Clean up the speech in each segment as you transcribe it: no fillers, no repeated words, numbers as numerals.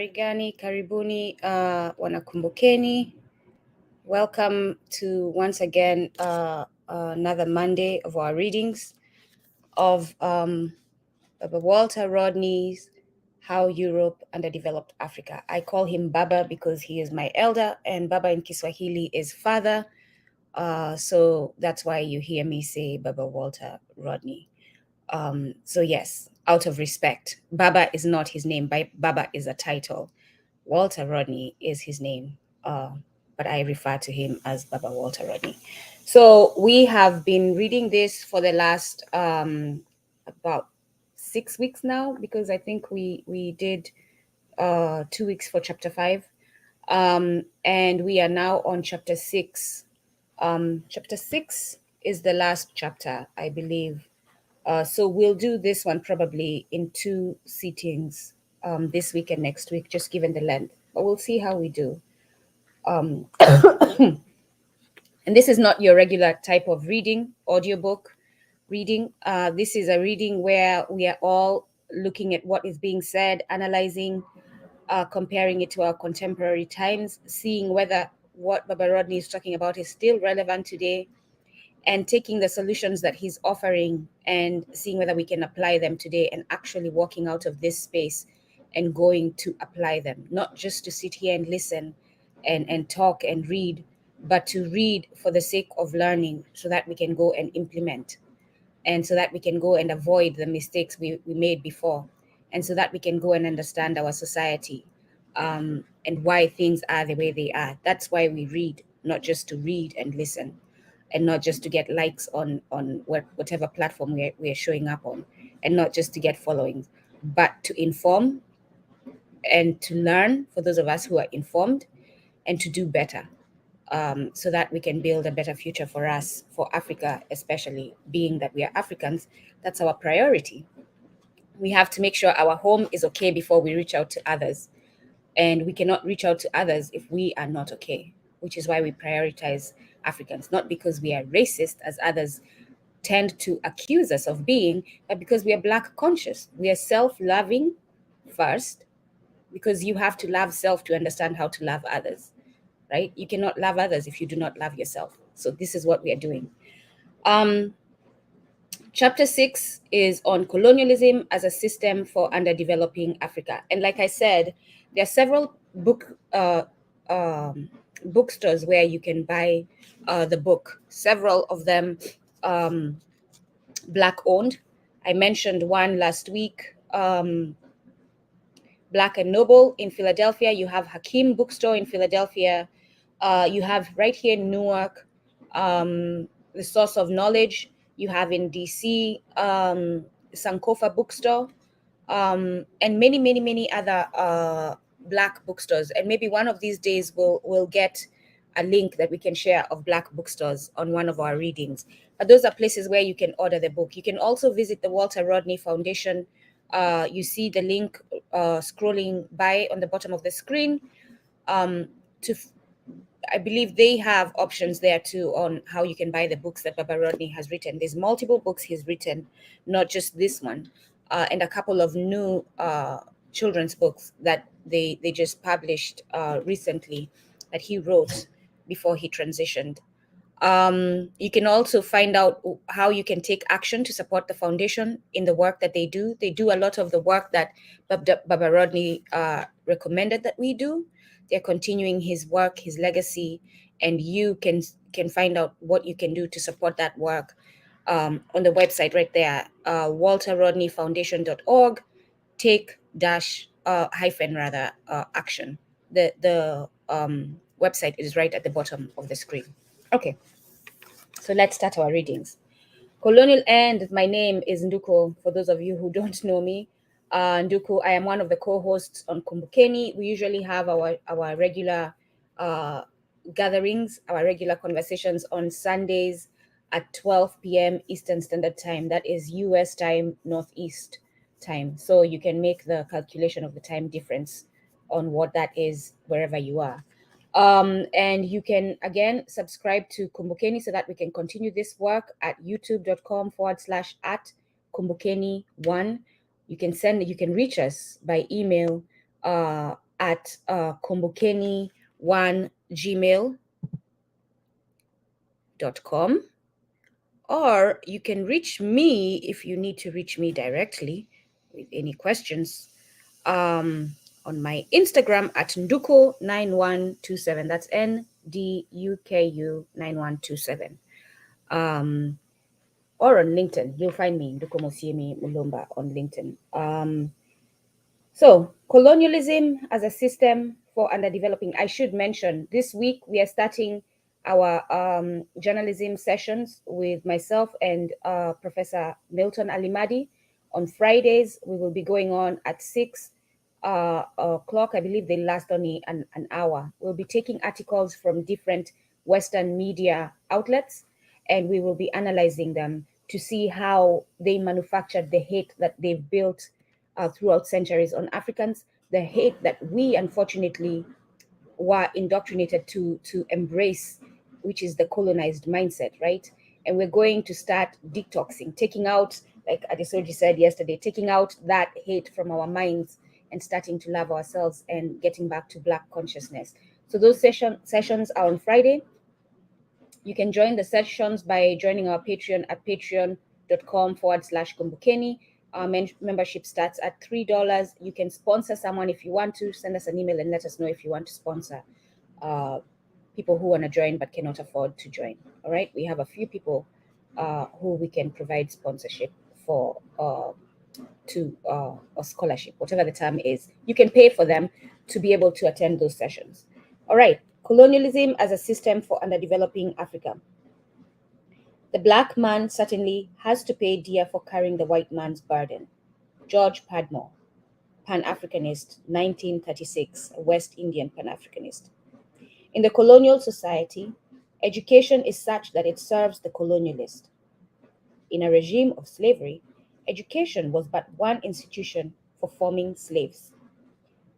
Habari gani, karibuni, wanakumbukeni. Welcome to once again another Monday of our readings of Baba Walter Rodney's How Europe Underdeveloped Africa. I call him Baba because he is my elder, and Baba in Kiswahili is father. So that's why you hear me say Baba Walter Rodney. So yes, out of respect, Baba is not his name. Baba is a title. Walter Rodney is his name, but I refer to him as Baba Walter Rodney. So we have been reading this for the last about 6 weeks now, because I think we did 2 weeks for chapter 5, and we are now on chapter 6. Chapter 6 is the last chapter, I believe. So we'll do this one probably in 2 sittings, this week and next week, just given the length. But we'll see how we do. And this is not your regular type of reading, audiobook reading. This is a reading where we are all looking at what is being said, analyzing, comparing it to our contemporary times, seeing whether what Baba Rodney is talking about is still relevant today, and taking the solutions that he's offering and seeing whether we can apply them today, and actually walking out of this space and going to apply them, not just to sit here and listen and talk and read, but to read for the sake of learning so that we can go and implement, and so that we can go and avoid the mistakes we made before, and so that we can go and understand our society, and why things are the way they are. That's why we read, not just to read and listen, and not just to get likes on whatever platform we're showing up on, and not just to get followings, but to inform and to learn, for those of us who are informed, and to do better, so that we can build a better future for us, for Africa, especially being that we are Africans. That's our priority. We have to make sure our home is okay before we reach out to others. And we cannot reach out to others if we are not okay, which is why we prioritize Africans, not because we are racist, as others tend to accuse us of being, but because we are Black conscious. We are self-loving first, because you have to love self to understand how to love others, right? You cannot love others if you do not love yourself. So this is what we are doing. Chapter 6 is on colonialism as a system for underdeveloping Africa. And like I said, there are several bookstores where you can buy the book, several of them Black owned. I mentioned one last week, Black and Noble in Philadelphia. You have Hakim Bookstore in Philadelphia. You have right here in Newark, The Source of Knowledge. You have in DC, Sankofa Bookstore, and many other Black bookstores. And maybe one of these days we'll get a link that we can share of Black bookstores on one of our readings. But those are places where you can order the book. You can also visit the Walter Rodney Foundation. You see the link scrolling by on the bottom of the screen. I believe they have options there too on how you can buy the books that Baba Rodney has written. There's multiple books he's written, not just this one, and a couple of new children's books that they just published recently that he wrote before he transitioned. You can also find out how you can take action to support the foundation in the work that they do. They do a lot of the work that Baba Rodney recommended that we do. They're continuing his work, his legacy, and you can find out what you can do to support that work on the website right there, walterrodneyfoundation.org, action. The website is right at the bottom of the screen. Okay, so let's start our readings. Colonial End, my name is Nduku, for those of you who don't know me. Nduku, I am one of the co-hosts on Kumbukeni. We usually have our regular gatherings, our regular conversations on Sundays at 12 p.m. Eastern Standard Time. That is US time, Northeast time. So you can make the calculation of the time difference on what that is wherever you are. And you can again subscribe to Kumbukeni so that we can continue this work at youtube.com/@Kumbukeni1. You can reach us by email at kumbukeni1gmail.com, or you can reach me if you need to reach me directly with any questions on my Instagram at Nduku9127. That's NDUKU9127. Or on LinkedIn. You'll find me, Nduku Mosiemi Mulumba, on LinkedIn. So, colonialism as a system for underdeveloping. I should mention this week we are starting our journalism sessions with myself and Professor Milton Alimadi. On Fridays, we will be going on at 6 o'clock. I believe they last only an hour. We'll be taking articles from different Western media outlets, and we will be analyzing them to see how they manufactured the hate that they've built throughout centuries on Africans, the hate that we unfortunately were indoctrinated to embrace, which is the colonized mindset, right? And we're going to start detoxing, taking out, like Adesoji said yesterday, taking out that hate from our minds and starting to love ourselves and getting back to Black consciousness. So those sessions are on Friday. You can join the sessions by joining our Patreon at patreon.com/Kumbukeni. Our membership starts at $3. You can sponsor someone if you want to. Send us an email and let us know if you want to sponsor people who want to join but cannot afford to join. All right, we have a few people who we can provide sponsorship for to or scholarship, whatever the term is. You can pay for them to be able to attend those sessions. All right, colonialism as a system for underdeveloping Africa. The Black man certainly has to pay dear for carrying the white man's burden. George Padmore, Pan-Africanist, 1936, a West Indian Pan-Africanist. In the colonial society, education is such that it serves the colonialist. In a regime of slavery, education was but one institution for forming slaves.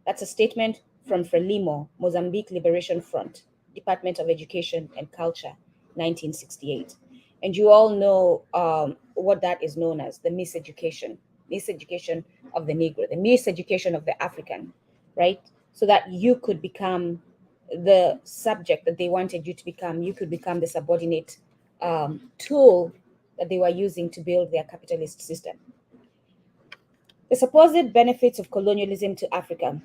That's a statement from Frelimo, Mozambique Liberation Front, Department of Education and Culture, 1968. And you all know what that is known as, the miseducation of the Negro, the miseducation of the African, right? So that you could become the subject that they wanted you to become. You could become the subordinate tool that they were using to build their capitalist system. The supposed benefits of colonialism to Africa.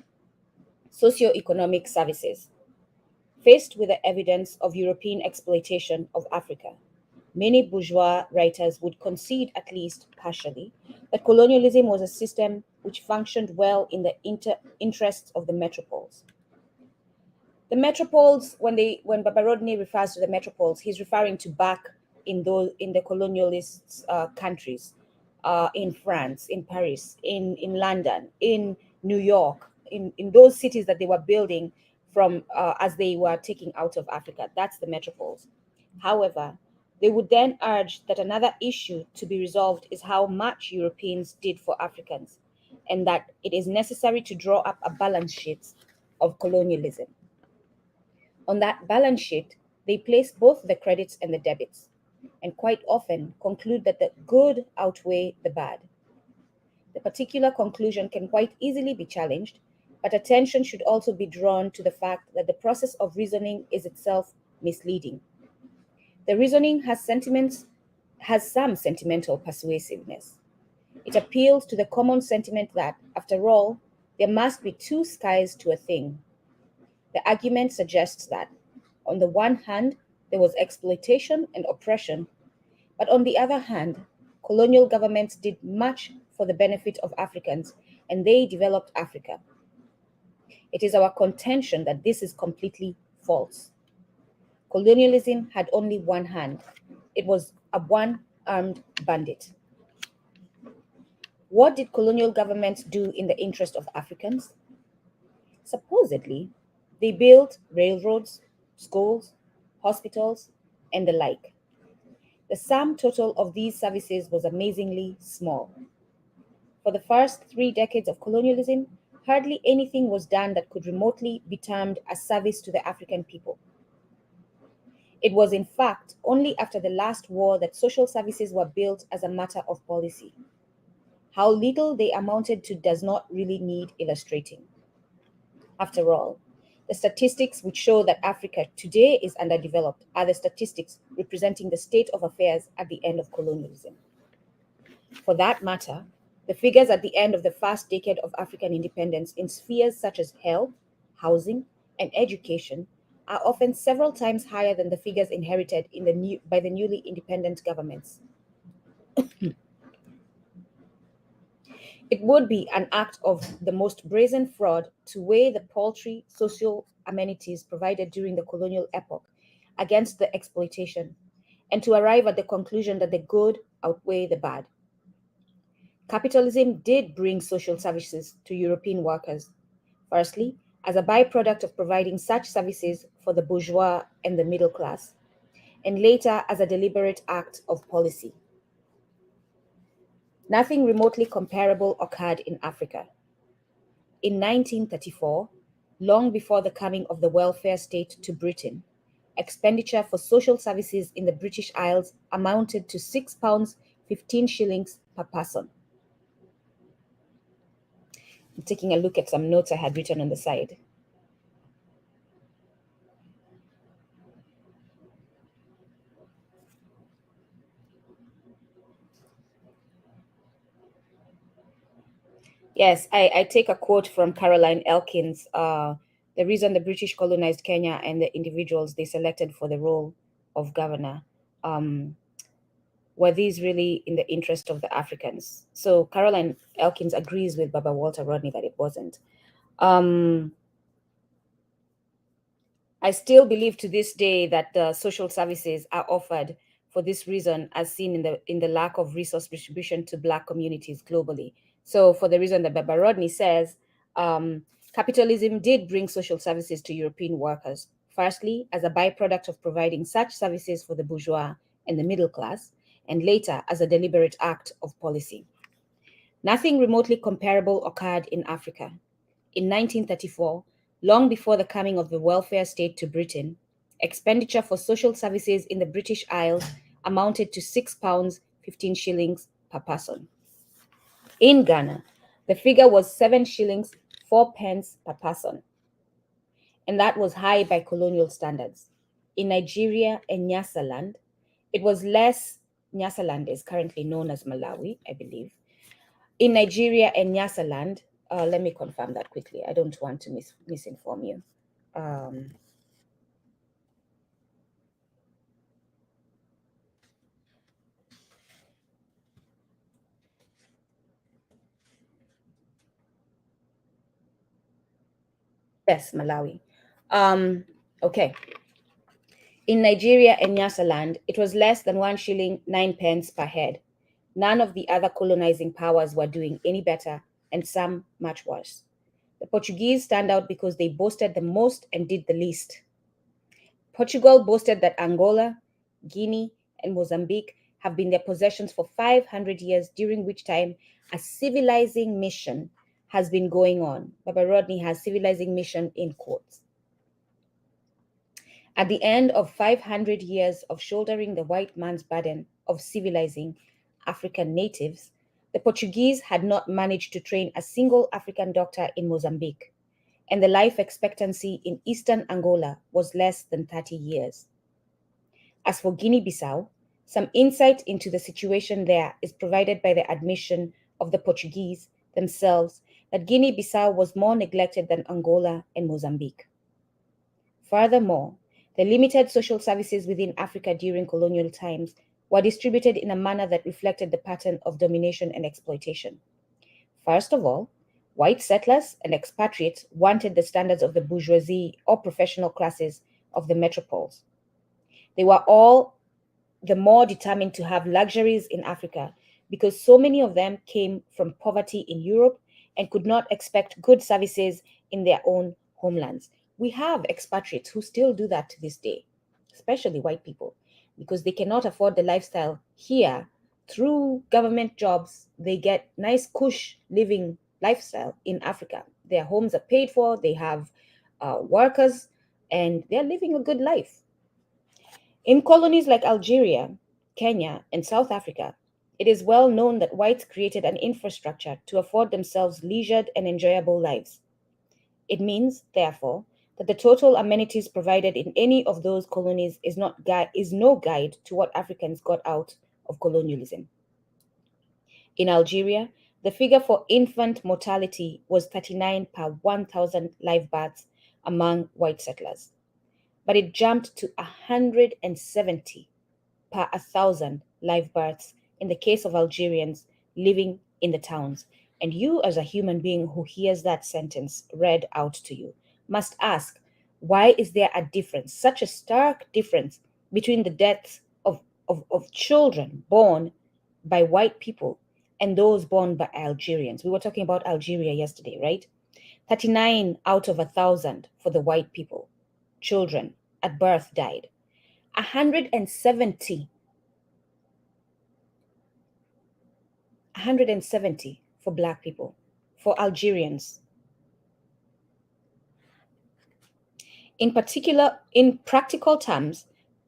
Socio-economic services. Faced with the evidence of European exploitation of Africa, many bourgeois writers would concede, at least partially, that colonialism was a system which functioned well in the interests of the metropoles. The metropoles, when Baba Rodney refers to the metropoles, he's referring to back in the colonialist countries, in France, in Paris, in London, in New York, in those cities that they were building from as they were taking out of Africa. That's the metropoles. However, they would then urge that another issue to be resolved is how much Europeans did for Africans, and that it is necessary to draw up a balance sheet of colonialism. On that balance sheet, they place both the credits and the debits, and quite often conclude that the good outweigh the bad. The particular conclusion can quite easily be challenged, but attention should also be drawn to the fact that the process of reasoning is itself misleading. The reasoning has some sentimental persuasiveness. It appeals to the common sentiment that, after all, there must be two skies to a thing. The argument suggests that, on the one hand, there was exploitation and oppression, but on the other hand, colonial governments did much for the benefit of Africans, and they developed Africa. It is our contention that this is completely false. Colonialism had only one hand. It was a one-armed bandit. What did colonial governments do in the interest of Africans? Supposedly, they built railroads, schools, hospitals, and the like. The sum total of these services was amazingly small. For the first 3 decades of colonialism, hardly anything was done that could remotely be termed a service to the African people. It was, in fact, only after the last war that social services were built as a matter of policy. How little they amounted to does not really need illustrating. After all, the statistics which show that Africa today is underdeveloped are the statistics representing the state of affairs at the end of colonialism. For that matter, the figures at the end of the first decade of African independence in spheres such as health, housing, and education are often several times higher than the figures inherited by the newly independent governments. It would be an act of the most brazen fraud to weigh the paltry social amenities provided during the colonial epoch against the exploitation, and to arrive at the conclusion that the good outweigh the bad. Capitalism did bring social services to European workers, firstly, as a byproduct of providing such services for the bourgeois and the middle class, and later as a deliberate act of policy. Nothing remotely comparable occurred in Africa. In 1934, long before the coming of the welfare state to Britain, expenditure for social services in the British Isles amounted to £6 15 shillings per person. I'm taking a look at some notes I had written on the side. Yes, I take a quote from Caroline Elkins. The reason the British colonized Kenya and the individuals they selected for the role of governor, were these really in the interest of the Africans? So Caroline Elkins agrees with Baba Walter Rodney that it wasn't. I still believe to this day that the social services are offered for this reason, as seen in the lack of resource distribution to Black communities globally. So, for the reason that Baba Rodney says, capitalism did bring social services to European workers, firstly, as a byproduct of providing such services for the bourgeois and the middle class, and later as a deliberate act of policy. Nothing remotely comparable occurred in Africa. In 1934, long before the coming of the welfare state to Britain, expenditure for social services in the British Isles amounted to £6 15 shillings per person. In Ghana, the figure was 7 shillings 4 pence per person, and that was high by colonial standards. In Nigeria and Nyasaland, it was less. Nyasaland is currently known as Malawi, I believe. In Nigeria and Nyasaland, let me confirm that quickly. I don't want to misinform you. Yes, Malawi. Okay. In Nigeria and Nyasaland, it was less than 1 shilling 9 pence per head. None of the other colonizing powers were doing any better, and some much worse. The Portuguese stand out because they boasted the most and did the least. Portugal boasted that Angola, Guinea, and Mozambique have been their possessions for 500 years, during which time a civilizing mission has been going on. Baba Rodney has civilizing mission in quotes. At the end of 500 years of shouldering the white man's burden of civilizing African natives, the Portuguese had not managed to train a single African doctor in Mozambique, and the life expectancy in eastern Angola was less than 30 years. As for Guinea-Bissau, some insight into the situation there is provided by the admission of the Portuguese themselves that Guinea-Bissau was more neglected than Angola and Mozambique. Furthermore, the limited social services within Africa during colonial times were distributed in a manner that reflected the pattern of domination and exploitation. First of all, white settlers and expatriates wanted the standards of the bourgeoisie or professional classes of the metropoles. They were all the more determined to have luxuries in Africa because so many of them came from poverty in Europe and could not expect good services in their own homelands. We have expatriates who still do that to this day, especially white people, because they cannot afford the lifestyle here. Through government jobs, they get nice cush living lifestyle in Africa. Their homes are paid for, they have workers, and they're living a good life. In colonies like Algeria, Kenya, and South Africa, it is well known that whites created an infrastructure to afford themselves leisured and enjoyable lives. It means, therefore, that the total amenities provided in any of those colonies is no guide to what Africans got out of colonialism. In Algeria, the figure for infant mortality was 39 per 1,000 live births among white settlers, but it jumped to 170 per 1,000 live births in the case of Algerians living in the towns. And you, as a human being who hears that sentence read out to you, must ask, why is there a difference, such a stark difference, between the deaths of children born by white people and those born by Algerians? We were talking about Algeria yesterday, right? 39 out of 1,000 for the white people, children at birth died. 170 for Black people, for Algerians. In particular, in practical terms,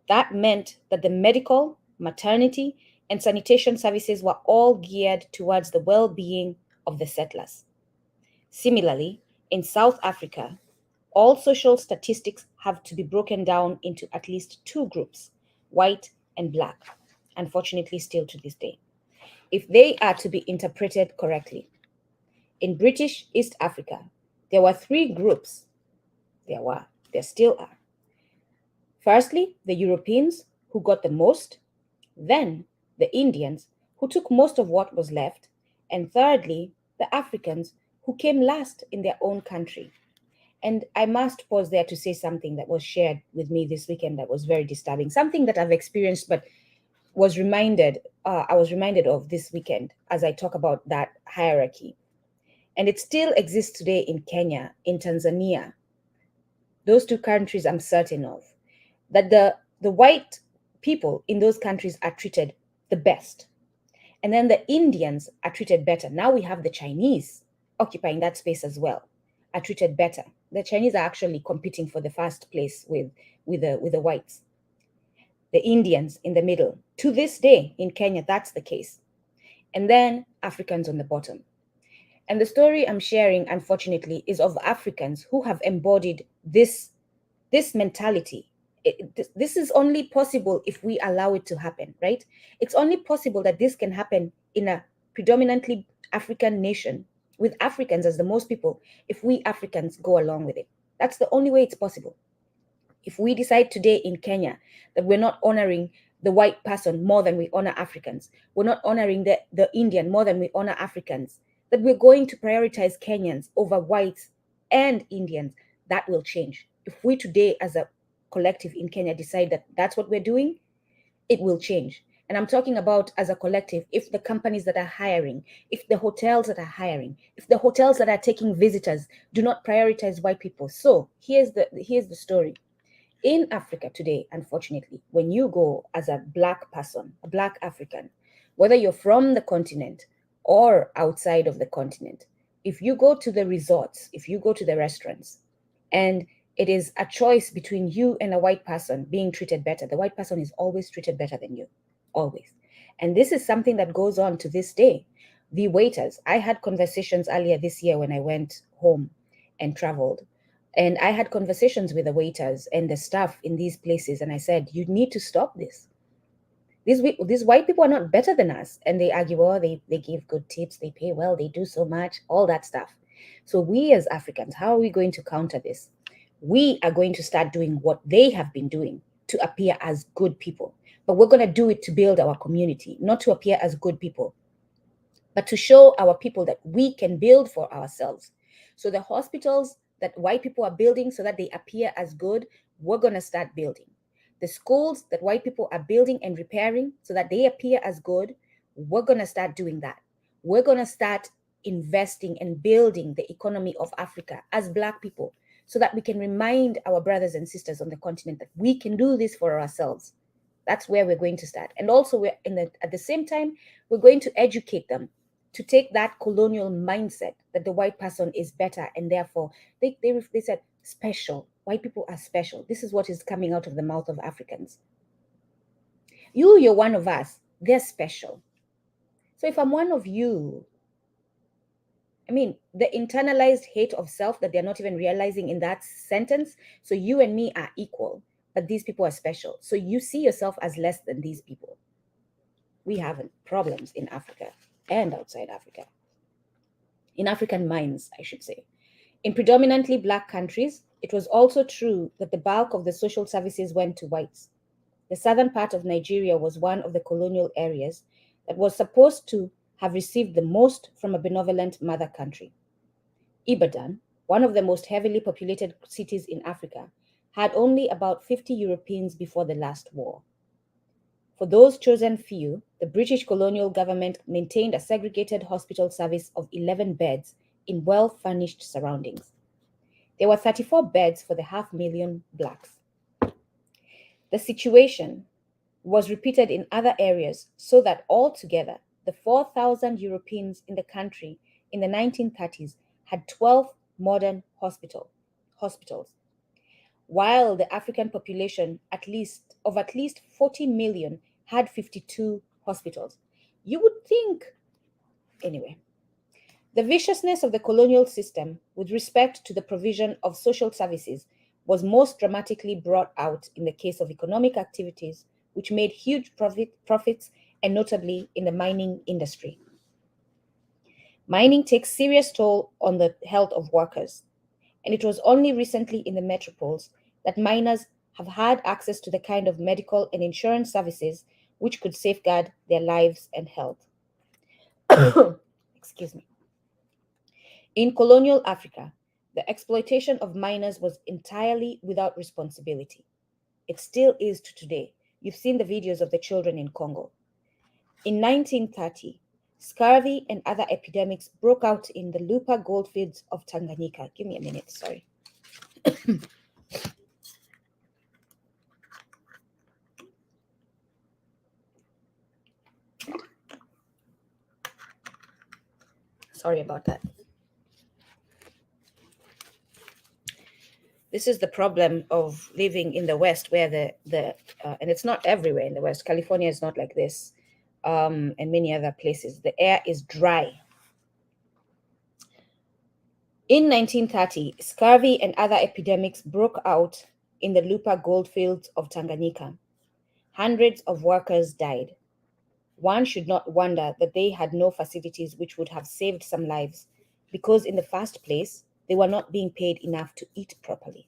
that meant that the medical, maternity, and sanitation services were all geared towards the well-being of the settlers. Similarly, in South Africa, all social statistics have to be broken down into at least two groups, white and Black, unfortunately still to this day, if they are to be interpreted correctly. In British East Africa, there were three groups. There still are. Firstly, the Europeans, who got the most, then the Indians, who took most of what was left, and thirdly, the Africans, who came last in their own country. And I must pause there to say something that was shared with me this weekend that was very disturbing, something that I've experienced but I was reminded of this weekend as I talk about that hierarchy. And it still exists today in Kenya, in Tanzania. Those two countries I'm certain of, that the white people in those countries are treated the best. And then the Indians are treated better. Now we have the Chinese occupying that space as well, are treated better. The Chinese are actually competing for the first place with the whites. The Indians in the middle. To this day in Kenya, that's the case. And then Africans on the bottom. And the story I'm sharing, unfortunately, is of Africans who have embodied this mentality. This is only possible if we allow it to happen, right? It's only possible that this can happen in a predominantly African nation with Africans as the most people if we Africans go along with it. That's the only way it's possible. If we decide today in Kenya that we're not honoring the white person more than we honor Africans, we're not honoring the Indian more than we honor Africans, that we're going to prioritize Kenyans over whites and Indians, that will change. If we today as a collective in Kenya decide that that's what we're doing, it will change. And I'm talking about as a collective, if the companies that are hiring, if the hotels that are hiring, if the hotels that are taking visitors do not prioritize white people. So here's the story. In Africa today, unfortunately, when you go as a Black person, a Black African, whether you're from the continent or outside of the continent, if you go to the resorts, if you go to the restaurants, and it is a choice between you and a white person being treated better, the white person is always treated better than you, always. And this is something that goes on to this day. The waiters, I had conversations earlier this year when I went home and traveled. And I had conversations with the waiters and the staff in these places. And I said, you need to stop this. These white people are not better than us. And they argue, oh, they give good tips, they pay well, they do so much, all that stuff. So we as Africans, how are we going to counter this? We are going to start doing what they have been doing to appear as good people. But we're going to do it to build our community, not to appear as good people, but to show our people that we can build for ourselves. So the hospitals that white people are building so that they appear as good, we're going to start building. The schools that white people are building and repairing so that they appear as good, we're going to start doing that. We're going to start investing and building the economy of Africa as Black people so that we can remind our brothers and sisters on the continent that we can do this for ourselves. That's where we're going to start. And also at the same time, we're going to educate them to take that colonial mindset that the white person is better and therefore they said special. White people are special. This is what is coming out of the mouth of Africans. You're one of us. They're special. So if I'm one of you I mean, the internalized hate of self that they're not even realizing in that sentence. So you and me are equal, but these people are special. So you see yourself as less than these people. We have problems in Africa and outside Africa. In African minds, I should say. In predominantly Black countries, it was also true that the bulk of the social services went to whites. The southern part of Nigeria was one of the colonial areas that was supposed to have received the most from a benevolent mother country. Ibadan, one of the most heavily populated cities in Africa, had only about 50 Europeans before the last war. For those chosen few, the British colonial government maintained a segregated hospital service of 11 beds in well-furnished surroundings. There were 34 beds for the 500,000 Blacks. The situation was repeated in other areas so that altogether, the 4,000 Europeans in the country in the 1930s had 12 modern hospitals, while the African population at least 40 million had 52 hospitals. You would think, anyway. The viciousness of the colonial system with respect to the provision of social services was most dramatically brought out in the case of economic activities which made huge profits, and notably in the mining industry. Mining takes serious toll on the health of workers, and it was only recently in the metropoles that miners have had access to the kind of medical and insurance services which could safeguard their lives and health. Excuse me. In colonial Africa, the exploitation of miners was entirely without responsibility. It still is to today. You've seen the videos of the children in Congo. In 1930, scurvy and other epidemics broke out in the Lupa goldfields of Tanganyika. Give me a minute, sorry. Sorry about that. This is the problem of living in the West, where and it's not everywhere in the West. California is not like this, and many other places. The air is dry. In 1930, scurvy and other epidemics broke out in the Lupa goldfields of Tanganyika. Hundreds of workers died. One should not wonder that they had no facilities which would have saved some lives, because in the first place, they were not being paid enough to eat properly.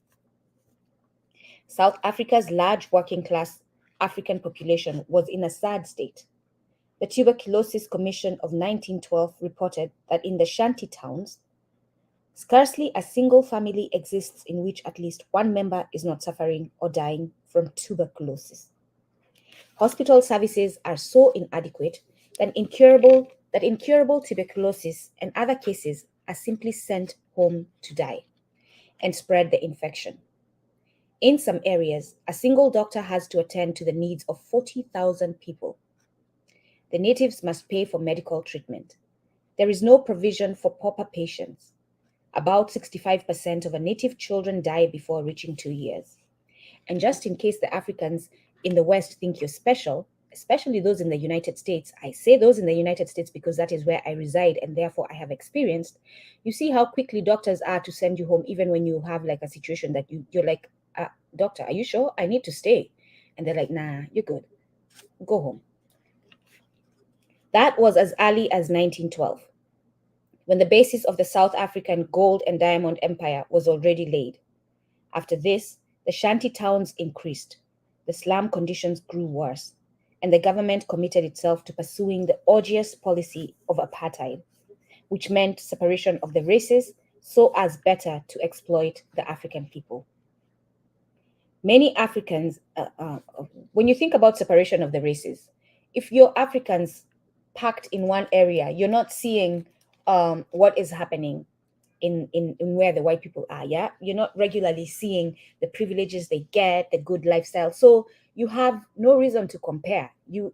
South Africa's large working class African population was in a sad state. The Tuberculosis Commission of 1912 reported that in the shanty towns, scarcely a single family exists in which at least one member is not suffering or dying from tuberculosis. Hospital services are so inadequate that incurable tuberculosis and other cases are simply sent home to die and spread the infection. In some areas, a single doctor has to attend to the needs of 40,000 people. The natives must pay for medical treatment. There is no provision for pauper patients. About 65% of native children die before reaching 2 years. And just in case the Africans in the West think you're special, especially those in the United States, I say those in the United States because that is where I reside and therefore I have experienced, you see how quickly doctors are to send you home, even when you have like a situation that you're like, doctor, are you sure? I need to stay. And they're like, nah, you're good. Go home. That was as early as 1912, when the basis of the South African gold and diamond empire was already laid. After this, the shanty towns increased, the slum conditions grew worse, and the government committed itself to pursuing the odious policy of apartheid, which meant separation of the races so as better to exploit the African people. Many Africans, when you think about separation of the races, if you're Africans packed in one area, you're not seeing what is happening in where the white people are. Yeah, you're not regularly seeing the privileges they get, the good lifestyle. So you have no reason to compare. You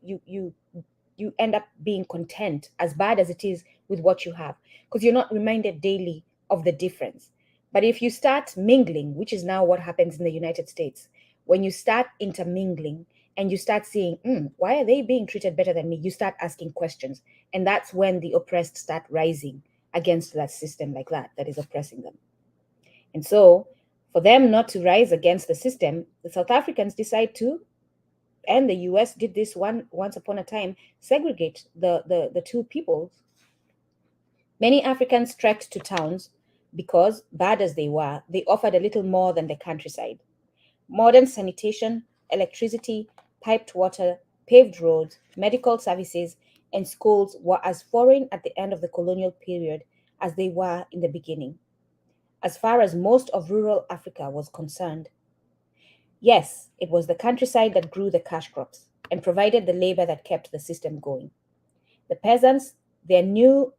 end up being content, as bad as it is, with what you have, because you're not reminded daily of the difference. But if you start mingling, which is now what happens in the United States, when you start intermingling and you start seeing, why are they being treated better than me? You start asking questions. And that's when the oppressed start rising against that system like that is oppressing them. And so, for them not to rise against the system, the South Africans decide to, and the US did this once upon a time, segregate the two peoples. Many Africans trekked to towns because, bad as they were, they offered a little more than the countryside. Modern sanitation, electricity, piped water, paved roads, medical services, and schools were as foreign at the end of the colonial period as they were in the beginning, as far as most of rural Africa was concerned. Yes, it was the countryside that grew the cash crops and provided the labor that kept the system going. The peasants there knew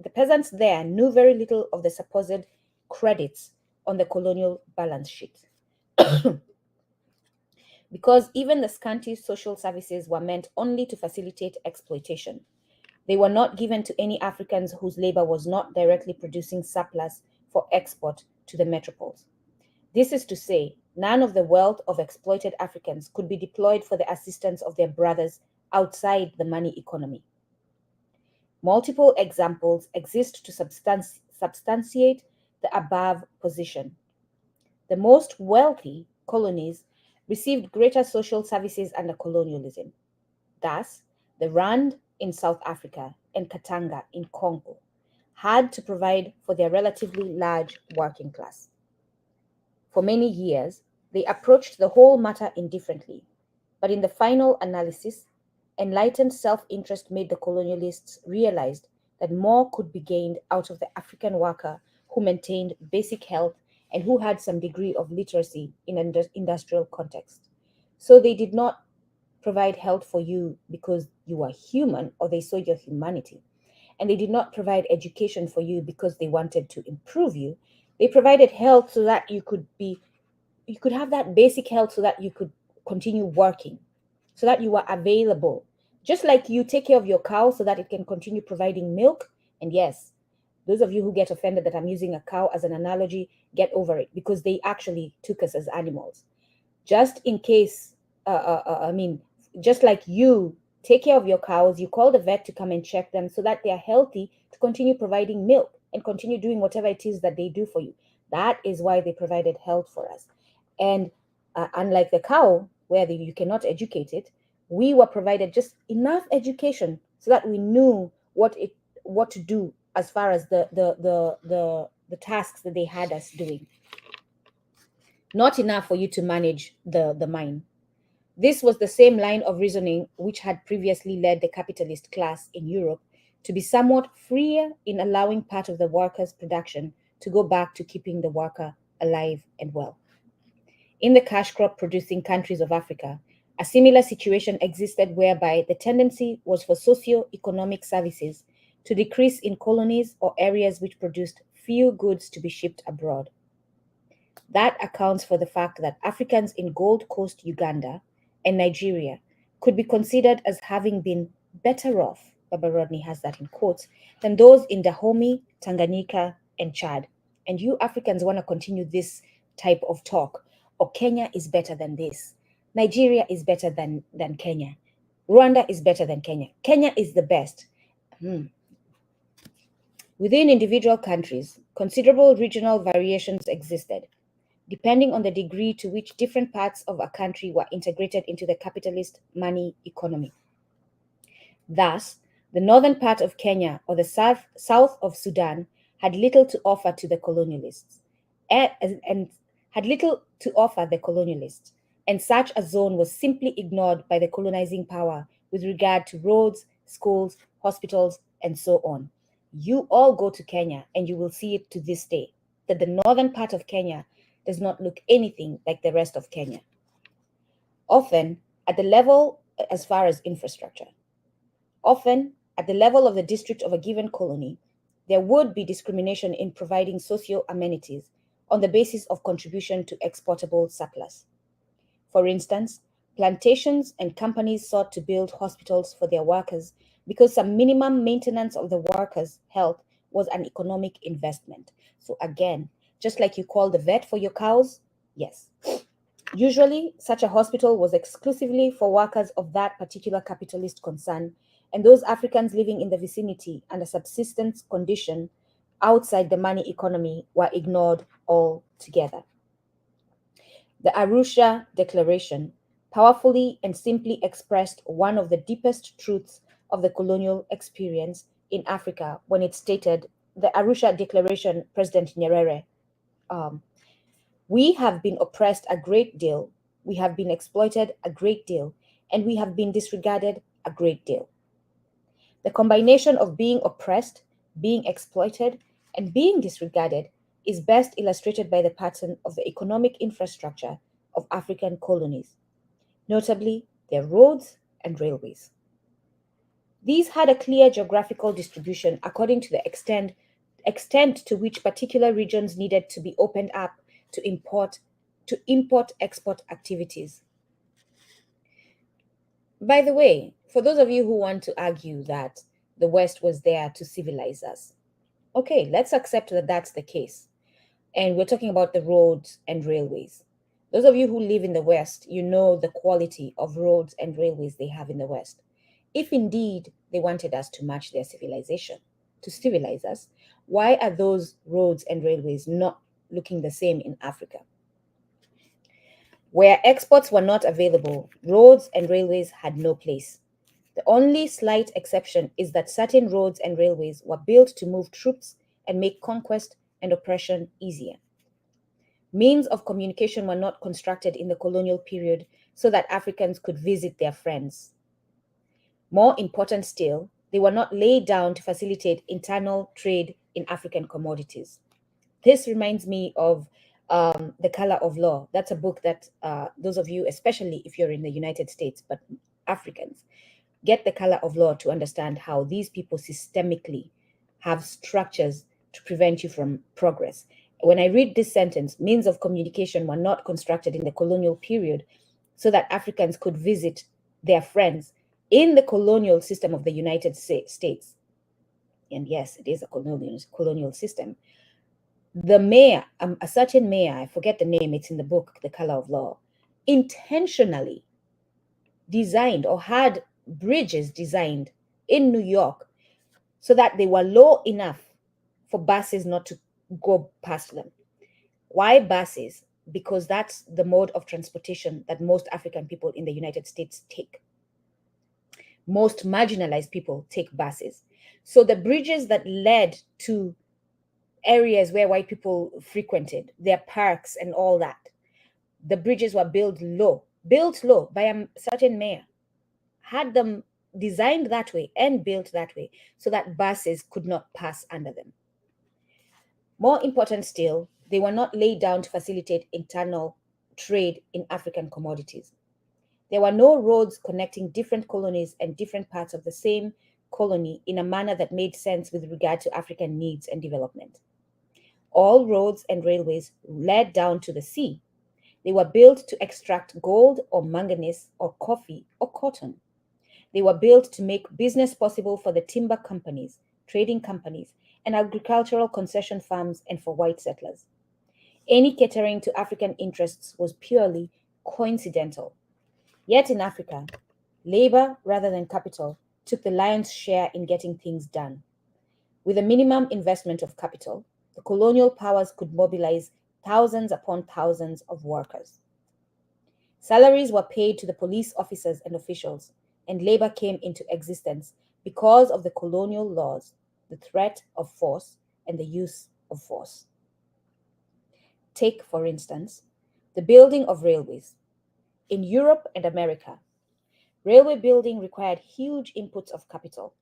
the peasants there knew very little of the supposed credits on the colonial balance sheet. Because even the scanty social services were meant only to facilitate exploitation. They were not given to any Africans whose labor was not directly producing surplus for export to the metropoles. This is to say, none of the wealth of exploited Africans could be deployed for the assistance of their brothers outside the money economy. Multiple examples exist to substantiate the above position. The most wealthy colonies received greater social services under colonialism. Thus, the Rand in South Africa and Katanga in Congo had to provide for their relatively large working class. For many years, they approached the whole matter indifferently, but in the final analysis, enlightened self-interest made the colonialists realize that more could be gained out of the African worker who maintained basic health and who had some degree of literacy in an industrial context. So they did not provide health for you because you are human or they saw your humanity. And they did not provide education for you because they wanted to improve you. They provided health so that you could have that basic health so that you could continue working, so that you are available. Just like you take care of your cow so that it can continue providing milk. And yes, those of you who get offended that I'm using a cow as an analogy, get over it because they actually took us as animals. Just in case, just like you take care of your cows, you call the vet to come and check them so that they are healthy to continue providing milk and continue doing whatever it is that they do for you. That is why they provided health for us. And unlike the cow, where you cannot educate it, we were provided just enough education so that we knew what to do as far as the tasks that they had us doing. Not enough for you to manage the mine. This was the same line of reasoning which had previously led the capitalist class in Europe to be somewhat freer in allowing part of the workers' production to go back to keeping the worker alive and well. In the cash crop producing countries of Africa, a similar situation existed whereby the tendency was for socio-economic services to decrease in colonies or areas which produced few goods to be shipped abroad. That accounts for the fact that Africans in Gold Coast, Uganda, and Nigeria could be considered as having been better off, Baba Rodney has that in quotes, than those in Dahomey, Tanganyika, and Chad. And you Africans want to continue this type of talk. Or Kenya is better than this. Nigeria is better than Kenya. Rwanda is better than Kenya. Kenya is the best. Within individual countries, considerable regional variations existed, depending on the degree to which different parts of a country were integrated into the capitalist money economy. Thus, the northern part of Kenya or the south of Sudan had little to offer to the colonialists, and had little to offer the colonialists, and such a zone was simply ignored by the colonizing power with regard to roads, schools, hospitals, and so on. You all go to Kenya and you will see it to this day, that the northern part of Kenya does not look anything like the rest of Kenya. Often, at the level as far as infrastructure, often at the level of the district of a given colony, there would be discrimination in providing socio amenities on the basis of contribution to exportable surplus. For instance, plantations and companies sought to build hospitals for their workers because some minimum maintenance of the workers' health was an economic investment. So again, just like you call the vet for your cows, yes. Usually, such a hospital was exclusively for workers of that particular capitalist concern, and those Africans living in the vicinity under subsistence condition outside the money economy were ignored altogether. The Arusha Declaration powerfully and simply expressed one of the deepest truths of the colonial experience in Africa when it stated, the Arusha Declaration, President Nyerere, we have been oppressed a great deal, we have been exploited a great deal, and we have been disregarded a great deal. The combination of being oppressed, being exploited, and being disregarded is best illustrated by the pattern of the economic infrastructure of African colonies, notably their roads and railways. These had a clear geographical distribution according to the extent to which particular regions needed to be opened up to import-export activities. By the way, for those of you who want to argue that the West was there to civilize us, okay, let's accept that that's the case. And we're talking about the roads and railways. Those of you who live in the West, you know the quality of roads and railways they have in the West. If indeed they wanted us to match their civilization, to civilize us, why are those roads and railways not looking the same in Africa? Where exports were not available, roads and railways had no place. The only slight exception is that certain roads and railways were built to move troops and make conquest and oppression easier. Means of communication were not constructed in the colonial period so that Africans could visit their friends. More important still, they were not laid down to facilitate internal trade in African commodities. This reminds me of The Color of Law. That's a book that those of you, especially if you're in the United States, but Africans, get The Color of Law to understand how these people systemically have structures to prevent you from progress. When I read this sentence, means of communication were not constructed in the colonial period so that Africans could visit their friends in the colonial system of the United States. And yes, it is a colonial system. The mayor, a certain mayor, I forget the name, it's in the book, The Color of Law, intentionally designed or had bridges designed in New York so that they were low enough for buses not to go past them. Why buses? Because that's the mode of transportation that most African people in the United States take. Most marginalized people take buses. So the bridges that led to areas where white people frequented, their parks and all that, the bridges were built low by a certain mayor, had them designed that way and built that way so that buses could not pass under them. More important still, they were not laid down to facilitate internal trade in African commodities. There were no roads connecting different colonies and different parts of the same colony in a manner that made sense with regard to African needs and development. All roads and railways led down to the sea. They were built to extract gold or manganese or coffee or cotton. They were built to make business possible for the timber companies, trading companies, and agricultural concession farms and for white settlers. Any catering to African interests was purely coincidental. Yet in Africa, labor rather than capital took the lion's share in getting things done. With a minimum investment of capital, the colonial powers could mobilize thousands upon thousands of workers. Salaries were paid to the police officers and officials, and labor came into existence because of the colonial laws, the threat of force, and the use of force. Take, for instance, the building of railways. In Europe and America, railway building required huge inputs of capital.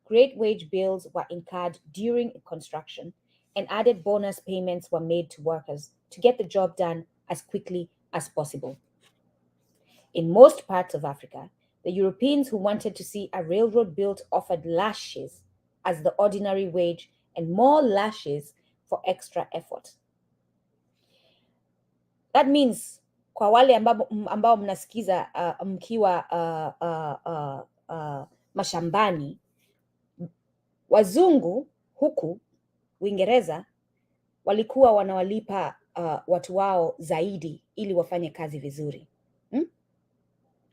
Great wage bills were incurred during construction, and added bonus payments were made to workers to get the job done as quickly as possible. In most parts of Africa, the Europeans who wanted to see a railroad built offered lashes as the ordinary wage and more lashes for extra effort. That means kwa wale ambao mnasikiza mkiwa mashambani, wazungu huku Uingereza walikuwa wanawalipa watu wao zaidi ili wafanye kazi vizuri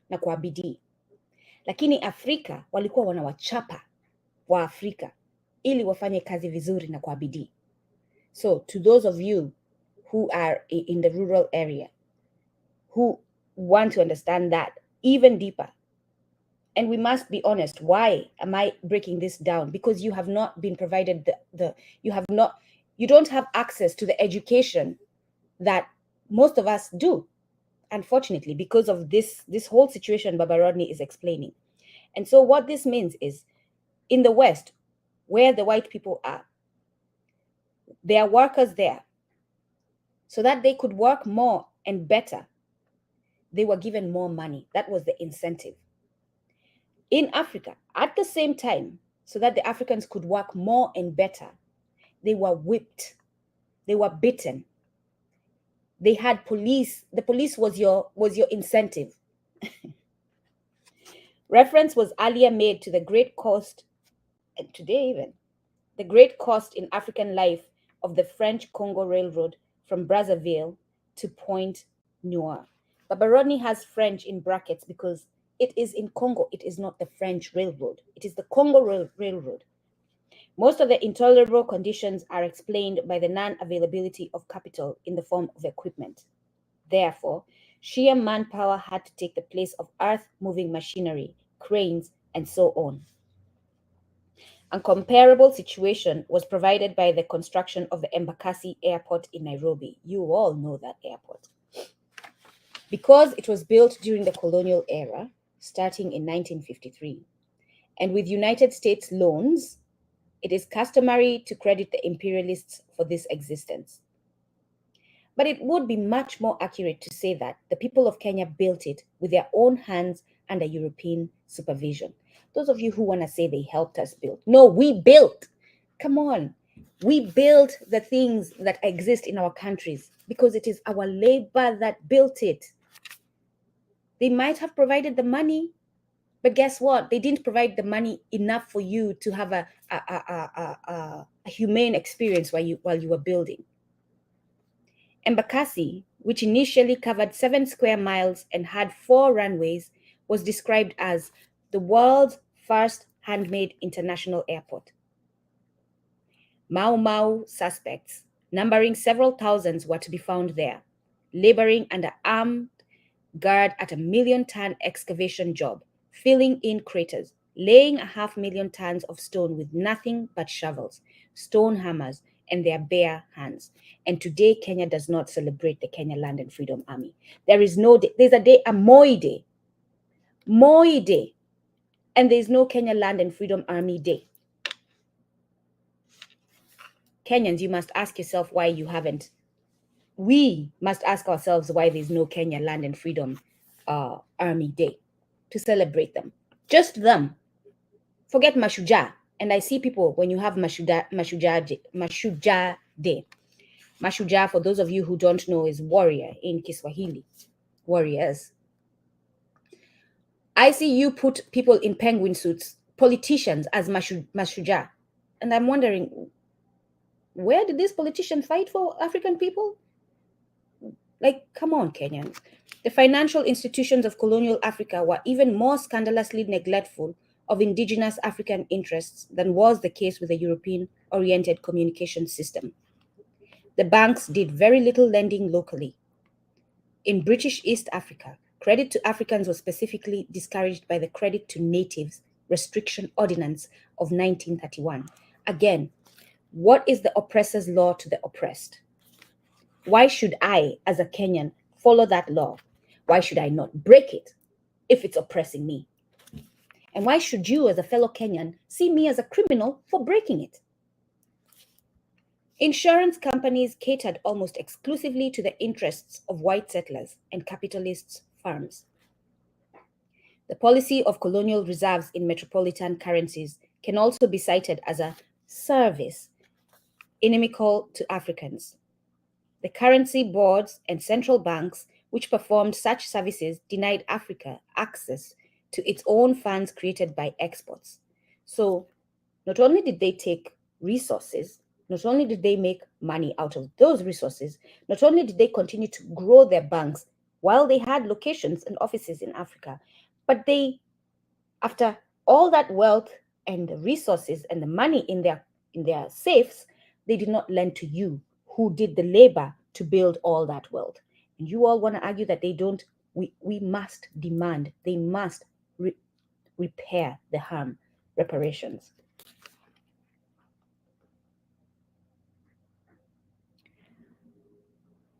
na kwa bidii, lakini Afrika walikuwa wanawachapa wa Afrika ili wafanye kazi vizuri na kwa bidii. So to those of you who are in the rural area, who want to understand that even deeper, and we must be honest, why am I breaking this down? Because you have not been provided you don't have access to the education that most of us do, unfortunately, because of this whole situation Baba Rodney is explaining. And so what this means is, in the West, where the white people are, there are workers there. So that they could work more and better, they were given more money. That was the incentive. In Africa, at the same time, so that the Africans could work more and better, they were whipped, they were beaten. They had police. The police was your incentive. Reference was earlier made to the great cost, and today even, the great cost in African life of the French Congo Railroad from Brazzaville to Point Noir. Baba Rodney has French in brackets because it is in Congo. It is not the French Railroad. It is the Congo Railroad. Most of the intolerable conditions are explained by the non-availability of capital in the form of equipment. Therefore, sheer manpower had to take the place of earth-moving machinery, cranes, and so on. A comparable situation was provided by the construction of the Embakasi Airport in Nairobi. You all know that airport. Because it was built during the colonial era, starting in 1953, and with United States loans, it is customary to credit the imperialists for this existence. But it would be much more accurate to say that the people of Kenya built it with their own hands under European supervision. Those of you who want to say they helped us build. No, we built. Come on. We built the things that exist in our countries because it is our labor that built it. They might have provided the money, but guess what? They didn't provide the money enough for you to have a humane experience while you were building. Embakasi, which initially covered 7 square miles and had 4 runways, was described as the world's first handmade international airport. Mau Mau suspects, numbering several thousands, were to be found there, laboring under armed guard at a 1,000,000-ton excavation job, filling in craters, laying 500,000 tons of stone with nothing but shovels, stone hammers, and their bare hands. And today, Kenya does not celebrate the Kenya Land and Freedom Army. There is no day. There's a day, a Moi Day. Moi Day. And there's no Kenya Land and Freedom Army Day. Kenyans, you must ask yourself why you haven't. We must ask ourselves why there's no Kenya Land and Freedom Army Day to celebrate them. Just them. Forget Mashujaa. And I see people when you have Mashujaa Day. Mashujaa, for those of you who don't know, is warrior in Kiswahili. Warriors. I see you put people in penguin suits, politicians, as Mashujaa. And I'm wondering, where did these politicians fight for African people? Like, come on, Kenyans. The financial institutions of colonial Africa were even more scandalously neglectful of indigenous African interests than was the case with the European-oriented communication system. The banks did very little lending locally. In British East Africa, credit to Africans was specifically discouraged by the Credit to Natives Restriction Ordinance of 1931. Again, what is the oppressor's law to the oppressed? Why should I, as a Kenyan, follow that law? Why should I not break it if it's oppressing me? And why should you, as a fellow Kenyan, see me as a criminal for breaking it? Insurance companies catered almost exclusively to the interests of white settlers and capitalists' firms. The policy of colonial reserves in metropolitan currencies can also be cited as a service inimical to Africans. The currency boards and central banks which performed such services denied Africa access to its own funds created by exports. So not only did they take resources, not only did they make money out of those resources, not only did they continue to grow their banks while they had locations and offices in Africa, but they, after all that wealth and the resources and the money in their in their safes, they did not lend to you, who did the labor to build all that wealth. And you all want to argue that they don't. We must demand, they must repair the harm, reparations.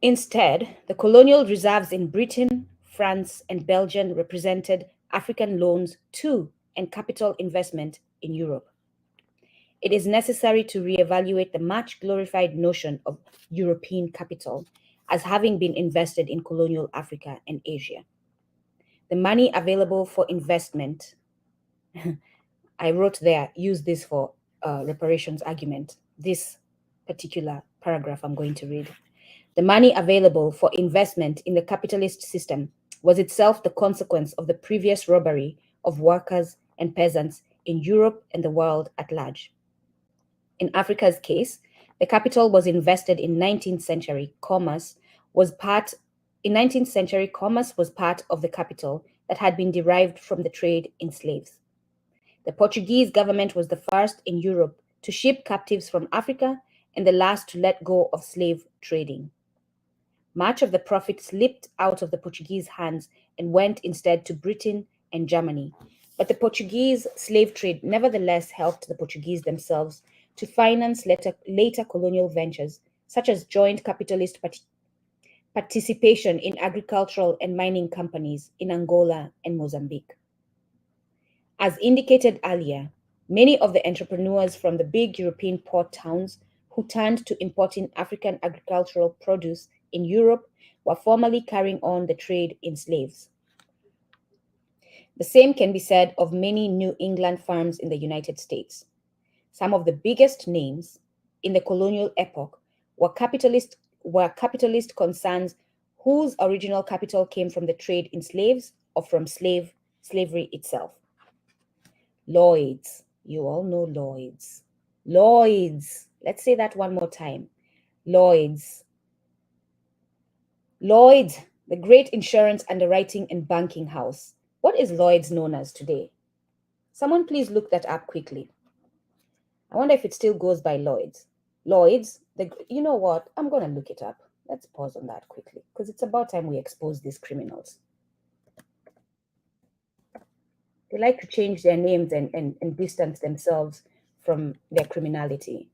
Instead, the colonial reserves in Britain, France, and Belgium represented African loans to and capital investment in Europe. It is necessary to reevaluate the much glorified notion of European capital as having been invested in colonial Africa and Asia. The money available for investment, I wrote there, use this for reparations argument, this particular paragraph I'm going to read. The money available for investment in the capitalist system was itself the consequence of the previous robbery of workers and peasants in Europe and the world at large. In Africa's case, the capital was invested in 19th century commerce was part of the capital that had been derived from the trade in slaves. The Portuguese government was the first in Europe to ship captives from Africa and the last to let go of slave trading. Much of the profit slipped out of the Portuguese hands and went instead to Britain and Germany. But the Portuguese slave trade nevertheless helped the Portuguese themselves to finance later colonial ventures, such as joint capitalist participation in agricultural and mining companies in Angola and Mozambique. As indicated earlier, many of the entrepreneurs from the big European port towns who turned to importing African agricultural produce in Europe were formerly carrying on the trade in slaves. The same can be said of many New England farms in the United States. Some of the biggest names in the colonial epoch were capitalist concerns whose original capital came from the trade in slaves or from slavery itself. Lloyd's, you all know Lloyd's. Lloyd's, let's say that one more time. Lloyd's, the great insurance underwriting and banking house. What is Lloyd's known as today? Someone please look that up quickly. I wonder if it still goes by Lloyd's. Lloyd's, you know what? I'm going to look it up. Let's pause on that quickly because it's about time we expose these criminals. They like to change their names and distance themselves from their criminality.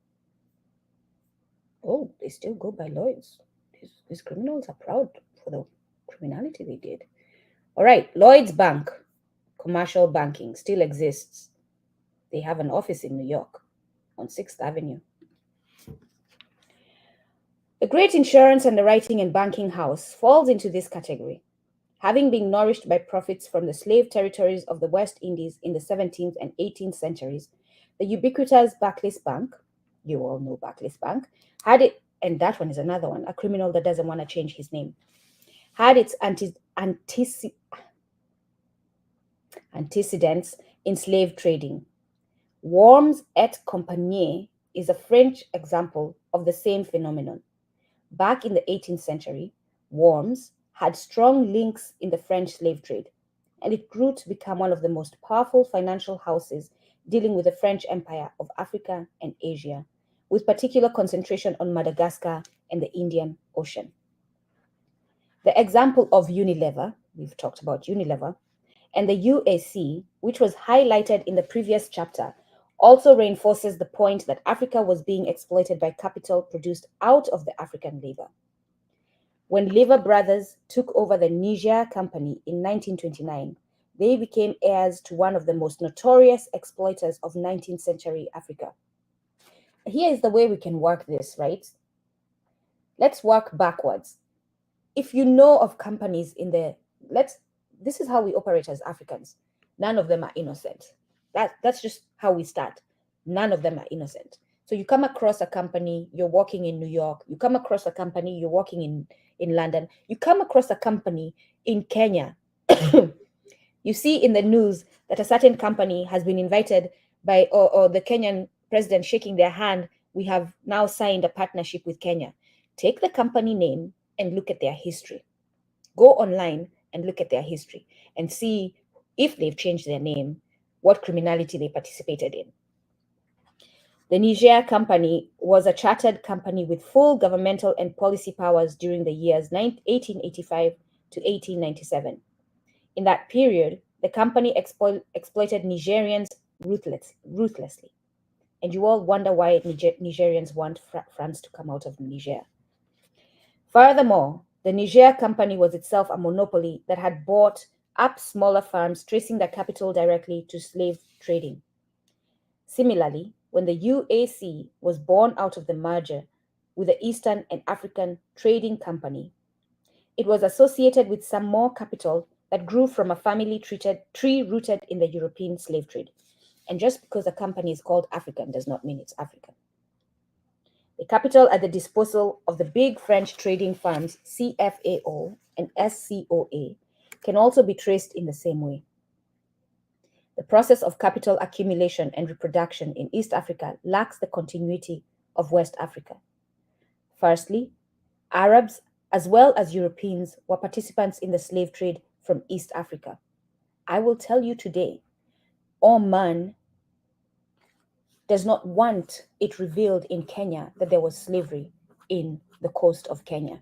Oh, they still go by Lloyd's. These criminals are proud for the criminality they did. All right, Lloyd's Bank, commercial banking, still exists. They have an office in New York on 6th Avenue. The great insurance underwriting and banking house falls into this category. Having been nourished by profits from the slave territories of the West Indies in the 17th and 18th centuries, the ubiquitous Barclays Bank, you all know Barclays Bank, had it, and that one is another one, a criminal that doesn't want to change his name, had its antecedents in slave trading. Worms et Compagnie is a French example of the same phenomenon. Back in the 18th century, Worms had strong links in the French slave trade, and it grew to become one of the most powerful financial houses dealing with the French Empire of Africa and Asia, with particular concentration on Madagascar and the Indian Ocean. The example of Unilever, we've talked about Unilever, and the UAC, which was highlighted in the previous chapter, also reinforces the point that Africa was being exploited by capital produced out of the African labor. When Lever Brothers took over the Niger Company in 1929, they became heirs to one of the most notorious exploiters of 19th century Africa. Here is the way we can work this, right? Let's work backwards. If you know of companies this is how we operate as Africans. None of them are innocent. That's just how we start. None of them are innocent. So you come across a company, you're working in New York. You come across a company, you're working in London. You come across a company in Kenya. You see in the news that a certain company has been invited by, or the Kenyan president shaking their hand, we have now signed a partnership with Kenya. Take the company name and look at their history. Go online and look at their history and see if they've changed their name, what criminality they participated in. The Niger Company was a chartered company with full governmental and policy powers during the years 1885 to 1897. In that period, the company exploited Nigerians ruthlessly. And you all wonder why Nigerians want France to come out of Niger. Furthermore, the Niger Company was itself a monopoly that had bought up smaller firms, tracing their capital directly to slave trading. Similarly, when the UAC was born out of the merger with the Eastern and African Trading Company, it was associated with some more capital that grew from a family tree rooted in the European slave trade. And just because a company is called African does not mean it's African. The capital at the disposal of the big French trading firms CFAO and SCOA can also be traced in the same way. The process of capital accumulation and reproduction in East Africa lacks the continuity of West Africa. Firstly, Arabs as well as Europeans were participants in the slave trade from East Africa. I will tell you today, Oman does not want it revealed in Kenya that there was slavery in the coast of Kenya.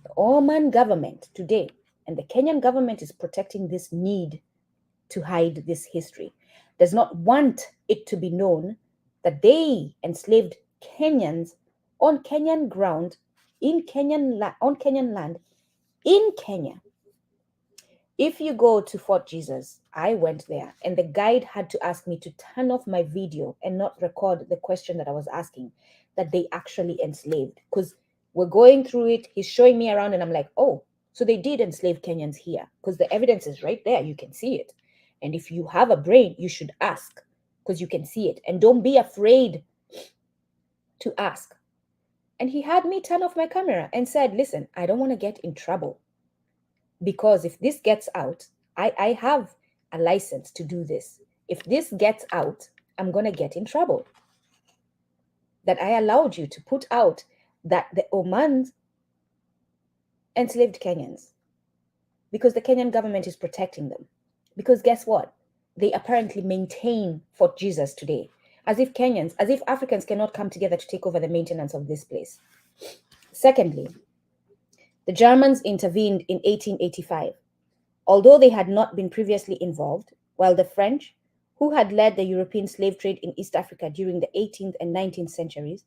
The Oman government today and the Kenyan government is protecting this need to hide this history, does not want it to be known that they enslaved Kenyans on Kenyan ground, on Kenyan land, in Kenya. If you go to Fort Jesus, I went there and the guide had to ask me to turn off my video and not record the question that I was asking, that they actually enslaved. Because we're going through it, he's showing me around and I'm like, oh, so they did enslave Kenyans here because the evidence is right there. You can see it. And if you have a brain, you should ask because you can see it. And don't be afraid to ask. And he had me turn off my camera and said, listen, I don't want to get in trouble. Because if this gets out, I have a license to do this. If this gets out, I'm going to get in trouble. That I allowed you to put out that the Omans enslaved Kenyans because the Kenyan government is protecting them. Because guess what? They apparently maintain Fort Jesus today, as if Africans cannot come together to take over the maintenance of this place. Secondly, the Germans intervened in 1885, although they had not been previously involved, while the French, who had led the European slave trade in East Africa during the 18th and 19th centuries,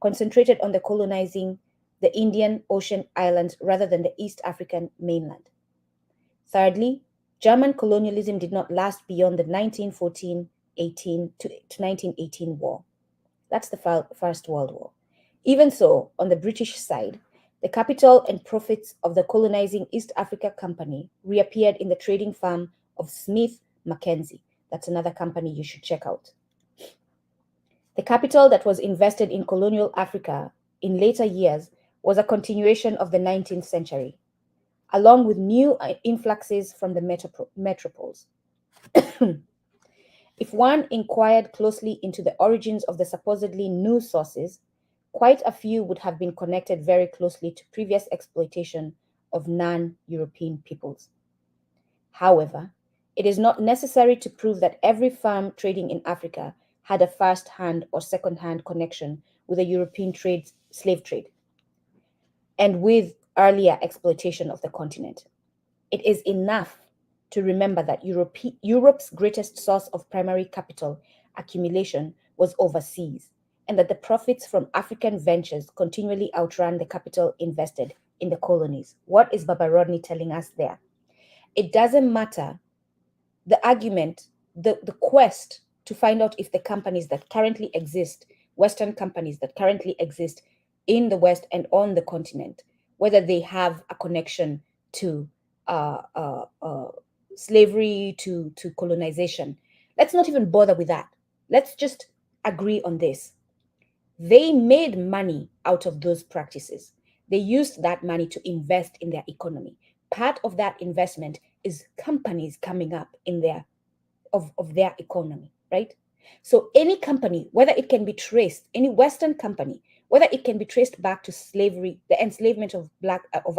concentrated on the colonizing the Indian Ocean islands rather than the East African mainland. Thirdly, German colonialism did not last beyond the 1914-18 to 1918 war. That's the First World War. Even so, on the British side, the capital and profits of the colonizing East Africa Company reappeared in the trading firm of Smith Mackenzie. That's another company you should check out. The capital that was invested in colonial Africa in later years was a continuation of the 19th century, along with new influxes from the metropoles. If one inquired closely into the origins of the supposedly new sources, quite a few would have been connected very closely to previous exploitation of non-European peoples. However, it is not necessary to prove that every firm trading in Africa had a first-hand or second-hand connection with the European slave trade and with earlier exploitation of the continent. It is enough to remember that Europe's greatest source of primary capital accumulation was overseas, and that the profits from African ventures continually outran the capital invested in the colonies. What is Baba Rodney telling us there? It doesn't matter the argument, the quest to find out if the companies that currently exist, Western companies that currently exist in the West and on the continent, whether they have a connection to slavery, to colonization. Let's not even bother with that. Let's just agree on this. They made money out of those practices. They used that money to invest in their economy. Part of that investment is companies coming up in their economy, right? So any company, whether it can be traced, any Western company, whether it can be traced back to slavery, the enslavement of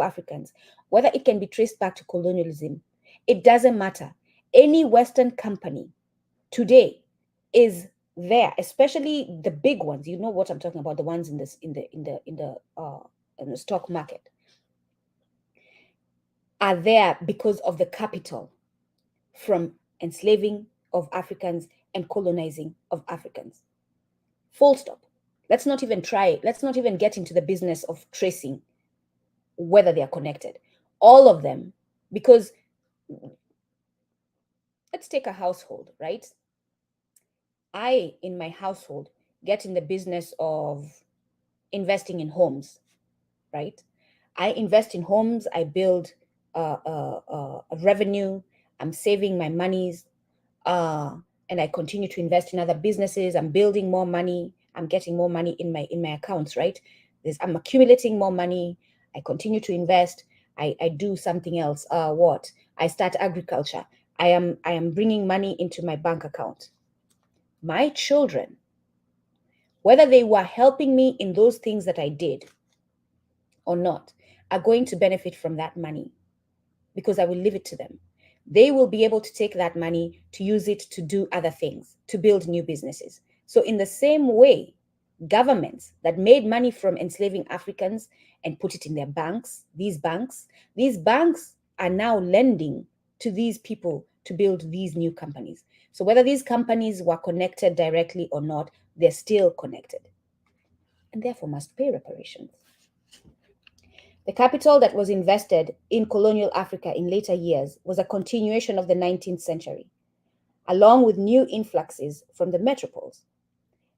Africans, whether it can be traced back to colonialism, it doesn't matter. Any Western company today is there, especially the big ones, you know what I'm talking about, the ones in this in the stock market, are there because of the capital from enslaving of Africans and colonizing of Africans. Full stop. Let's not even try, let's not even get into the business of tracing whether they are connected. All of them, because let's take a household, right? I, in my household, get in the business of investing in homes, right? I invest in homes, I build a revenue, I'm saving my monies, and I continue to invest in other businesses. I'm building more money. I'm getting more money in my accounts, right? I'm accumulating more money. I continue to invest. I do something else. What? I start agriculture. I am bringing money into my bank account. My children, whether they were helping me in those things that I did or not, are going to benefit from that money because I will leave it to them. They will be able to take that money to use it to do other things, to build new businesses. So, in the same way, governments that made money from enslaving Africans and put it in their banks, these banks are now lending to these people to build these new companies. So, whether these companies were connected directly or not, they're still connected and therefore must pay reparations. The capital that was invested in colonial Africa in later years was a continuation of the 19th century, along with new influxes from the metropoles.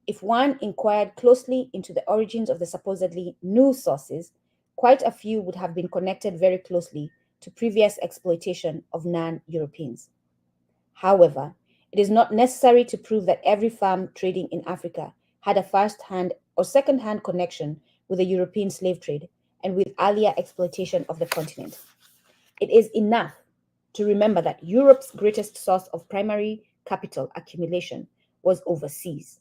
If one inquired closely into the origins of the supposedly new sources, quite a few would have been connected very closely to previous exploitation of non-Europeans. However, it is not necessary to prove that every farm trading in Africa had a first-hand or second-hand connection with the European slave trade and with earlier exploitation of the continent. It is enough to remember that Europe's greatest source of primary capital accumulation was overseas,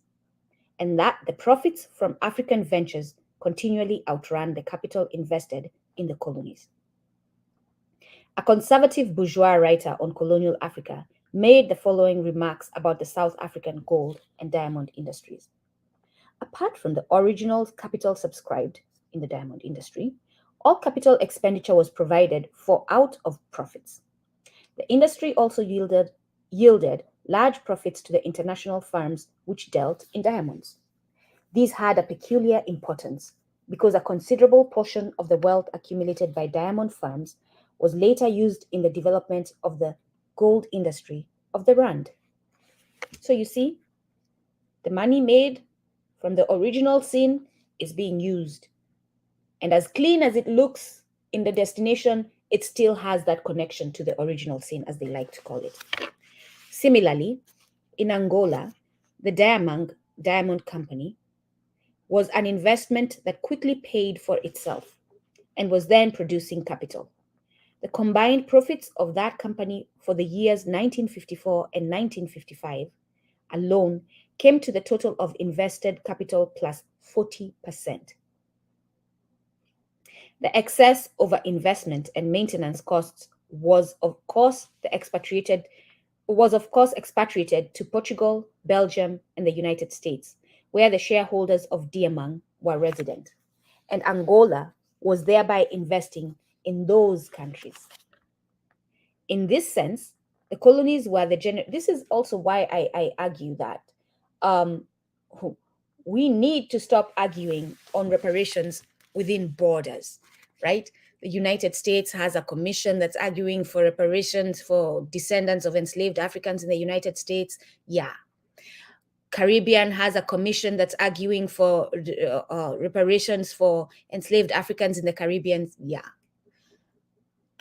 and that the profits from African ventures continually outran the capital invested in the colonies. A conservative bourgeois writer on colonial Africa made the following remarks about the South African gold and diamond industries. Apart from the original capital subscribed in the diamond industry, all capital expenditure was provided for out of profits. The industry also yielded large profits to the international firms which dealt in diamonds. These had a peculiar importance because a considerable portion of the wealth accumulated by diamond firms was later used in the development of the gold industry of the Rand. So you see, the money made from the original sin is being used. And as clean as it looks in the destination, it still has that connection to the original sin, as they like to call it. Similarly, in Angola, the Diamond Company was an investment that quickly paid for itself and was then producing capital. The combined profits of that company for the years 1954 and 1955 alone came to the total of invested capital plus 40%. The excess over investment and maintenance costs was of course expatriated to Portugal, Belgium, and the United States, where the shareholders of Diamang were resident, and Angola was thereby investing in those countries. In this sense, the colonies were this is also why I argue that we need to stop arguing on reparations within borders, right? The United States has a commission that's arguing for reparations for descendants of enslaved Africans in the United States. Yeah. Caribbean has a commission that's arguing for reparations for enslaved Africans in the Caribbean. Yeah.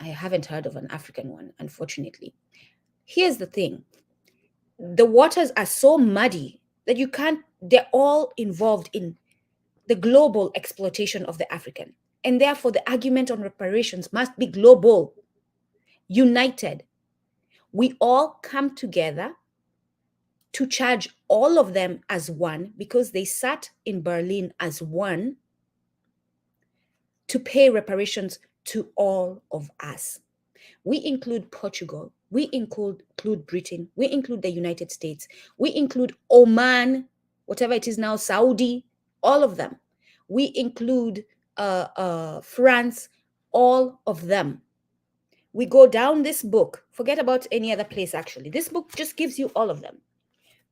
I haven't heard of an African one, unfortunately. Here's the thing. The waters are so muddy that they're all involved in the global exploitation of the African. And therefore, the argument on reparations must be global, united. We all come together to charge all of them as one because they sat in Berlin as one to pay reparations to all of us. We include Portugal. We include Britain. We include the United States. We include Oman, whatever it is now, Saudi, all of them. We include France, all of them. We go down this book. Forget about any other place, actually. This book just gives you all of them.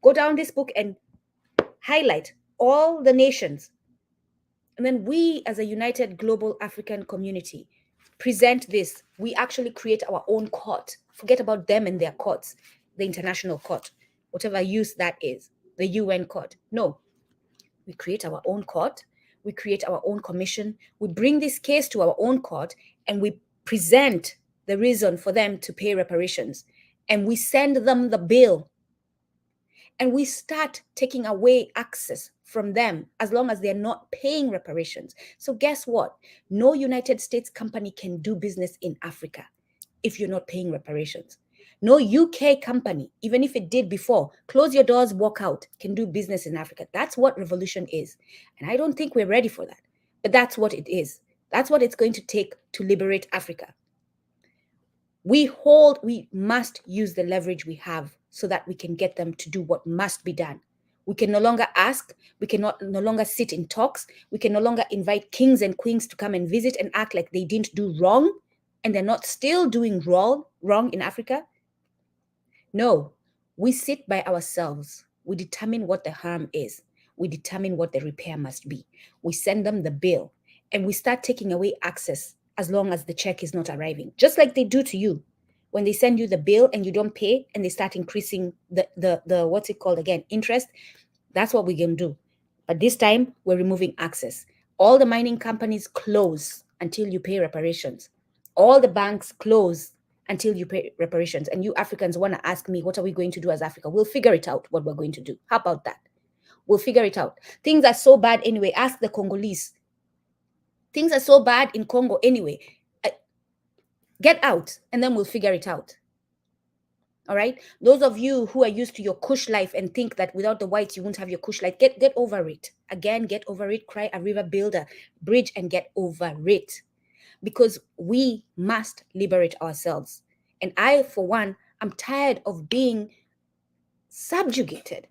Go down this book and highlight all the nations. And then we, as a united global African community, present this. We actually create our own court. Forget about them and their courts, the international court, whatever use that is, the UN court. No, we create our own court. We create our own commission. We bring this case to our own court and we present the reason for them to pay reparations. And we send them the bill. And we start taking away access from them as long as they're not paying reparations. So guess what? No United States company can do business in Africa if you're not paying reparations. No UK company, even if it did before, close your doors, walk out, can do business in Africa. That's what revolution is. And I don't think we're ready for that. But that's what it is. That's what it's going to take to liberate Africa. We must use the leverage we have so that we can get them to do what must be done. We can no longer ask. We cannot no longer sit in talks. We can no longer invite kings and queens to come and visit and act like they didn't do wrong and they're not still doing wrong in Africa. No, we sit by ourselves. We determine what the harm is. We determine what the repair must be. We send them the bill and we start taking away access as long as the check is not arriving, just like they do to you. When they send you the bill and you don't pay and they start increasing the what's it called again, interest, that's what we're going to do. But this time, we're removing access. All the mining companies close until you pay reparations. All the banks close until you pay reparations. And you Africans want to ask me, what are we going to do as Africa? We'll figure it out, what we're going to do. How about that? We'll figure it out. Things are so bad anyway. Ask the Congolese. Things are so bad in Congo anyway. Get out, and then we'll figure it out. All right? Those of you who are used to your cush life and think that without the whites, you won't have your cush life, get over it. Again, get over it. Cry a river, build a bridge, and get over it. Because we must liberate ourselves. And I, for one, I'm tired of being subjugated.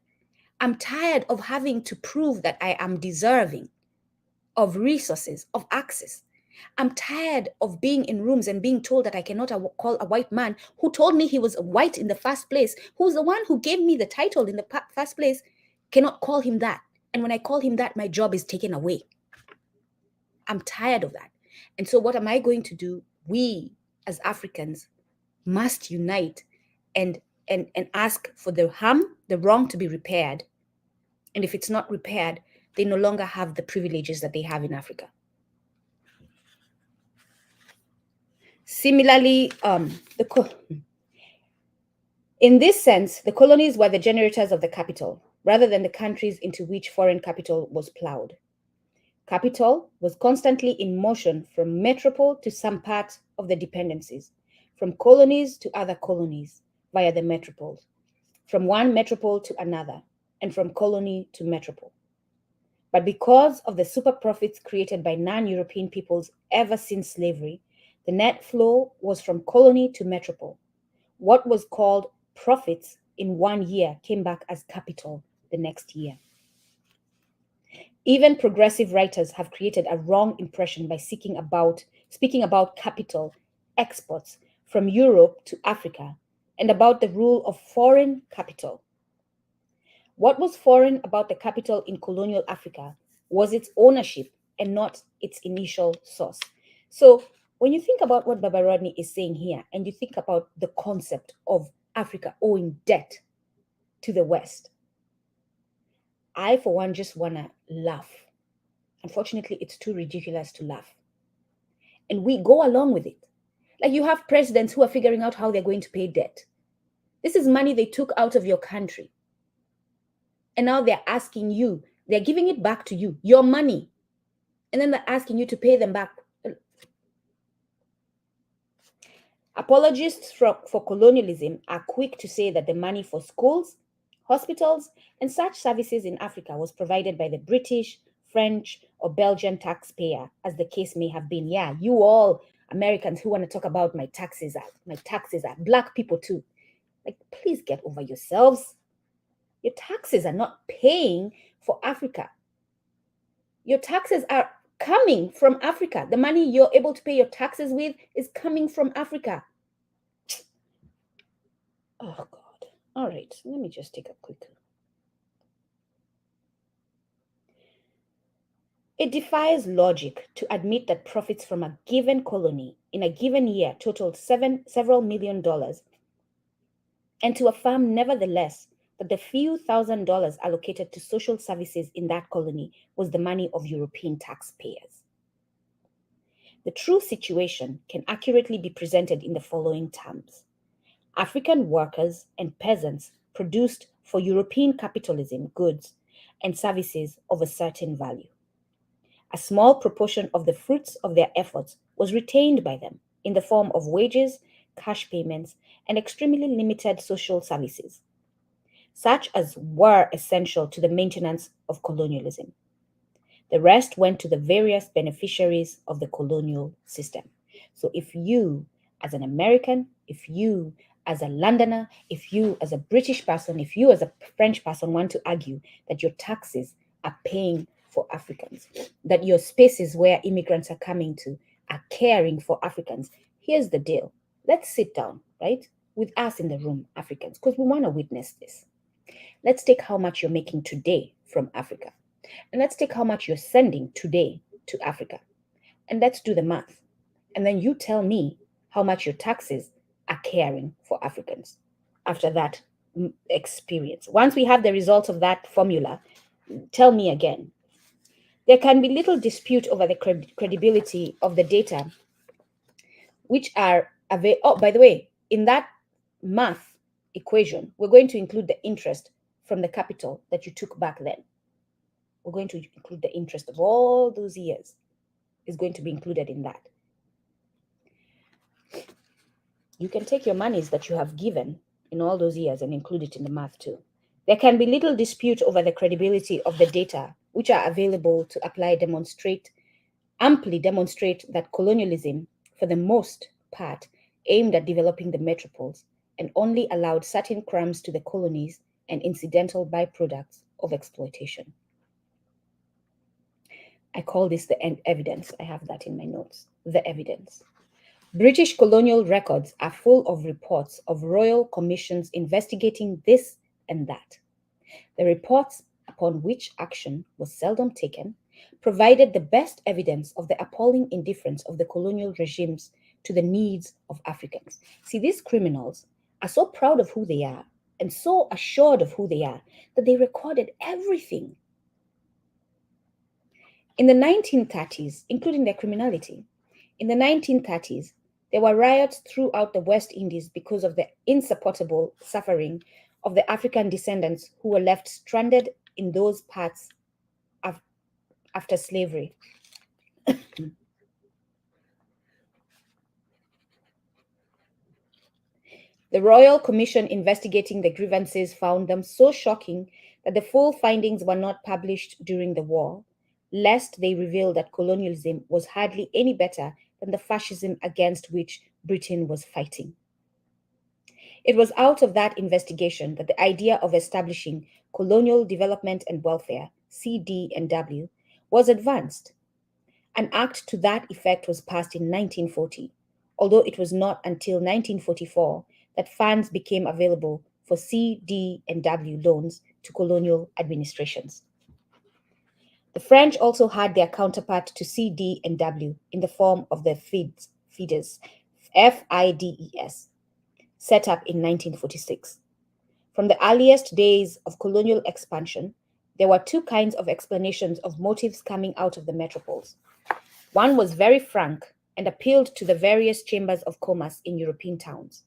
I'm tired of having to prove that I am deserving of resources, of access. I'm tired of being in rooms and being told that I cannot call a white man who told me he was white in the first place, who's the one who gave me the title in the first place, cannot call him that. And when I call him that, my job is taken away. I'm tired of that. And so what am I going to do? We as Africans must unite and ask for the harm, the wrong to be repaired. And if it's not repaired, they no longer have the privileges that they have in Africa. Similarly, in this sense, the colonies were the generators of the capital, rather than the countries into which foreign capital was plowed. Capital was constantly in motion from metropole to some part of the dependencies, from colonies to other colonies via the metropoles, from one metropole to another, and from colony to metropole. But because of the super profits created by non-European peoples ever since slavery, the net flow was from colony to metropole. What was called profits in 1 year came back as capital the next year. Even progressive writers have created a wrong impression by speaking about capital exports from Europe to Africa and about the rule of foreign capital. What was foreign about the capital in colonial Africa was its ownership and not its initial source. So when you think about what Baba Rodney is saying here, and you think about the concept of Africa owing debt to the West, I, for one, just want to laugh. Unfortunately, it's too ridiculous to laugh. And we go along with it. Like you have presidents who are figuring out how they're going to pay debt. This is money they took out of your country. And now they're asking you, they're giving it back to you, your money. And then they're asking you to pay them back. Apologists for colonialism are quick to say that the money for schools, hospitals, and such services in Africa was provided by the British, French, or Belgian taxpayer, as the case may have been. Yeah, you all Americans who want to talk about my taxes are black people too. Like, please get over yourselves. Your taxes are not paying for Africa. Your taxes are coming from Africa. The money you're able to pay your taxes with is coming from Africa. Oh, God. All right. Let me just take a quick look. It defies logic to admit that profits from a given colony in a given year totaled several million dollars, and to affirm, nevertheless, that the few $1,000s allocated to social services in that colony was the money of European taxpayers. The true situation can accurately be presented in the following terms. African workers and peasants produced for European capitalism goods and services of a certain value. A small proportion of the fruits of their efforts was retained by them in the form of wages, cash payments, and extremely limited social services, such as were essential to the maintenance of colonialism. The rest went to the various beneficiaries of the colonial system. So if you, as an American, if you, as a Londoner, if you, as a British person, if you, as a French person, want to argue that your taxes are paying for Africans, that your spaces where immigrants are coming to are caring for Africans, here's the deal. Let's sit down, right, with us in the room, Africans, because we want to witness this. Let's take how much you're making today from Africa. And let's take how much you're sending today to Africa. And let's do the math. And then you tell me how much your taxes are caring for Africans after that experience. Once we have the results of that formula, tell me again. There can be little dispute over the credibility of the data, which are available. Oh, by the way, in that math equation, we're going to include the interest from the capital that you took back then. We're going to include the interest of all those years is going to be included in that. You can take your monies that you have given in all those years and include it in the math too. There can be little dispute over the credibility of the data which are available to amply demonstrate that colonialism, for the most part, aimed at developing the metropoles and only allowed certain crumbs to the colonies and incidental byproducts of exploitation. I call this the evidence. I have that in my notes. The evidence. British colonial records are full of reports of royal commissions investigating this and that. The reports, upon which action was seldom taken, provided the best evidence of the appalling indifference of the colonial regimes to the needs of Africans. See, these criminals are so proud of who they are and so assured of who they are that they recorded everything. In the 1930s, including their criminality, in the 1930s, there were riots throughout the West Indies because of the insupportable suffering of the African descendants who were left stranded in those parts after slavery. The Royal Commission investigating the grievances found them so shocking that the full findings were not published during the war, lest they reveal that colonialism was hardly any better than the fascism against which Britain was fighting. It was out of that investigation that the idea of establishing Colonial Development and Welfare, CD&W, was advanced. An act to that effect was passed in 1940, although it was not until 1944 that funds became available for CD&W loans to colonial administrations. The French also had their counterpart to CD&W in the form of the FIDES, FIDES, set up in 1946. From the earliest days of colonial expansion, there were two kinds of explanations of motives coming out of the metropoles. One was very frank and appealed to the various chambers of commerce in European towns.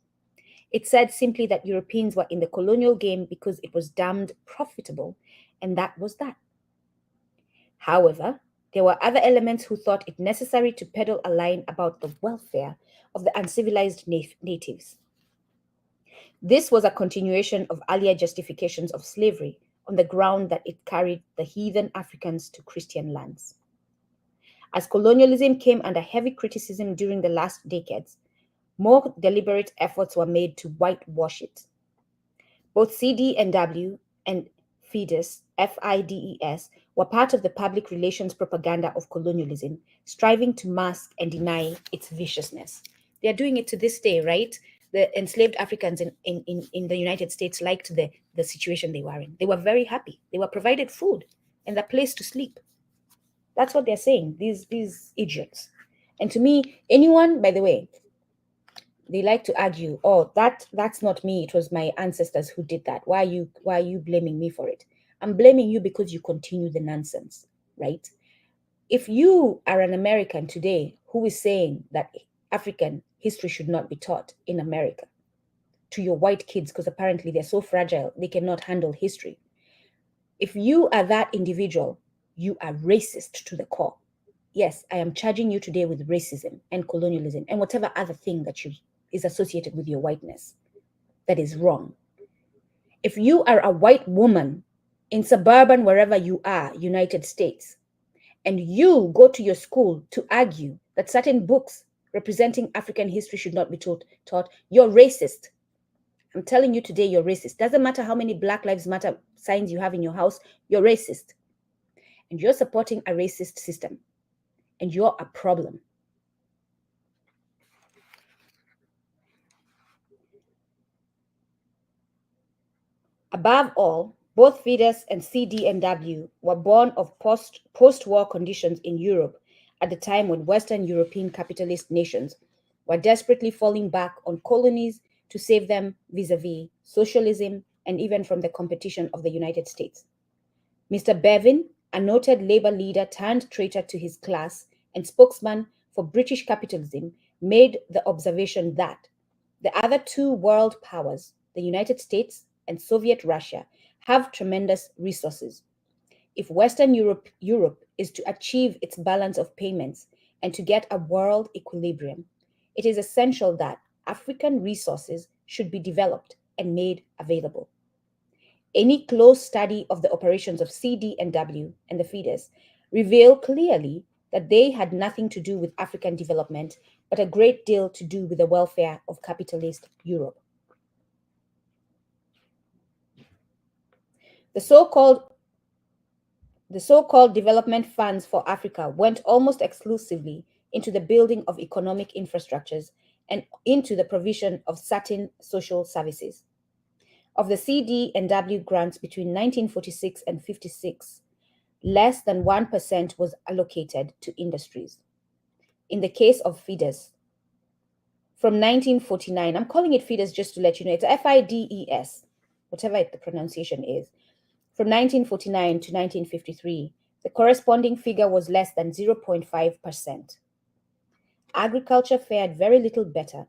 It said simply that Europeans were in the colonial game because it was damned profitable, and that was that. However, there were other elements who thought it necessary to peddle a line about the welfare of the uncivilized natives. This was a continuation of earlier justifications of slavery on the ground that it carried the heathen Africans to Christian lands. As colonialism came under heavy criticism during the last decades, more deliberate efforts were made to whitewash it. Both CD&W and FIDES, were part of the public relations propaganda of colonialism, striving to mask and deny its viciousness. They are doing it to this day, right? The enslaved Africans in the United States liked the situation they were in. They were very happy. They were provided food and a place to sleep. That's what they're saying, these idiots. And to me, anyone, by the way, they like to argue, oh, that's not me, it was my ancestors who did that. Why are you blaming me for it? I'm blaming you because you continue the nonsense, right? If you are an American today who is saying that African history should not be taught in America to your white kids because apparently they're so fragile they cannot handle history, if you are that individual, you are racist to the core. Yes, I am charging you today with racism and colonialism and whatever other thing that is associated with your whiteness. That is wrong. If you are a white woman in suburban, wherever you are, United States, and you go to your school to argue that certain books representing African history should not be taught, you're racist. I'm telling you today, you're racist. Doesn't matter how many Black Lives Matter signs you have in your house, you're racist. And you're supporting a racist system. And you're a problem. Above all, both FIDES and CD&W were born of post-war conditions in Europe at the time when Western European capitalist nations were desperately falling back on colonies to save them vis-a-vis socialism and even from the competition of the United States. Mr. Bevin, a noted labor leader turned traitor to his class and spokesman for British capitalism, made the observation that the other two world powers, the United States and Soviet Russia, have tremendous resources. If Western Europe is to achieve its balance of payments and to get a world equilibrium, it is essential that African resources should be developed and made available. Any close study of the operations of CD&W and the FIDES reveal clearly that they had nothing to do with African development, but a great deal to do with the welfare of capitalist Europe. The so-called development funds for Africa went almost exclusively into the building of economic infrastructures and into the provision of certain social services. Of the CD&W grants between 1946 and 56, less than 1% was allocated to industries. In the case of FIDES, from 1949, I'm calling it FIDES just to let you know, it's FIDES, whatever the pronunciation is. From 1949 to 1953, the corresponding figure was less than 0.5%. Agriculture fared very little better,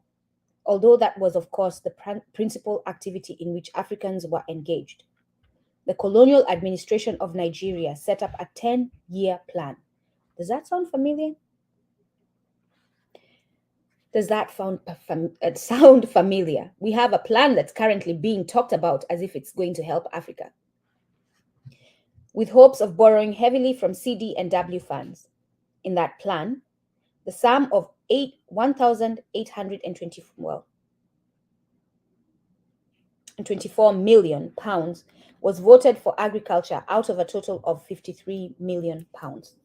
although that was, of course, the principal activity in which Africans were engaged. The colonial administration of Nigeria set up a 10-year plan. Does that sound familiar? Does that sound familiar? We have a plan that's currently being talked about as if it's going to help Africa, with hopes of borrowing heavily from CD&W funds. In that plan, the sum of 1,824 million pounds was voted for agriculture out of a total of 53 million pounds.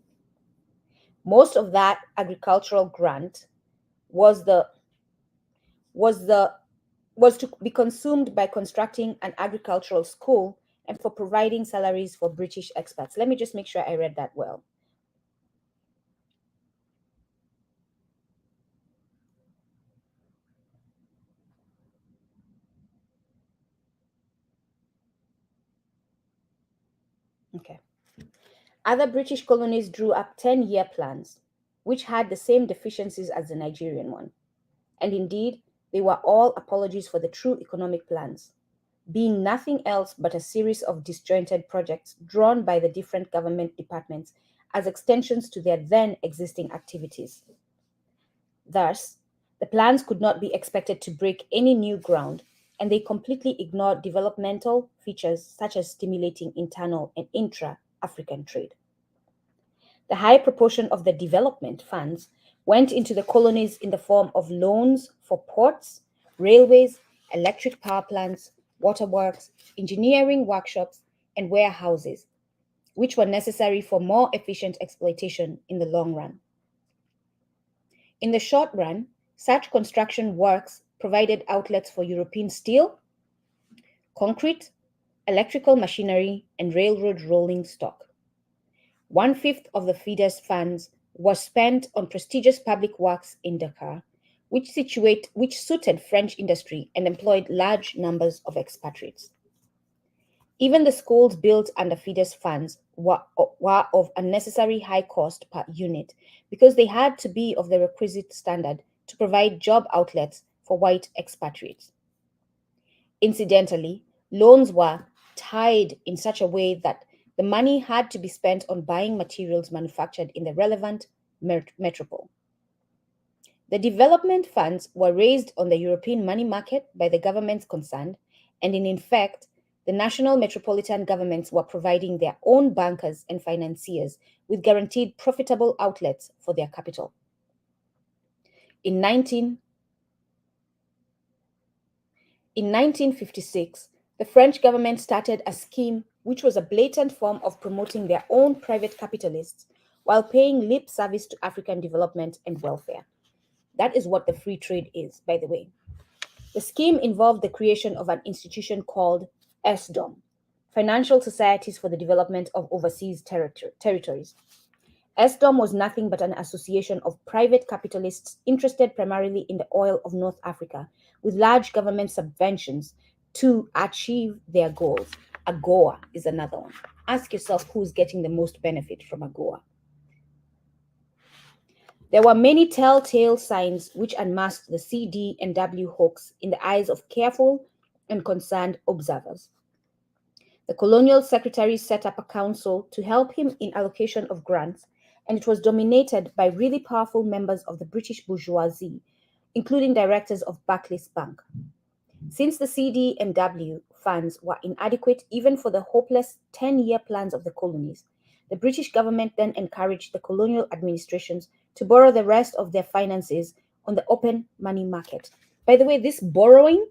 Most of that agricultural grant was to be consumed by constructing an agricultural school and for providing salaries for British expats. Let me just make sure I read that well. Okay. Other British colonies drew up 10-year plans, which had the same deficiencies as the Nigerian one. And indeed, they were all apologies for the true economic plans, being nothing else but a series of disjointed projects drawn by the different government departments as extensions to their then existing activities. Thus, the plans could not be expected to break any new ground, and they completely ignored developmental features such as stimulating internal and intra-African trade. The high proportion of the development funds went into the colonies in the form of loans for ports, railways, electric power plants, waterworks, engineering workshops, and warehouses, which were necessary for more efficient exploitation in the long run. In the short run, such construction works provided outlets for European steel, concrete, electrical machinery, and railroad rolling stock. 1/5 of the feeder's funds was spent on prestigious public works in Dakar, which suited French industry and employed large numbers of expatriates. Even the schools built under feeder's funds were of unnecessary high cost per unit because they had to be of the requisite standard to provide job outlets for white expatriates. Incidentally, loans were tied in such a way that the money had to be spent on buying materials manufactured in the relevant metropole. The development funds were raised on the European money market by the governments concerned, and in effect, the national metropolitan governments were providing their own bankers and financiers with guaranteed profitable outlets for their capital. In 1956, the French government started a scheme which was a blatant form of promoting their own private capitalists while paying lip service to African development and welfare. That is what the free trade is, by the way. The scheme involved the creation of an institution called SDOM, Financial Societies for the Development of Overseas Territories. SDOM was nothing but an association of private capitalists interested primarily in the oil of North Africa, with large government subventions to achieve their goals. AGOA is another one. Ask yourself who's getting the most benefit from AGOA. There were many telltale signs which unmasked the CD and W hoax in the eyes of careful and concerned observers. The colonial secretary set up a council to help him in allocation of grants, and it was dominated by really powerful members of the British bourgeoisie, including directors of Barclays Bank. Since the CD and W funds were inadequate even for the hopeless 10-year plans of the colonies, the British government then encouraged the colonial administrations to borrow the rest of their finances on the open money market. By the way, this borrowing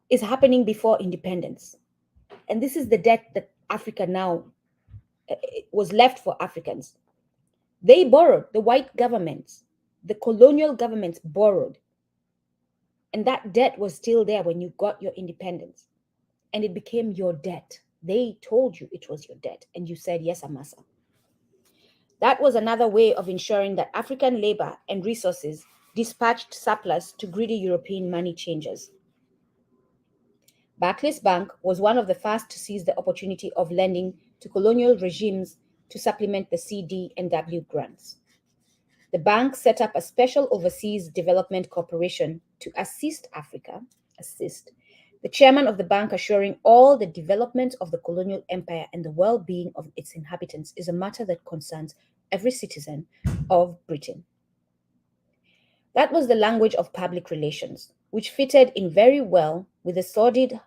is happening before independence. And this is the debt that Africa now was left for Africans. They borrowed, the white governments, the colonial governments borrowed. And that debt was still there when you got your independence. And it became your debt. They told you it was your debt. And you said, yes, Amasa. That was another way of ensuring that African labor and resources dispatched surplus to greedy European money changers. Barclays Bank was one of the first to seize the opportunity of lending to colonial regimes to supplement the CD and W grants. The bank set up a special overseas development corporation to assist Africa, the chairman of the bank assuring all the development of the colonial empire and the well-being of its inhabitants is a matter that concerns every citizen of Britain. That was the language of public relations, which fitted in very well with the sordid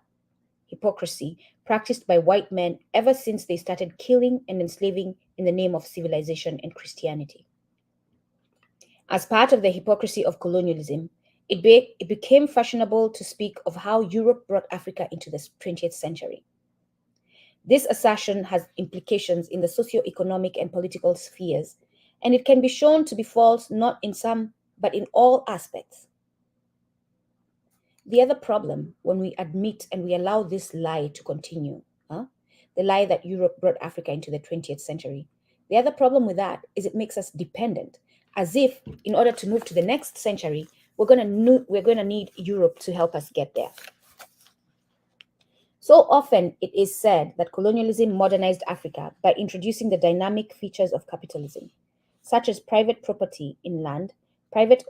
hypocrisy practiced by white men ever since they started killing and enslaving in the name of civilization and Christianity. As part of the hypocrisy of colonialism, it became fashionable to speak of how Europe brought Africa into the 20th century. This assertion has implications in the socio-economic and political spheres, and it can be shown to be false not in some, but in all aspects. The other problem, when we admit and we allow this lie to continue, the lie that Europe brought Africa into the 20th century, the other problem with that is it makes us dependent, as if in order to move to the next century, we're going to need Europe to help us get there. So often it is said that colonialism modernized Africa by introducing the dynamic features of capitalism, such as private property in land, private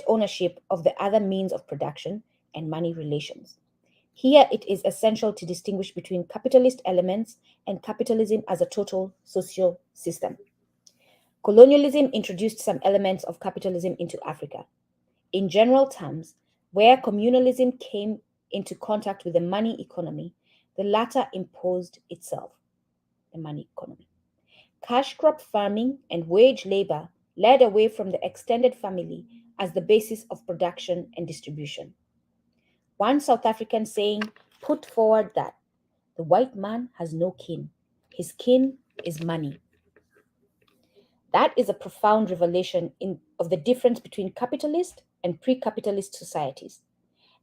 ownership of the other means of production, and money relations. Here it is essential to distinguish between capitalist elements and capitalism as a total social system. Colonialism introduced some elements of capitalism into Africa. In general terms, where communalism came into contact with the money economy, the latter imposed itself, the money economy. Cash crop farming and wage labor led away from the extended family as the basis of production and distribution. One South African saying put forward that the white man has no kin, his kin is money. That is a profound revelation of the difference between capitalist and pre capitalist societies.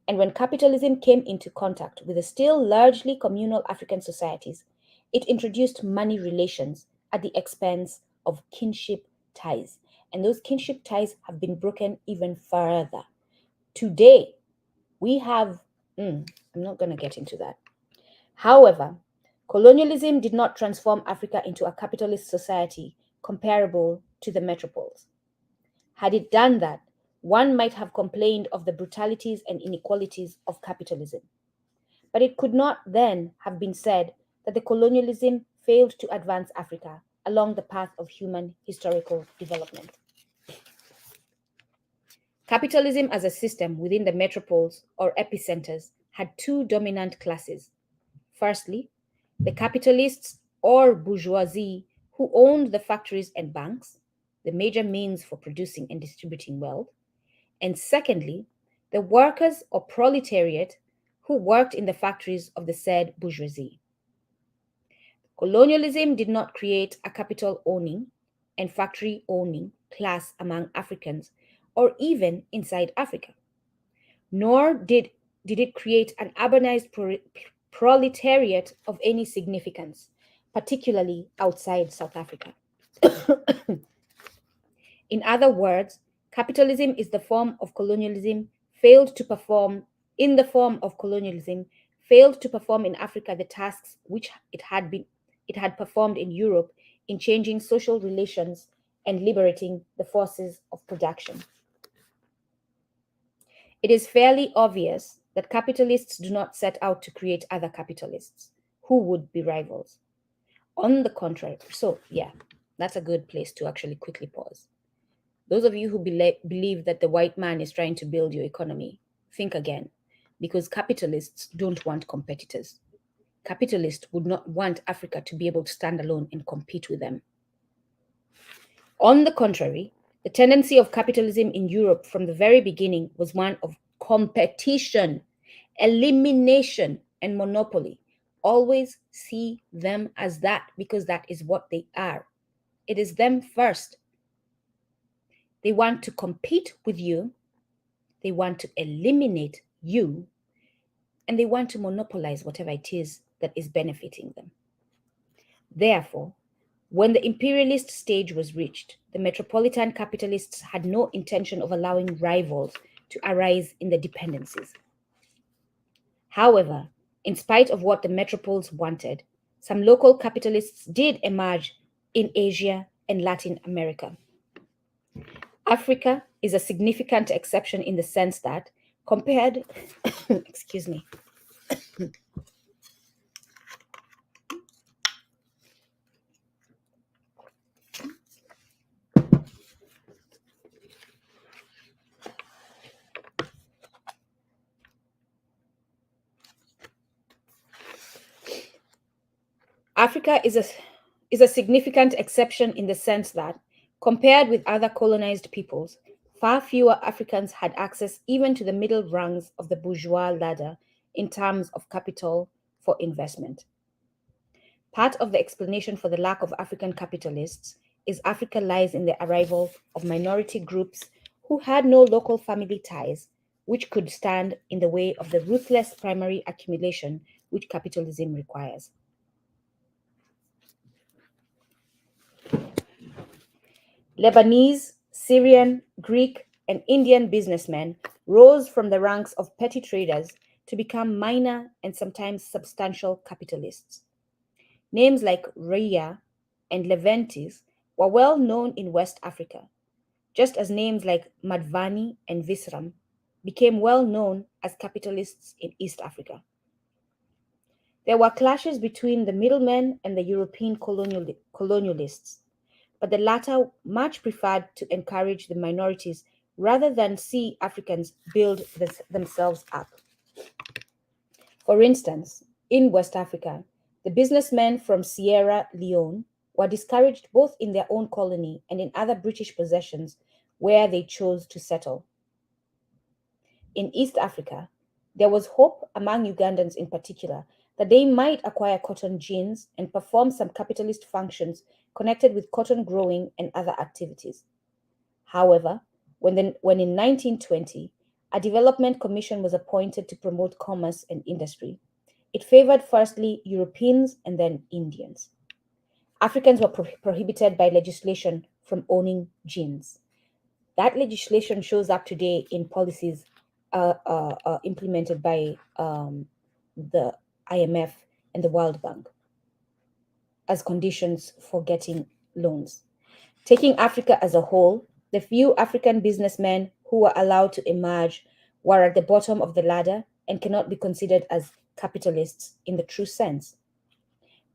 And when capitalism came into contact with the still largely communal African societies, it introduced money relations at the expense of kinship ties. And those kinship ties have been broken even further. Today, we have, I'm not going to get into that. However, colonialism did not transform Africa into a capitalist society comparable to the metropoles. Had it done that, one might have complained of the brutalities and inequalities of capitalism. But it could not then have been said that the colonialism failed to advance Africa along the path of human historical development. Capitalism as a system within the metropoles or epicenters had two dominant classes. Firstly, the capitalists or bourgeoisie who owned the factories and banks, the major means for producing and distributing wealth. And secondly, the workers or proletariat who worked in the factories of the said bourgeoisie. Colonialism did not create a capital owning and factory owning class among Africans or even inside Africa, nor did it create an urbanized proletariat of any significance, particularly outside South Africa. In other words, capitalism is the form of colonialism failed to perform in the form of colonialism failed to perform in Africa the tasks which it had performed in Europe in changing social relations and liberating the forces of production. It is fairly obvious that capitalists do not set out to create other capitalists who would be rivals. On the contrary, so yeah, that's a good place to actually quickly pause. Those of you who believe that the white man is trying to build your economy, think again, because capitalists don't want competitors. Capitalists would not want Africa to be able to stand alone and compete with them. On the contrary, the tendency of capitalism in Europe from the very beginning was one of competition, elimination, and monopoly. Always see them as that because that is what they are. It is them first. They want to compete with you, they want to eliminate you, and they want to monopolize whatever it is that is benefiting them. Therefore, when the imperialist stage was reached, the metropolitan capitalists had no intention of allowing rivals to arise in the dependencies. However, in spite of what the metropoles wanted, some local capitalists did emerge in Asia and Latin America. Africa is a significant exception in the sense that, compared, excuse me, Africa is a significant exception in the sense that, compared with other colonized peoples, far fewer Africans had access even to the middle rungs of the bourgeois ladder in terms of capital for investment. Part of the explanation for the lack of African capitalists is Africa lies in the arrival of minority groups who had no local family ties, which could stand in the way of the ruthless primary accumulation which capitalism requires. Lebanese, Syrian, Greek, and Indian businessmen rose from the ranks of petty traders to become minor and sometimes substantial capitalists. Names like Rhea and Leventis were well known in West Africa, just as names like Madvani and Visram became well known as capitalists in East Africa. There were clashes between the middlemen and the European colonialists, but the latter much preferred to encourage the minorities rather than see Africans build themselves up. For instance, in West Africa, the businessmen from Sierra Leone, were discouraged both in their own colony and in other British possessions where they chose to settle. In East Africa, there was hope among Ugandans in particular that they might acquire cotton gins and perform some capitalist functions connected with cotton growing and other activities. However, when in 1920 a development commission was appointed to promote commerce and industry, it favored firstly Europeans and then Indians. Africans were prohibited by legislation from owning gins. That legislation shows up today in policies implemented by the IMF and the World Bank as conditions for getting loans. Taking Africa as a whole, the few African businessmen who were allowed to emerge were at the bottom of the ladder and cannot be considered as capitalists in the true sense.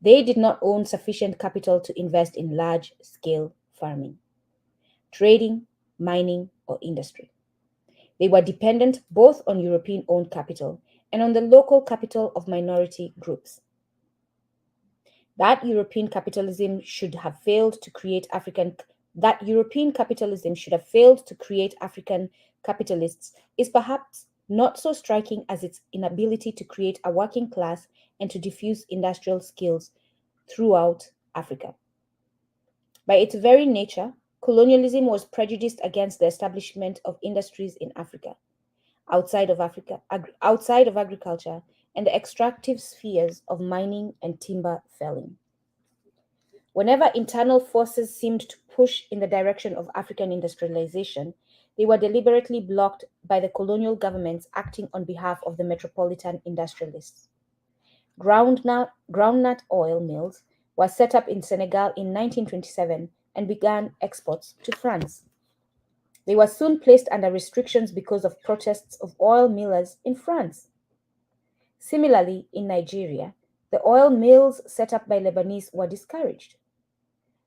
They did not own sufficient capital to invest in large scale farming, trading, mining, or industry. They were dependent both on European owned capital and on the local capital of minority groups. That European capitalism should have failed to create African that European capitalism should have failed to create African capitalists is perhaps not so striking as its inability to create a working class and to diffuse industrial skills throughout Africa. By its very nature, colonialism was prejudiced against the establishment of industries in Africa, outside of agriculture, and the extractive spheres of mining and timber felling. Whenever internal forces seemed to push in the direction of African industrialization, they were deliberately blocked by the colonial governments acting on behalf of the metropolitan industrialists. Groundnut oil mills were set up in Senegal in 1927 and began exports to France. They were soon placed under restrictions because of protests of oil millers in France. Similarly, in Nigeria, the oil mills set up by Lebanese were discouraged.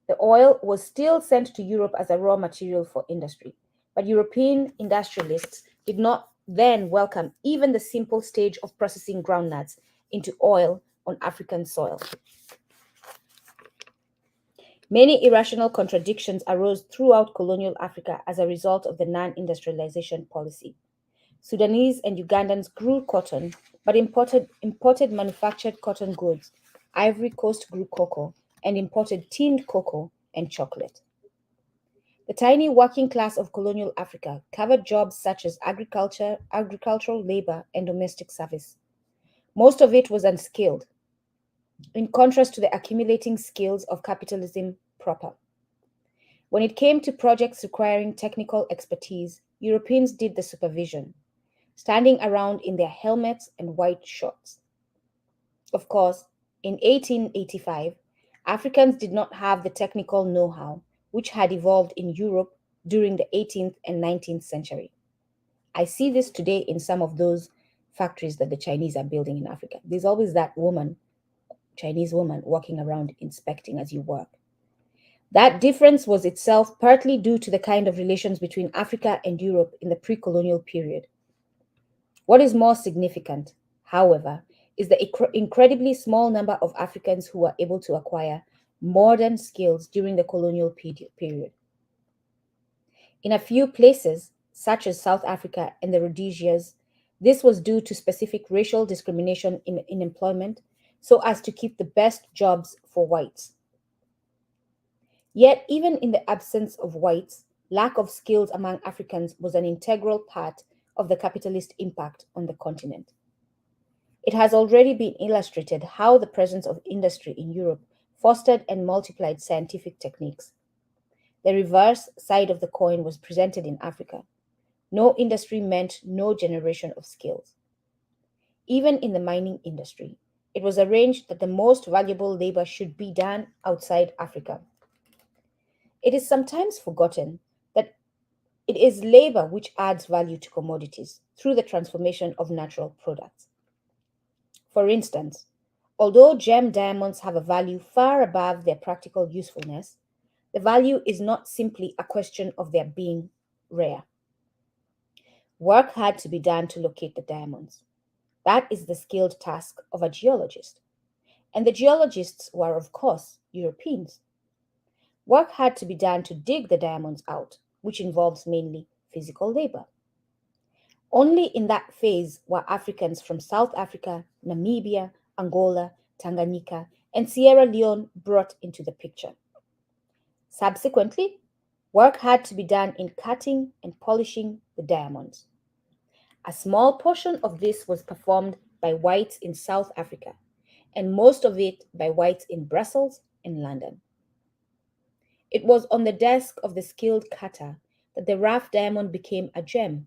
The oil was still sent to Europe as a raw material for industry, but European industrialists did not then welcome even the simple stage of processing groundnuts into oil on African soil. Many irrational contradictions arose throughout colonial Africa as a result of the non-industrialization policy. Sudanese and Ugandans grew cotton, but imported manufactured cotton goods. Ivory Coast grew cocoa and imported tinned cocoa and chocolate. The tiny working class of colonial Africa covered jobs such as agriculture, agricultural labor, and domestic service. Most of it was unskilled, in contrast to the accumulating skills of capitalism proper. When it came to projects requiring technical expertise, Europeans did the supervision, standing around in their helmets and white shorts. Of course, in 1885, Africans did not have the technical know-how which had evolved in Europe during the 18th and 19th century. I see this today in some of those factories that the Chinese are building in Africa. There's always that woman, Chinese woman, walking around inspecting as you work. That difference was itself partly due to the kind of relations between Africa and Europe in the pre-colonial period. What is more significant, however, is the incredibly small number of Africans who were able to acquire modern skills during the colonial period. In a few places, such as South Africa and the Rhodesias, this was due to specific racial discrimination in employment, so as to keep the best jobs for whites. Yet, even in the absence of whites, lack of skills among Africans was an integral part of the capitalist impact on the continent. It has already been illustrated how the presence of industry in Europe fostered and multiplied scientific techniques. The reverse side of the coin was presented in Africa. No industry meant no generation of skills. Even in the mining industry, it was arranged that the most valuable labor should be done outside Africa. It is sometimes forgotten that it is labor which adds value to commodities through the transformation of natural products. For instance, although gem diamonds have a value far above their practical usefulness, the value is not simply a question of their being rare. Work had to be done to locate the diamonds. That is the skilled task of a geologist. And the geologists were, of course, Europeans. Work had to be done to dig the diamonds out, which involves mainly physical labor. Only in that phase were Africans from South Africa, Namibia, Angola, Tanganyika, and Sierra Leone brought into the picture. Subsequently, work had to be done in cutting and polishing the diamonds. A small portion of this was performed by whites in South Africa, and most of it by whites in Brussels and London. It was on the desk of the skilled cutter that the rough diamond became a gem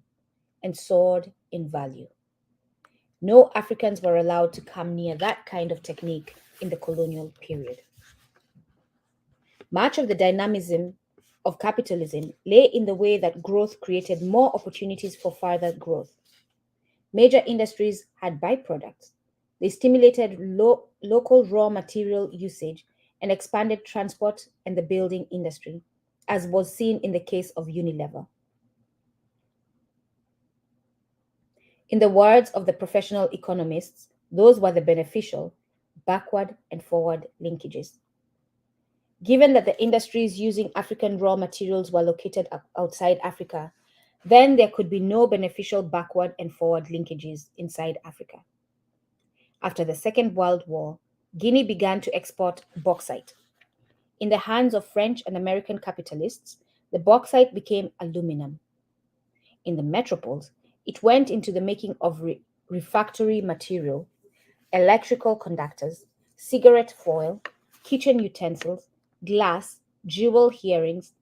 and soared in value. No Africans were allowed to come near that kind of technique in the colonial period. Much of the dynamism of capitalism lay in the way that growth created more opportunities for further growth. Major industries had byproducts. They stimulated local raw material usage and expanded transport and the building industry, as was seen in the case of Unilever. In the words of the professional economists, those were the beneficial, backward and forward linkages. Given that the industries using African raw materials were located outside Africa, then there could be no beneficial backward and forward linkages inside Africa. After the Second World War, Guinea began to export bauxite. In the hands of French and American capitalists, the bauxite became aluminum. In the metropoles, it went into the making of refractory material, electrical conductors, cigarette foil, kitchen utensils, glass, jewel earrings,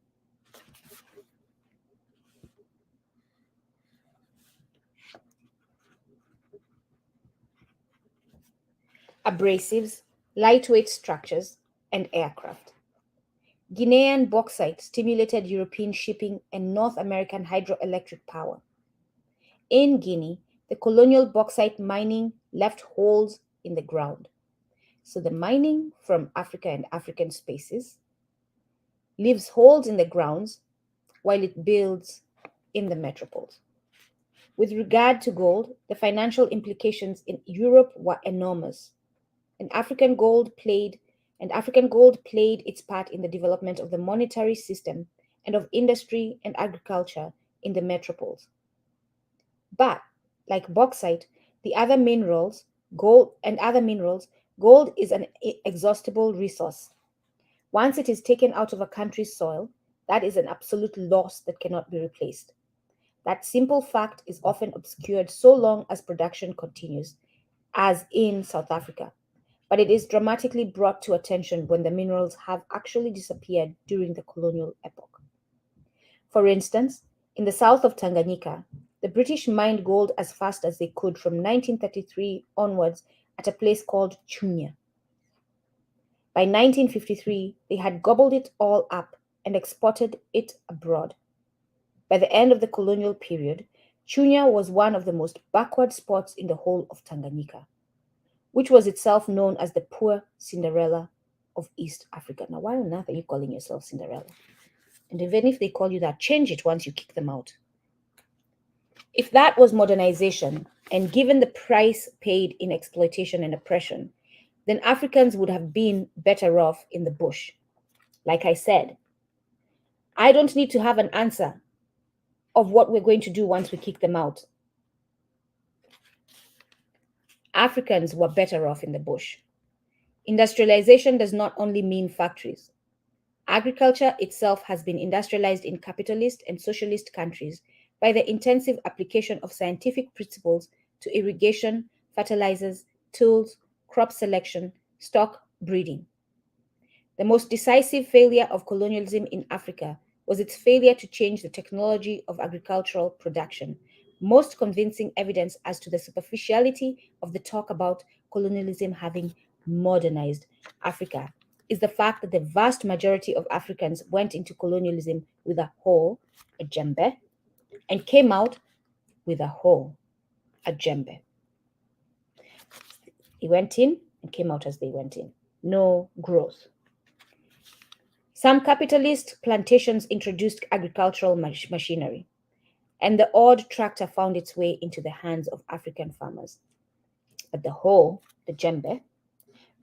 abrasives, lightweight structures, and aircraft. Guinean bauxite stimulated European shipping and North American hydroelectric power. In Guinea, the colonial bauxite mining left holes in the ground. So the mining from Africa and African spaces leaves holes in the grounds while it builds in the metropoles. With regard to gold, the financial implications in Europe were enormous. And African gold played its part in the development of the monetary system and of industry and agriculture in the metropoles. But like bauxite, gold is an inexhaustible resource. Once it is taken out of a country's soil, that is an absolute loss that cannot be replaced. That simple fact is often obscured so long as production continues, as in South Africa, but it is dramatically brought to attention when the minerals have actually disappeared during the colonial epoch. For instance, in the south of Tanganyika, the British mined gold as fast as they could from 1933 onwards at a place called Chunya. By 1953, they had gobbled it all up and exported it abroad. By the end of the colonial period, Chunya was one of the most backward spots in the whole of Tanganyika, which was itself known as the poor Cinderella of East Africa. Now, why on earth are you calling yourself Cinderella? And even if they call you that, change it once you kick them out. If that was modernization, and given the price paid in exploitation and oppression, then Africans would have been better off in the bush. Like I said, I don't need to have an answer of what we're going to do once we kick them out. Africans were better off in the bush. Industrialization does not only mean factories. Agriculture itself has been industrialized in capitalist and socialist countries by the intensive application of scientific principles to irrigation, fertilizers, tools, crop selection, stock breeding. The most decisive failure of colonialism in Africa was its failure to change the technology of agricultural production. Most convincing evidence as to the superficiality of the talk about colonialism having modernized Africa is the fact that the vast majority of Africans went into colonialism with a hoe, a djembe, and came out with a hoe, a djembe. They went in and came out as they went in. No growth. Some capitalist plantations introduced agricultural machinery, and the odd tractor found its way into the hands of African farmers. But the hoe, the djembe,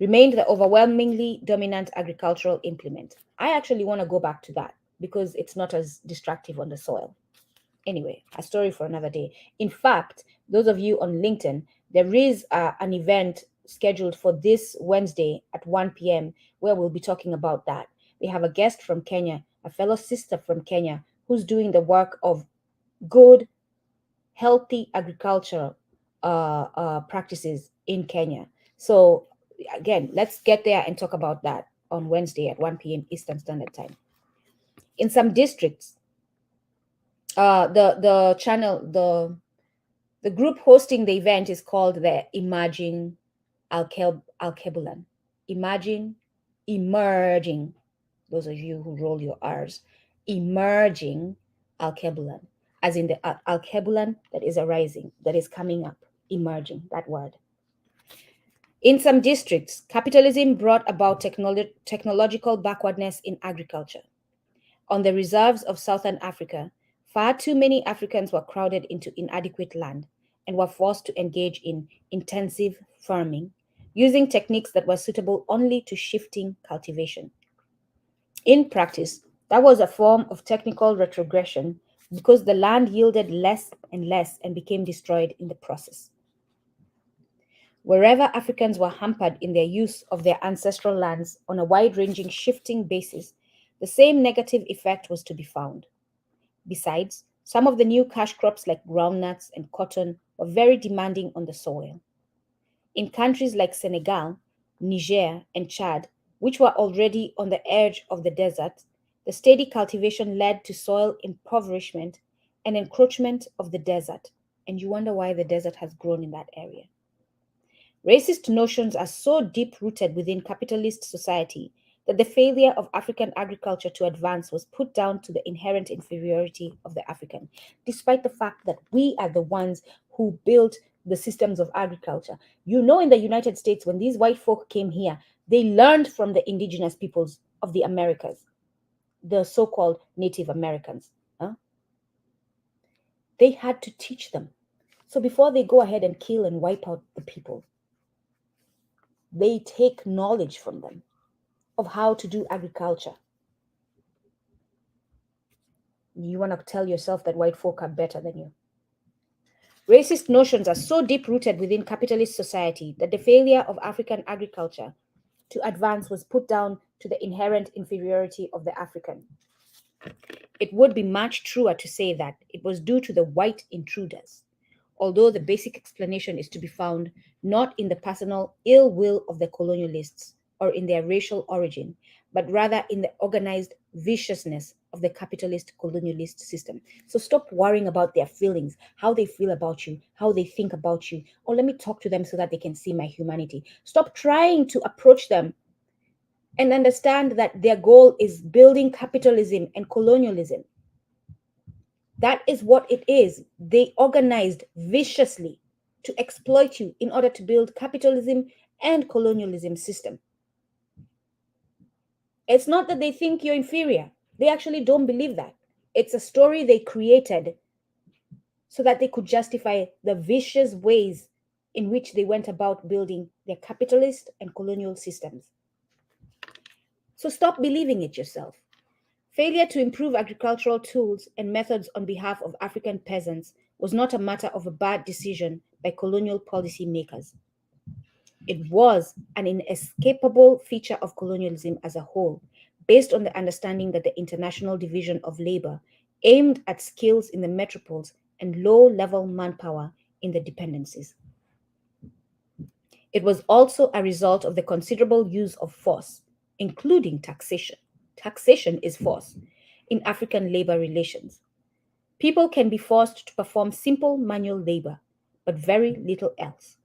remained the overwhelmingly dominant agricultural implement. I actually want to go back to that because it's not as destructive on the soil. Anyway, a story for another day. In fact, those of you on LinkedIn, there is an event scheduled for this Wednesday at 1 p.m. where we'll be talking about that. We have a guest from Kenya, a fellow sister from Kenya, who's doing the work of good, healthy agricultural practices in Kenya. So, again, let's get there and talk about that on Wednesday at 1 p.m. Eastern Standard Time. In some districts, the group hosting the event is called the Imagine Alkebulan. Imagine emerging. Those of you who roll your R's, emerging Alkebulan, as in the Alkebulan that is arising, that is coming up, emerging, that word. In some districts, capitalism brought about technological backwardness in agriculture. On the reserves of Southern Africa, far too many Africans were crowded into inadequate land and were forced to engage in intensive farming, using techniques that were suitable only to shifting cultivation. In practice, that was a form of technical retrogression because the land yielded less and less and became destroyed in the process. Wherever Africans were hampered in their use of their ancestral lands on a wide-ranging shifting basis, the same negative effect was to be found. Besides, some of the new cash crops like groundnuts and cotton were very demanding on the soil. In countries like Senegal, Niger, and Chad, which were already on the edge of the desert, the steady cultivation led to soil impoverishment and encroachment of the desert. And you wonder why the desert has grown in that area. Racist notions are so deep-rooted within capitalist society that the failure of African agriculture to advance was put down to the inherent inferiority of the African, despite the fact that we are the ones who built the systems of agriculture. You know, in the United States, when these white folk came here, they learned from the indigenous peoples of the Americas, the so-called Native Americans. They had to teach them. So before they go ahead and kill and wipe out the people, they take knowledge from them of how to do agriculture. You want to tell yourself that white folk are better than you. Racist notions are so deep-rooted within capitalist society that the failure of African agriculture to advance was put down to the inherent inferiority of the African. It would be much truer to say that it was due to the white intruders, although the basic explanation is to be found not in the personal ill will of the colonialists or in their racial origin, but rather in the organized viciousness of the capitalist colonialist system. So stop worrying about their feelings, how they feel about you, how they think about you. Or let me talk to them so that they can see my humanity. Stop trying to approach them and understand that their goal is building capitalism and colonialism. That is what it is. They organized viciously to exploit you in order to build capitalism and colonialism system. It's not that they think you're inferior. They actually don't believe that. It's a story they created so that they could justify the vicious ways in which they went about building their capitalist and colonial systems. So stop believing it yourself. Failure to improve agricultural tools and methods on behalf of African peasants was not a matter of a bad decision by colonial policy makers. It was an inescapable feature of colonialism as a whole, based on the understanding that the international division of labor aimed at skills in the metropoles and low-level manpower in the dependencies. It was also a result of the considerable use of force, including taxation. Taxation is force in African labor relations. People can be forced to perform simple manual labor, but very little else.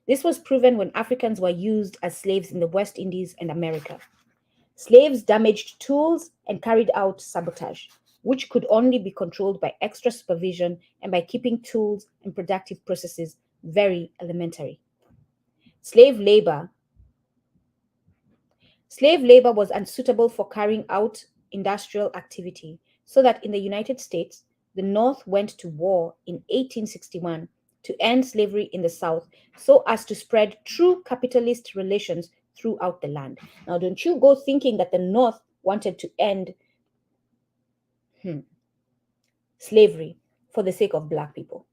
This was proven when Africans were used as slaves in the West Indies and America. Slaves damaged tools and carried out sabotage, which could only be controlled by extra supervision and by keeping tools and productive processes very elementary. Slave labor was unsuitable for carrying out industrial activity, so that in the United States, the North went to war in 1861 to end slavery in the South so as to spread true capitalist relations throughout the land. Now, don't you go thinking that the North wanted to end slavery for the sake of Black people.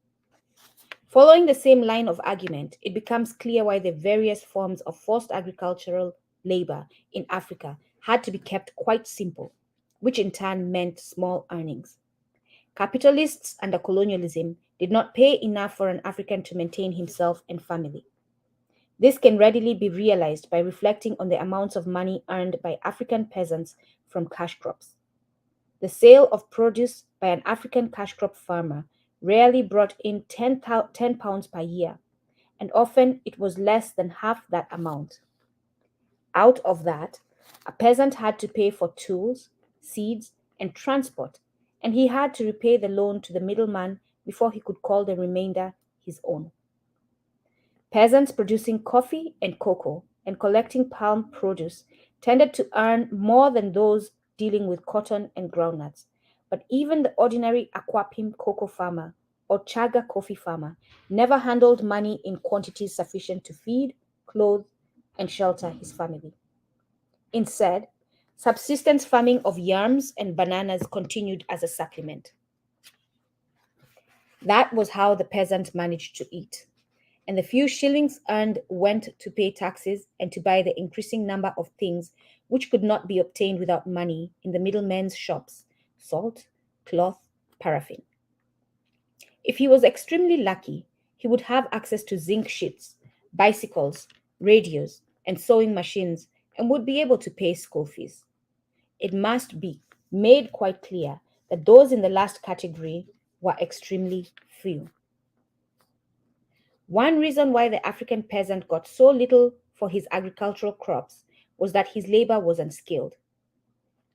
Following the same line of argument, it becomes clear why the various forms of forced agricultural labor in Africa had to be kept quite simple, which in turn meant small earnings. Capitalists under colonialism did not pay enough for an African to maintain himself and family. This can readily be realized by reflecting on the amounts of money earned by African peasants from cash crops. The sale of produce by an African cash crop farmer rarely brought in 10 pounds per year, and often it was less than half that amount. Out of that, a peasant had to pay for tools, seeds, and transport, and he had to repay the loan to the middleman before he could call the remainder his own. Peasants producing coffee and cocoa and collecting palm produce tended to earn more than those dealing with cotton and groundnuts. But even the ordinary Akwapim cocoa farmer or Chaga coffee farmer never handled money in quantities sufficient to feed, clothe, and shelter his family. Instead, subsistence farming of yams and bananas continued as a supplement. That was how the peasant managed to eat, and the few shillings earned went to pay taxes and to buy the increasing number of things which could not be obtained without money in the middlemen's shops: salt, cloth, paraffin. If he was extremely lucky, he would have access to zinc sheets, bicycles, radios, and sewing machines, and would be able to pay school fees. It must be made quite clear that those in the last category were extremely few. One reason why the African peasant got so little for his agricultural crops was that his labor was unskilled.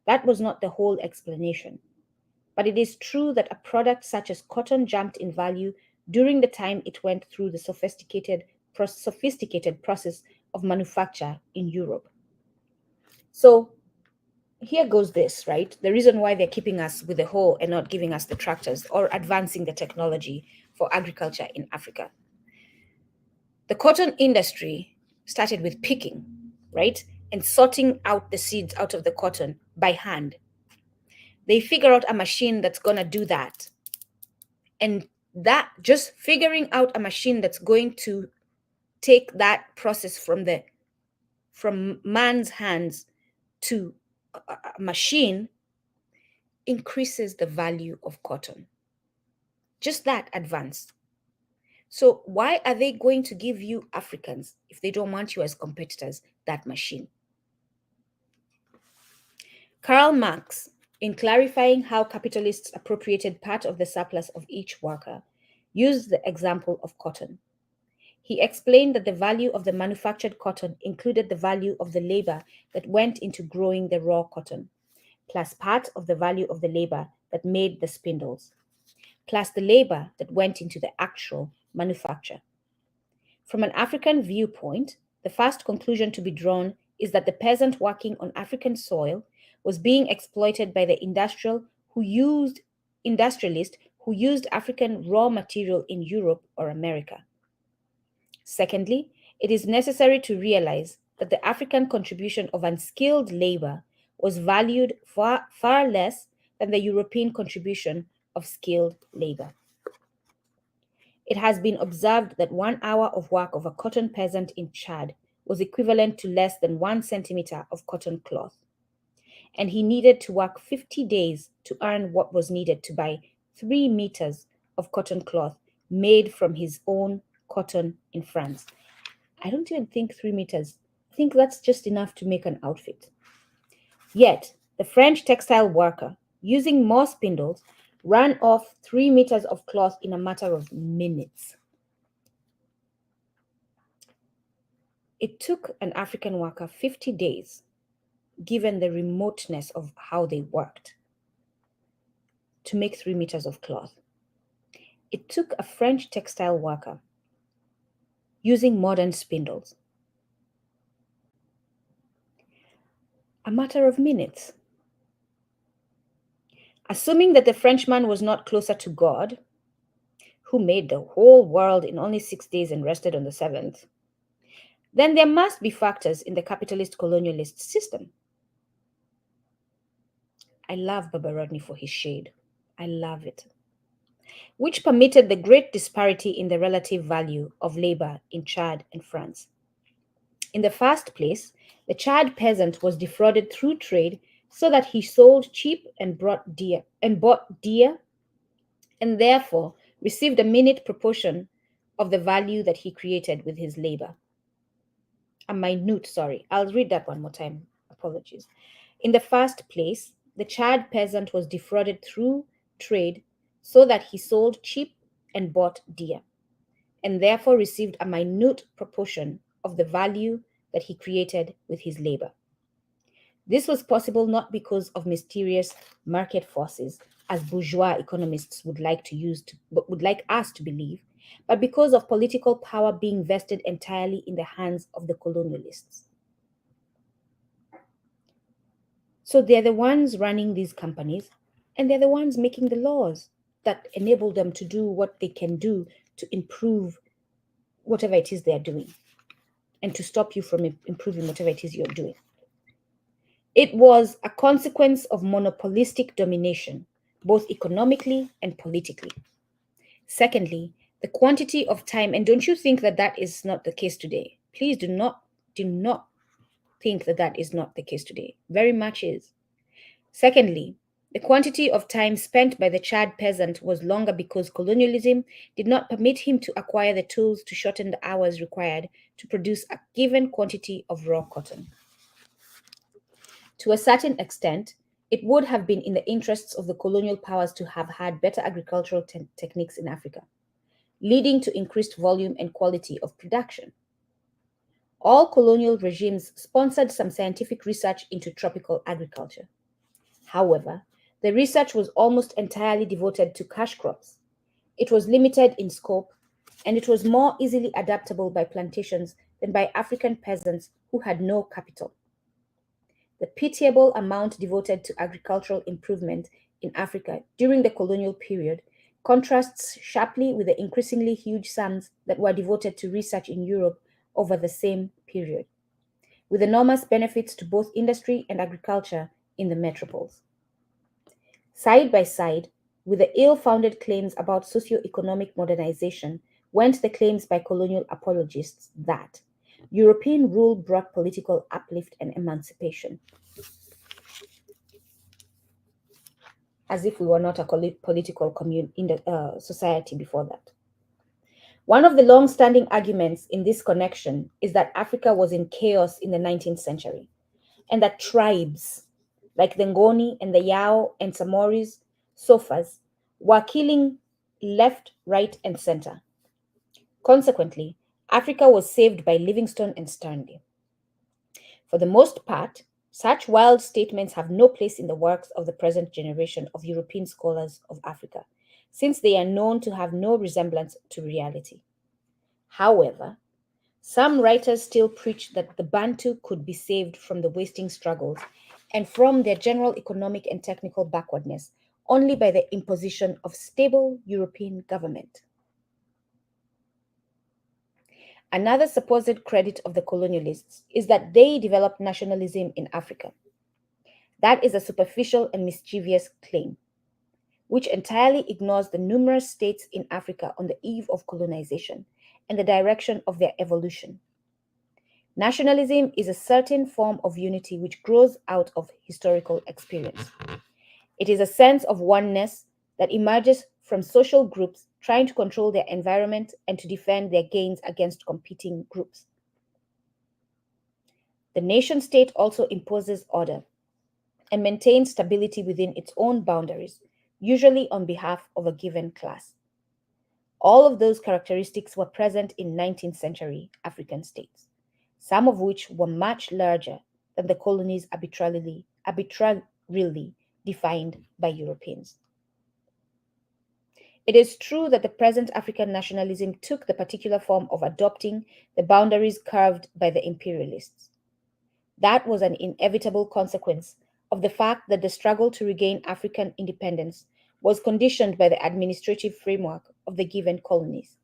That was not the whole explanation, but it is true that a product such as cotton jumped in value during the time it went through the sophisticated process of manufacture in Europe. So here goes this, right? The reason why they're keeping us with the hoe and not giving us the tractors or advancing the technology for agriculture in Africa. The cotton industry started with picking, right? And sorting out the seeds out of the cotton by hand. They figure out a machine that's going to do that. And that, just figuring out a machine that's going to take that process from man's hands to a machine increases the value of cotton. Just that advance. So why are they going to give you Africans, if they don't want you as competitors, that machine? Karl Marx, in clarifying how capitalists appropriated part of the surplus of each worker, used the example of cotton. He explained that the value of the manufactured cotton included the value of the labor that went into growing the raw cotton, plus part of the value of the labor that made the spindles, plus the labor that went into the actual manufacture. From an African viewpoint, the first conclusion to be drawn is that the peasant working on African soil was being exploited by the industrialist who used African raw material in Europe or America. Secondly, it is necessary to realize that the African contribution of unskilled labor was valued far less than the European contribution of skilled labor. It has been observed that 1 hour of work of a cotton peasant in Chad was equivalent to less than 1 centimeter of cotton cloth, and he needed to work 50 days to earn what was needed to buy 3 meters of cotton cloth made from his own cotton in France. I don't even think 3 meters. I think that's just enough to make an outfit. Yet, the French textile worker, using more spindles, ran off 3 meters of cloth in a matter of minutes. It took an African worker 50 days, given the remoteness of how they worked, to make 3 meters of cloth. It took a French textile worker, using modern spindles, a matter of minutes. Assuming that the Frenchman was not closer to God, who made the whole world in only 6 days and rested on the seventh, then there must be factors in the capitalist colonialist system. I love Baba Rodney for his shade. I love it. Which permitted the great disparity in the relative value of labor in Chad and France. In the first place, the Chad peasant was defrauded through trade so that he sold cheap and bought dear, and therefore received a minute proportion of the value that he created with his labor. A minute, sorry. I'll read that one more time. Apologies. In the first place, the Chad peasant was defrauded through trade so that he sold cheap and bought dear, and therefore received a minute proportion of the value that he created with his labor. This was possible not because of mysterious market forces, as bourgeois economists would like us to believe, but because of political power being vested entirely in the hands of the colonialists. So they're the ones running these companies, and they're the ones making the laws that enable them to do what they can do to improve whatever it is they're doing, and to stop you from improving whatever it is you're doing. It was a consequence of monopolistic domination, both economically and politically. Secondly, the quantity of time, and don't you think that that is not the case today? Please do not think that that is not the case today. Very much is. Secondly, the quantity of time spent by the Chad peasant was longer because colonialism did not permit him to acquire the tools to shorten the hours required to produce a given quantity of raw cotton. To a certain extent, it would have been in the interests of the colonial powers to have had better agricultural techniques in Africa, leading to increased volume and quality of production. All colonial regimes sponsored some scientific research into tropical agriculture. However, the research was almost entirely devoted to cash crops. It was limited in scope, and it was more easily adaptable by plantations than by African peasants who had no capital. The pitiable amount devoted to agricultural improvement in Africa during the colonial period contrasts sharply with the increasingly huge sums that were devoted to research in Europe over the same period, with enormous benefits to both industry and agriculture in the metropoles. Side by side with the ill-founded claims about socio-economic modernization went the claims by colonial apologists that European rule brought political uplift and emancipation. As if we were not a political society before that. One of the long-standing arguments in this connection is that Africa was in chaos in the 19th century, and that tribes like the Ngoni and the Yao and Samoris, Sofas, were killing left, right, and center. Consequently, Africa was saved by Livingstone and Stanley. For the most part, such wild statements have no place in the works of the present generation of European scholars of Africa, since they are known to have no resemblance to reality. However, some writers still preach that the Bantu could be saved from the wasting struggles and from their general economic and technical backwardness only by the imposition of stable European government. Another supposed credit of the colonialists is that they developed nationalism in Africa. That is a superficial and mischievous claim, which entirely ignores the numerous states in Africa on the eve of colonization and the direction of their evolution. Nationalism is a certain form of unity which grows out of historical experience. It is a sense of oneness that emerges from social groups trying to control their environment and to defend their gains against competing groups. The nation state also imposes order and maintains stability within its own boundaries, usually on behalf of a given class. All of those characteristics were present in 19th century African states, some of which were much larger than the colonies arbitrarily defined by Europeans. It is true that the present African nationalism took the particular form of adopting the boundaries carved by the imperialists. That was an inevitable consequence of the fact that the struggle to regain African independence was conditioned by the administrative framework of the given colonies.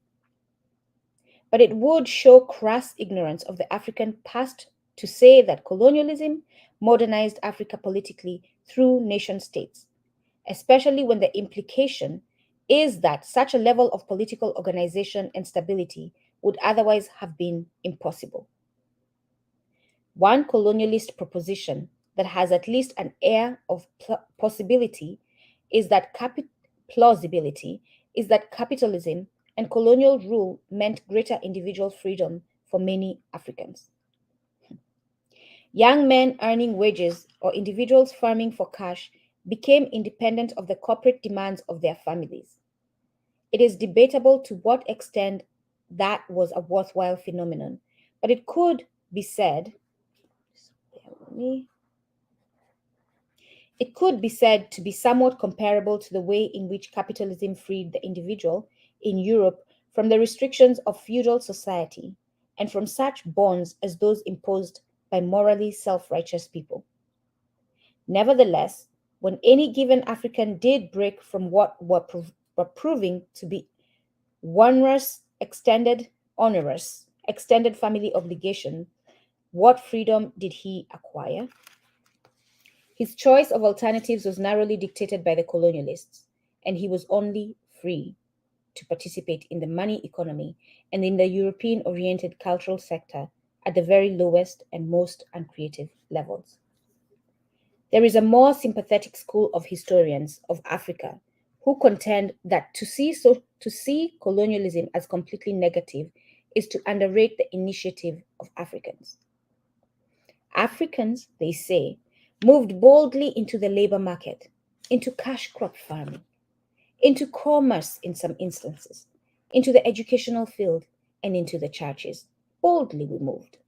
But it would show crass ignorance of the African past to say that colonialism modernized Africa politically through nation states, especially when the implication is that such a level of political organization and stability would otherwise have been impossible. One colonialist proposition that has at least an air of possibility is that plausibility is that capitalism and colonial rule meant greater individual freedom for many Africans. Young men earning wages or individuals farming for cash became independent of the corporate demands of their families. It is debatable to what extent that was a worthwhile phenomenon, but it could be said, it could be said to be somewhat comparable to the way in which capitalism freed the individual in Europe from the restrictions of feudal society and from such bonds as those imposed by morally self-righteous people. Nevertheless, when any given African did break from what were proving to be onerous extended family obligation, what freedom did he acquire? His choice of alternatives was narrowly dictated by the colonialists, and he was only free to participate in the money economy and in the European-oriented cultural sector at the very lowest and most uncreative levels. There is a more sympathetic school of historians of Africa who contend that to see colonialism as completely negative is to underrate the initiative of Africans. Africans, they say, moved boldly into the labor market, into cash crop farming, into commerce in some instances, into the educational field, and into the churches. Boldly we moved.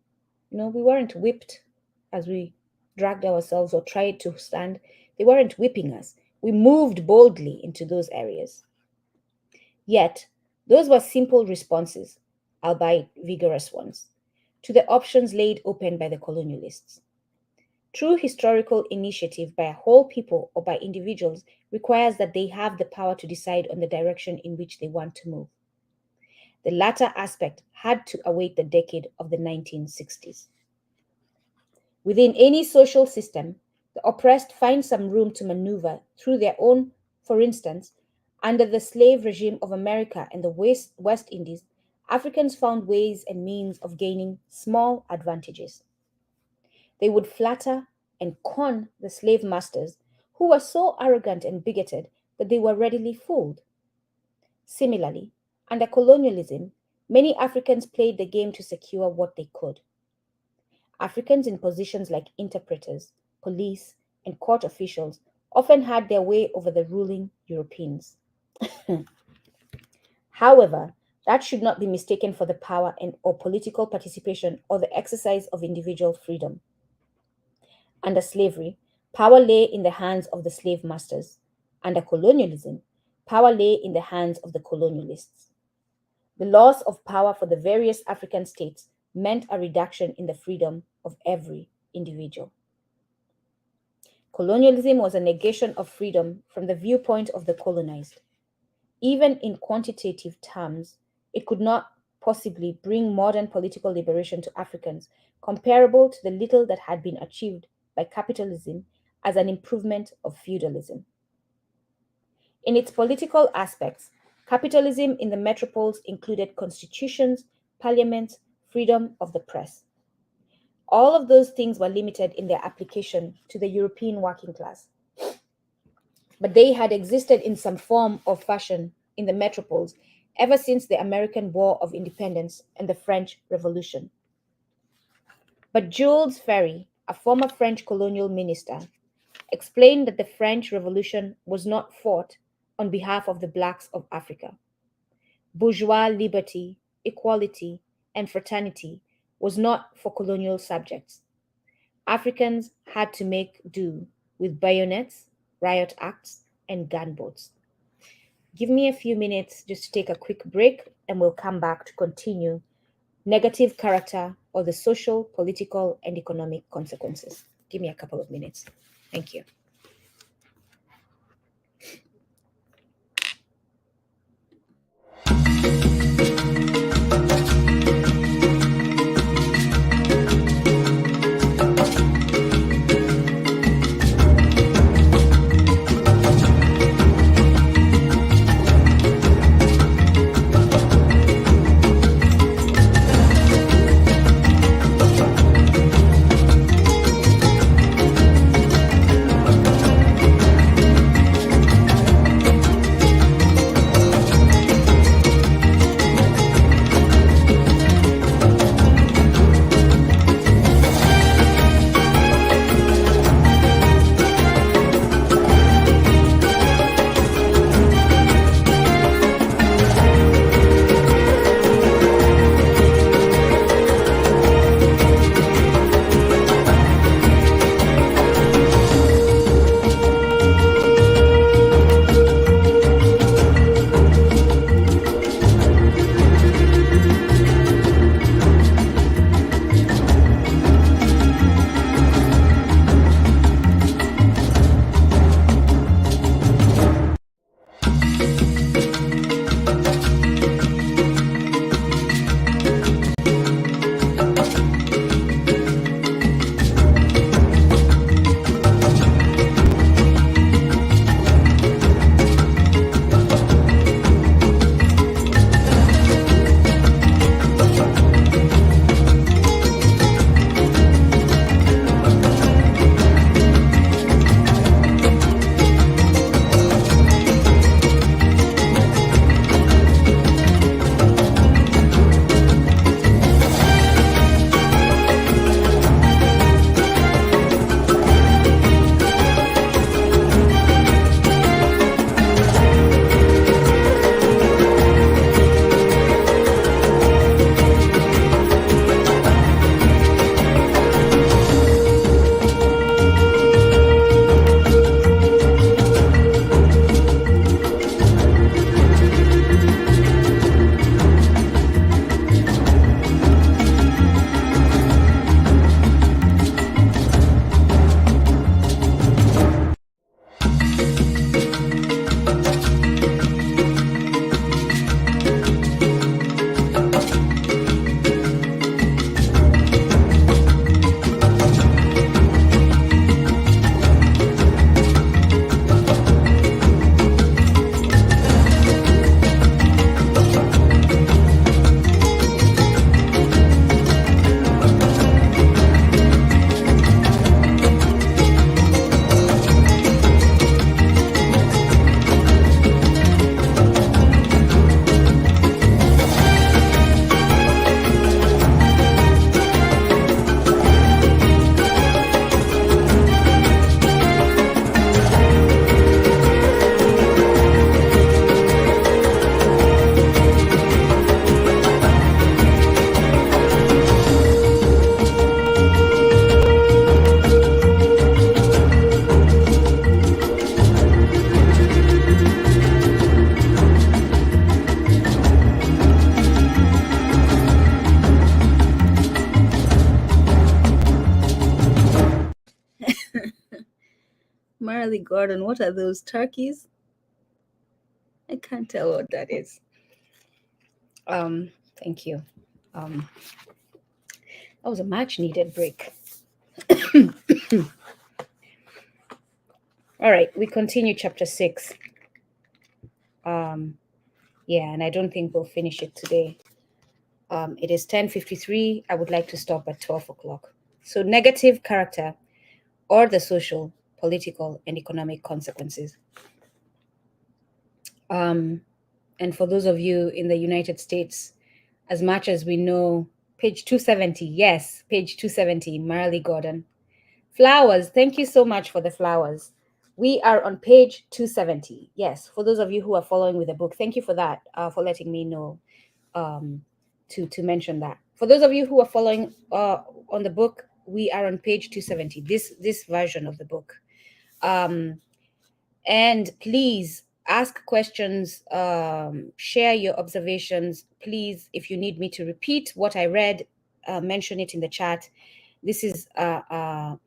We weren't whipped as we dragged ourselves or tried to stand. They weren't whipping us. We moved boldly into those areas. Yet, those were simple responses, albeit vigorous ones, to the options laid open by the colonialists. True historical initiative by a whole people or by individuals requires that they have the power to decide on the direction in which they want to move. The latter aspect had to await the decade of the 1960s. Within any social system, the oppressed find some room to maneuver through their own. For instance, under the slave regime of America and the West Indies, Africans found ways and means of gaining small advantages. They would flatter and con the slave masters, who were so arrogant and bigoted that they were readily fooled. Similarly, under colonialism, many Africans played the game to secure what they could. Africans in positions like interpreters, police, and court officials often had their way over the ruling Europeans. However, that should not be mistaken for the power or political participation or the exercise of individual freedom. Under slavery, power lay in the hands of the slave masters. Under colonialism, power lay in the hands of the colonialists. The loss of power for the various African states meant a reduction in the freedom of every individual. Colonialism was a negation of freedom from the viewpoint of the colonized. Even in quantitative terms, it could not possibly bring modern political liberation to Africans comparable to the little that had been achieved by capitalism as an improvement of feudalism. In its political aspects, capitalism in the metropoles included constitutions, parliaments, freedom of the press. All of those things were limited in their application to the European working class. But they had existed in some form or fashion in the metropoles ever since the American War of Independence and the French Revolution. But Jules Ferry, a former French colonial minister, explained that the French Revolution was not fought on behalf of the blacks of Africa. Bourgeois liberty, equality, and fraternity was not for colonial subjects. Africans had to make do with bayonets, riot acts, and gunboats. Give me a few minutes just to take a quick break, and we'll come back to continue negative character or the social, political, and economic consequences. Give me a couple of minutes. Thank you. Marley Gordon, what are those turkeys? I can't tell what that is. Thank you. That was a much needed break. All right, we continue chapter 6. Yeah, and I don't think we'll finish it today. It is 10:53. I would like to stop at 12 o'clock. So negative character or the social, political, and economic consequences. And for those of you in the United States, as much as we know, page 270, yes, page 270, Marley Gordon. Flowers, thank you so much for the flowers. We are on page 270. Yes, for those of you who are following with the book, thank you for that, for letting me know to mention that. For those of you who are following on the book, we are on page 270, this version of the book. And please ask questions, share your observations. Please, if you need me to repeat what I read, mention it in the chat. This is a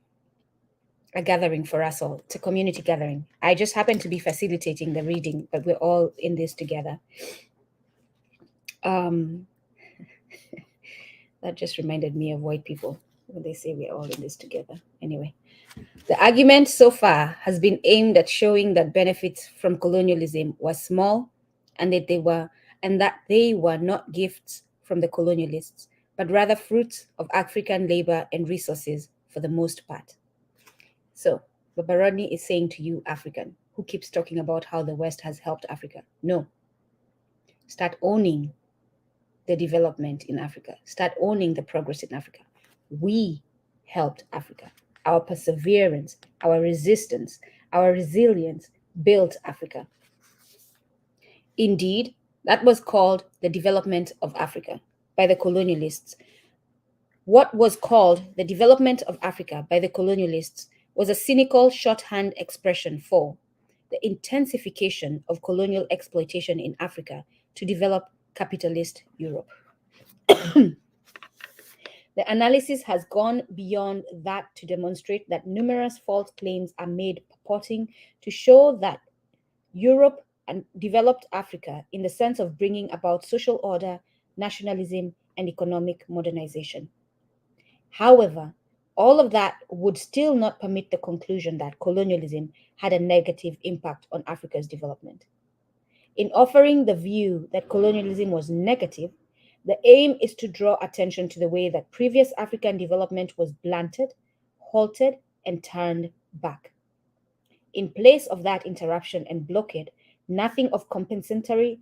gathering for us all. It's a community gathering. I just happen to be facilitating the reading, but we're all in this together. That just reminded me of white people when they say we're all in this together. Anyway, the argument so far has been aimed at showing that benefits from colonialism were small and that they were not gifts from the colonialists, but rather fruits of African labor and resources for the most part. So Baba Rodney is saying to you, African, who keeps talking about how the West has helped Africa. No. Start owning the development in Africa. Start owning the progress in Africa. We helped Africa. Our perseverance, our resistance, our resilience built Africa. Indeed, that was called the development of Africa by the colonialists. What was called the development of Africa by the colonialists was a cynical shorthand expression for the intensification of colonial exploitation in Africa to develop capitalist Europe. The analysis has gone beyond that to demonstrate that numerous false claims are made purporting to show that Europe and developed Africa in the sense of bringing about social order, nationalism, and economic modernization. However, all of that would still not permit the conclusion that colonialism had a negative impact on Africa's development. In offering the view that colonialism was negative, the aim is to draw attention to the way that previous African development was blunted, halted, and turned back. In place of that interruption and blockade, nothing of compensatory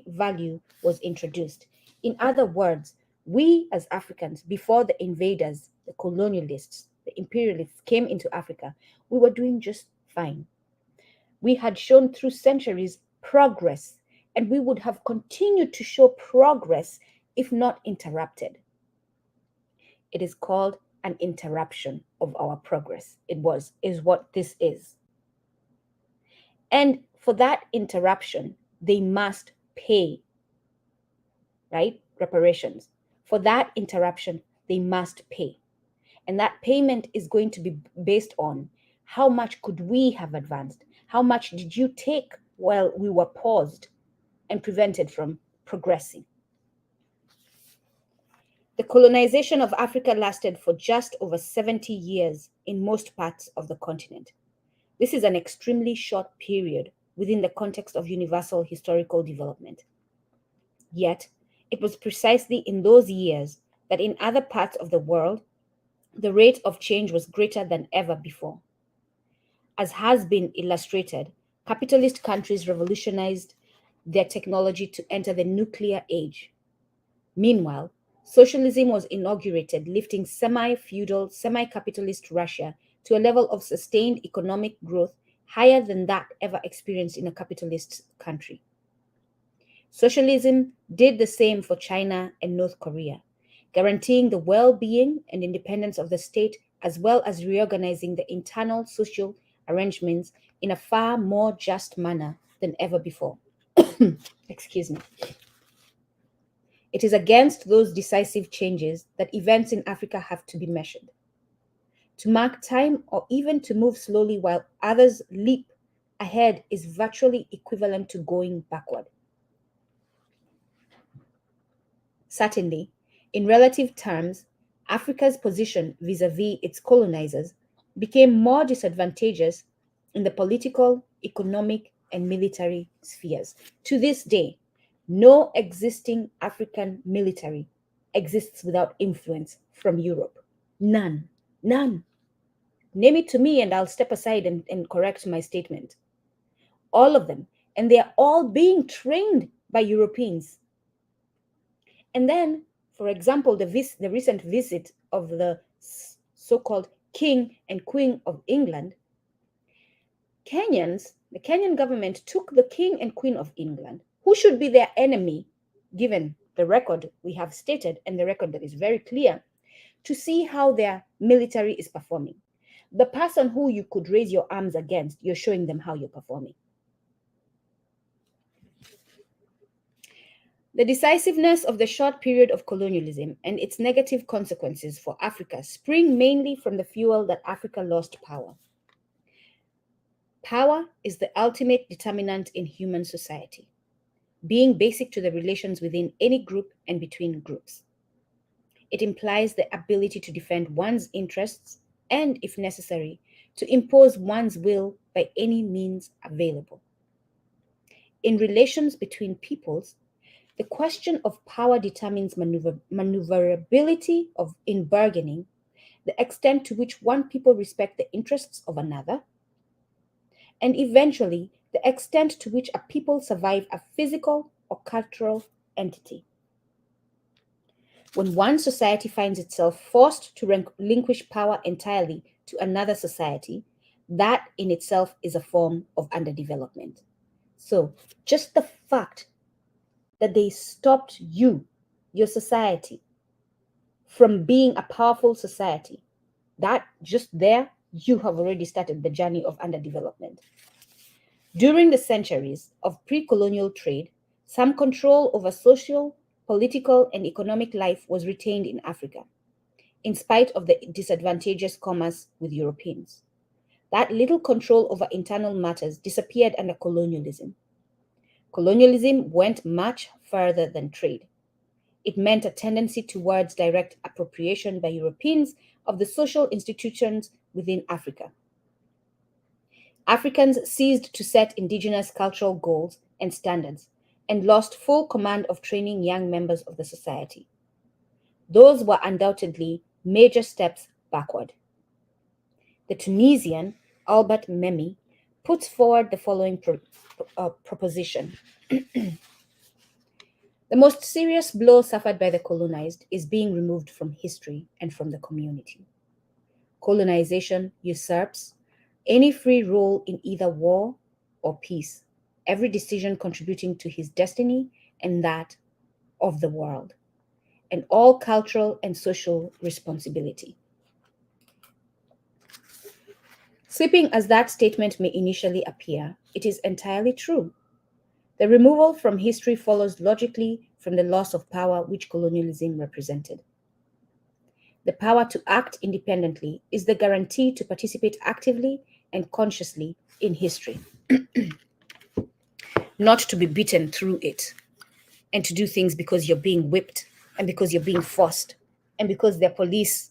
value was introduced. In other words, we as Africans, before the invaders, the colonialists, the imperialists came into Africa, we were doing just fine. We had shown through centuries progress, and we would have continued to show progress if not interrupted. It is called an interruption of our progress. Is what this is. And for that interruption, they must pay, right? Reparations. For that interruption, they must pay. And that payment is going to be based on how much could we have advanced? How much did you take while we were paused and prevented from progressing? The colonization of Africa lasted for just over 70 years in most parts of the continent. This is an extremely short period within the context of universal historical development. Yet, it was precisely in those years that in other parts of the world, the rate of change was greater than ever before. As has been illustrated, capitalist countries revolutionized their technology to enter the nuclear age. Meanwhile, socialism was inaugurated, lifting semi-feudal, semi-capitalist Russia to a level of sustained economic growth higher than that ever experienced in a capitalist country. Socialism did the same for China and North Korea, guaranteeing the well-being and independence of the state, as well as reorganizing the internal social arrangements in a far more just manner than ever before. Excuse me. It is against those decisive changes that events in Africa have to be measured. To mark time or even to move slowly while others leap ahead is virtually equivalent to going backward. Certainly, in relative terms, Africa's position vis-à-vis its colonizers became more disadvantageous in the political, economic, and military spheres. To this day, no existing African military exists without influence from Europe. None. None. Name it to me and I'll step aside and correct my statement. All of them. And they are all being trained by Europeans. And then, for example, the recent visit of the so-called King and Queen of England, the Kenyan government took the King and Queen of England, who should be their enemy, given the record we have stated and the record that is very clear, to see how their military is performing. The person who you could raise your arms against, you're showing them how you're performing. The decisiveness of the short period of colonialism and its negative consequences for Africa spring mainly from the fuel that Africa lost power. Power is the ultimate determinant in human society, being basic to the relations within any group and between groups. It implies the ability to defend one's interests and, if necessary, to impose one's will by any means available. In relations between peoples, the question of power determines maneuverability in bargaining, the extent to which one people respect the interests of another, and eventually the extent to which a people survive a physical or cultural entity. When one society finds itself forced to relinquish power entirely to another society, that in itself is a form of underdevelopment. So, just the fact that they stopped your society, from being a powerful society, that just there, you have already started the journey of underdevelopment. During the centuries of pre-colonial trade, some control over social, political, and economic life was retained in Africa, in spite of the disadvantageous commerce with Europeans. That little control over internal matters disappeared under colonialism. Colonialism went much further than trade. It meant a tendency towards direct appropriation by Europeans of the social institutions within Africa. Africans ceased to set indigenous cultural goals and standards and lost full command of training young members of the society. Those were undoubtedly major steps backward. The Tunisian Albert Memmi puts forward the following proposition. The most serious blow suffered by the colonized is being removed from history and from the community. Colonization usurps any free role in either war or peace, every decision contributing to his destiny and that of the world, and all cultural and social responsibility. Sweeping as that statement may initially appear, it is entirely true. The removal from history follows logically from the loss of power which colonialism represented. The power to act independently is the guarantee to participate actively and consciously in history, not to be beaten through it, and to do things because you're being whipped, and because you're being forced, and because there are police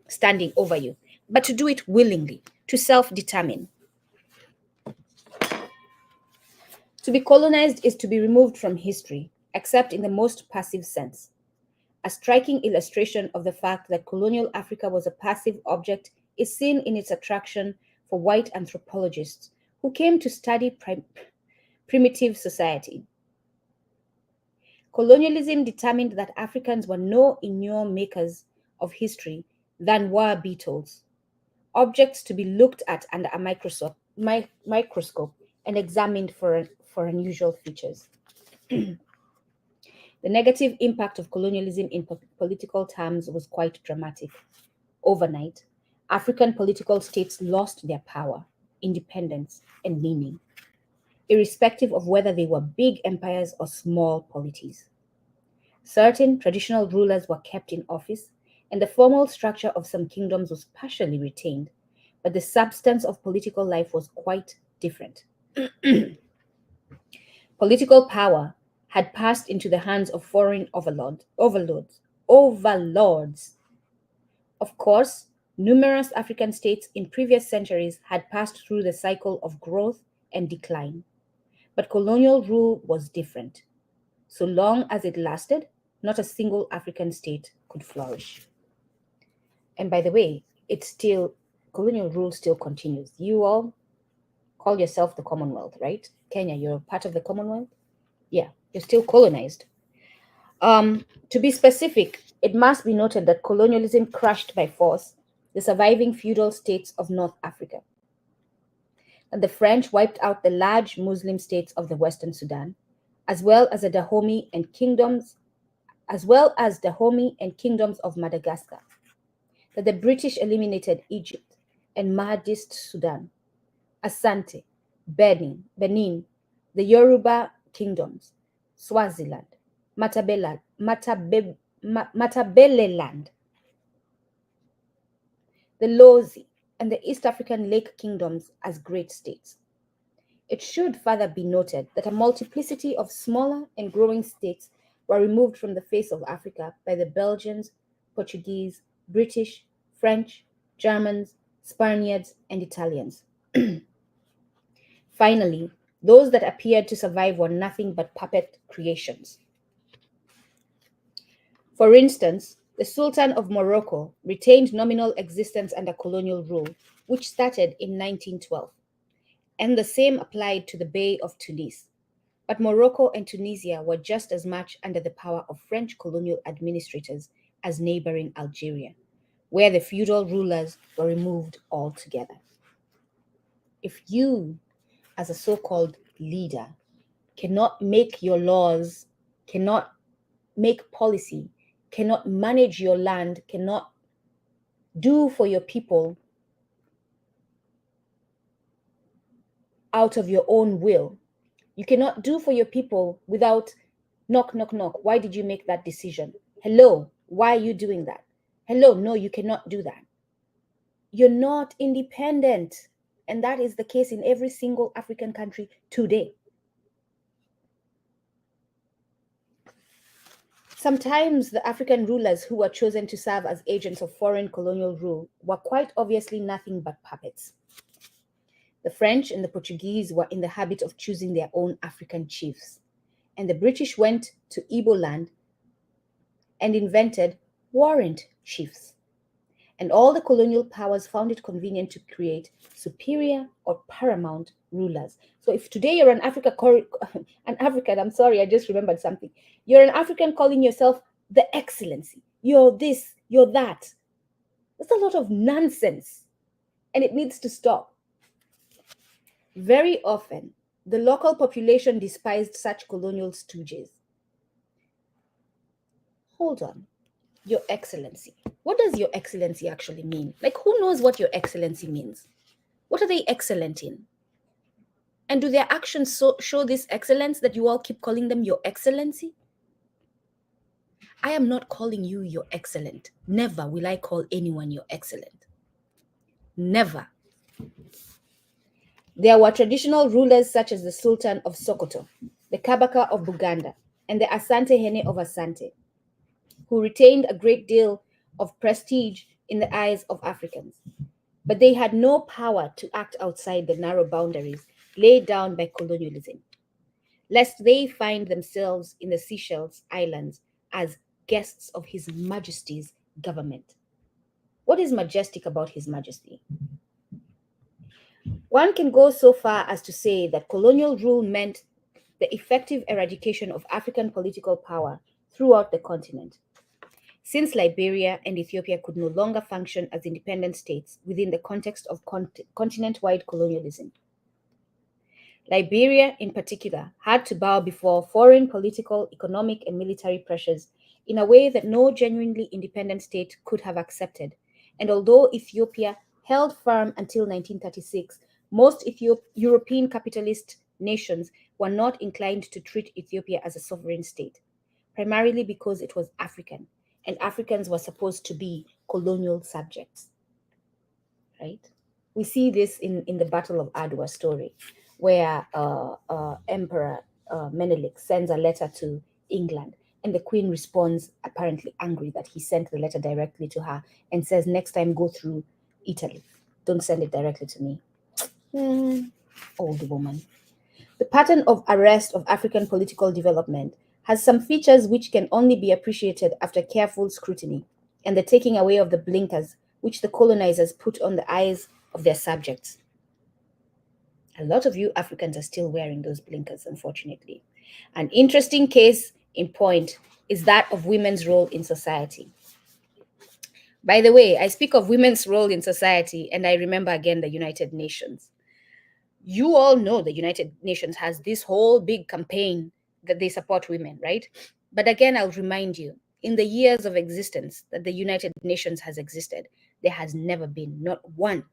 standing over you, but to do it willingly, to self-determine. To be colonized is to be removed from history, except in the most passive sense. A striking illustration of the fact that colonial Africa was a passive object is seen in its attraction for white anthropologists who came to study primitive society. Colonialism determined that Africans were no inure makers of history than were beetles, objects to be looked at under a microscope and examined for unusual features. The negative impact of colonialism in political terms was quite dramatic. Overnight, African political states lost their power, independence, and meaning, irrespective of whether they were big empires or small polities. Certain traditional rulers were kept in office, and the formal structure of some kingdoms was partially retained, but the substance of political life was quite different. Political power had passed into the hands of foreign overlords. Of course, numerous African states in previous centuries had passed through the cycle of growth and decline, but colonial rule was different. So long as it lasted, not a single African state could flourish. And by the way, colonial rule still continues. You all call yourself the Commonwealth, right? Kenya, you're part of the Commonwealth? Yeah, you're still colonized. To be specific, it must be noted that colonialism crushed by force the surviving feudal states of North Africa. And the French wiped out the large Muslim states of the Western Sudan, as well as the Dahomey and kingdoms of Madagascar. That the British eliminated Egypt and Mahdist Sudan, Asante, Benin, the Yoruba kingdoms, Swaziland, Matabeleland, the Lozi, and the East African Lake kingdoms as great states. It should further be noted that a multiplicity of smaller and growing states were removed from the face of Africa by the Belgians, Portuguese, British, French, Germans, Spaniards, and Italians. Finally, those that appeared to survive were nothing but puppet creations. For instance, the Sultan of Morocco retained nominal existence under colonial rule, which started in 1912, and the same applied to the Bey of Tunis. But Morocco and Tunisia were just as much under the power of French colonial administrators as neighboring Algeria, where the feudal rulers were removed altogether. If you, as a so-called leader, cannot make your laws, cannot make policy, cannot manage your land, cannot do for your people out of your own will, you cannot do for your people without knock, knock, knock. Why did you make that decision? Hello, why are you doing that? Hello, no, you cannot do that. You're not independent. And that is the case in every single African country today. Sometimes the African rulers who were chosen to serve as agents of foreign colonial rule were quite obviously nothing but puppets. The French and the Portuguese were in the habit of choosing their own African chiefs, and the British went to Igbo land and invented warrant chiefs. And all the colonial powers found it convenient to create superior or paramount rulers. So if today you're an African, I'm sorry, I just remembered something. You're an African calling yourself the Excellency. You're this, you're that. That's a lot of nonsense, and it needs to stop. Very often, the local population despised such colonial stooges. Hold on. Your Excellency. What does Your Excellency actually mean? Like, who knows what Your Excellency means? What are they excellent in? And do their actions show this excellence that you all keep calling them Your Excellency? I am not calling you Your Excellent. Never will I call anyone Your Excellent. Never. There were traditional rulers such as the Sultan of Sokoto, the Kabaka of Buganda, and the Asanteni of Asante, who retained a great deal of prestige in the eyes of Africans. But they had no power to act outside the narrow boundaries laid down by colonialism, lest they find themselves in the Seychelles Islands as guests of His Majesty's government. What is majestic about His Majesty? One can go so far as to say that colonial rule meant the effective eradication of African political power throughout the continent, since Liberia and Ethiopia could no longer function as independent states within the context of continent-wide colonialism. Liberia, in particular, had to bow before foreign political, economic, and military pressures in a way that no genuinely independent state could have accepted. And although Ethiopia held firm until 1936, most European capitalist nations were not inclined to treat Ethiopia as a sovereign state, primarily because it was African and Africans were supposed to be colonial subjects, right? We see this in the Battle of Adwa story, where Emperor Menelik sends a letter to England, and the Queen responds apparently angry that he sent the letter directly to her and says, next time go through Italy. Don't send it directly to me. Old woman. The pattern of arrest of African political development has some features which can only be appreciated after careful scrutiny and the taking away of the blinkers which the colonizers put on the eyes of their subjects. A lot of you Africans are still wearing those blinkers, unfortunately. An interesting case in point is that of women's role in society. By the way, I speak of women's role in society, and I remember again the United Nations. You all know the United Nations has this whole big campaign that they support women, right? But again, I'll remind you, in the years of existence that the United Nations has existed, there has never been not one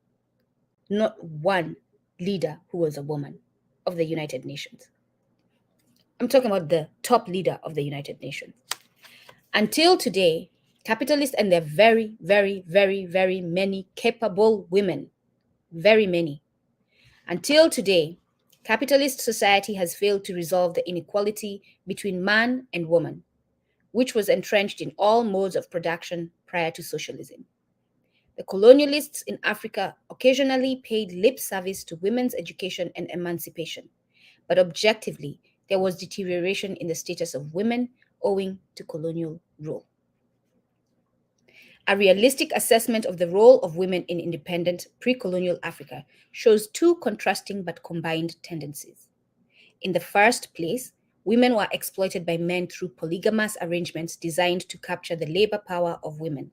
leader who was a woman of the United Nations. I'm talking about the top leader of the United Nations. Until today, capitalists, and there are very, very, very, very many capable women, very many. Until today, capitalist society has failed to resolve the inequality between man and woman, which was entrenched in all modes of production prior to socialism. The colonialists in Africa occasionally paid lip service to women's education and emancipation, but objectively, there was deterioration in the status of women owing to colonial rule. A realistic assessment of the role of women in independent pre-colonial Africa shows two contrasting but combined tendencies. In the first place, women were exploited by men through polygamous arrangements designed to capture the labor power of women.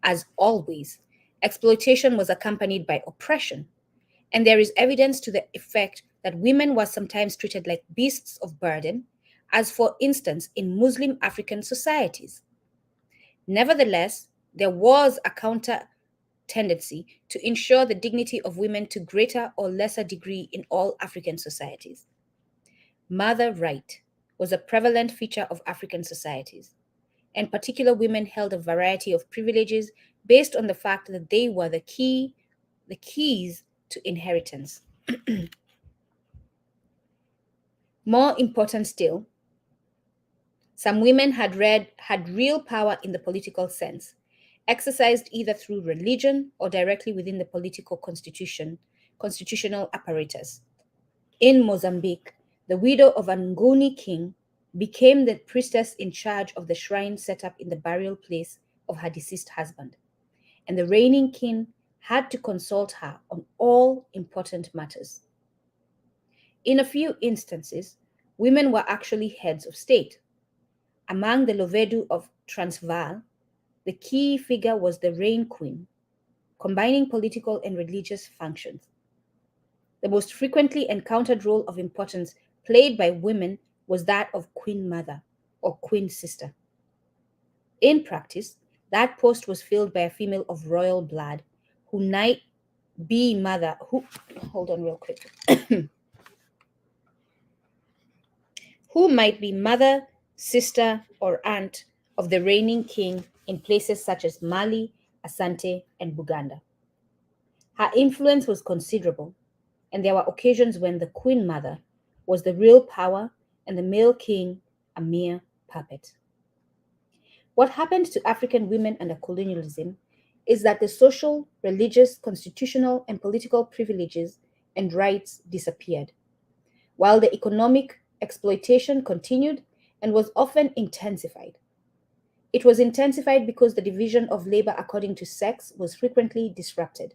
As always, exploitation was accompanied by oppression, and there is evidence to the effect that women were sometimes treated like beasts of burden, as for instance in Muslim African societies. Nevertheless, there was a counter tendency to ensure the dignity of women to greater or lesser degree in all African societies. Mother right was a prevalent feature of African societies, and particular women held a variety of privileges based on the fact that they were the keys to inheritance. More important still, some women had real power in the political sense, exercised either through religion or directly within the political constitutional apparatus. In Mozambique, the widow of a Nguni king became the priestess in charge of the shrine set up in the burial place of her deceased husband, and the reigning king had to consult her on all important matters. In a few instances, women were actually heads of state. Among the Lovedu of Transvaal, the key figure was the Rain Queen, combining political and religious functions. The most frequently encountered role of importance played by women was that of Queen Mother or Queen Sister. In practice, that post was filled by a female of royal blood who might be mother, who might be mother, sister, or aunt of the reigning king in places such as Mali, Asante, and Buganda. Her influence was considerable, and there were occasions when the Queen Mother was the real power and the male king a mere puppet. What happened to African women under colonialism is that the social, religious, constitutional, and political privileges and rights disappeared, while the economic exploitation continued and was often intensified. It was intensified because the division of labor according to sex was frequently disrupted.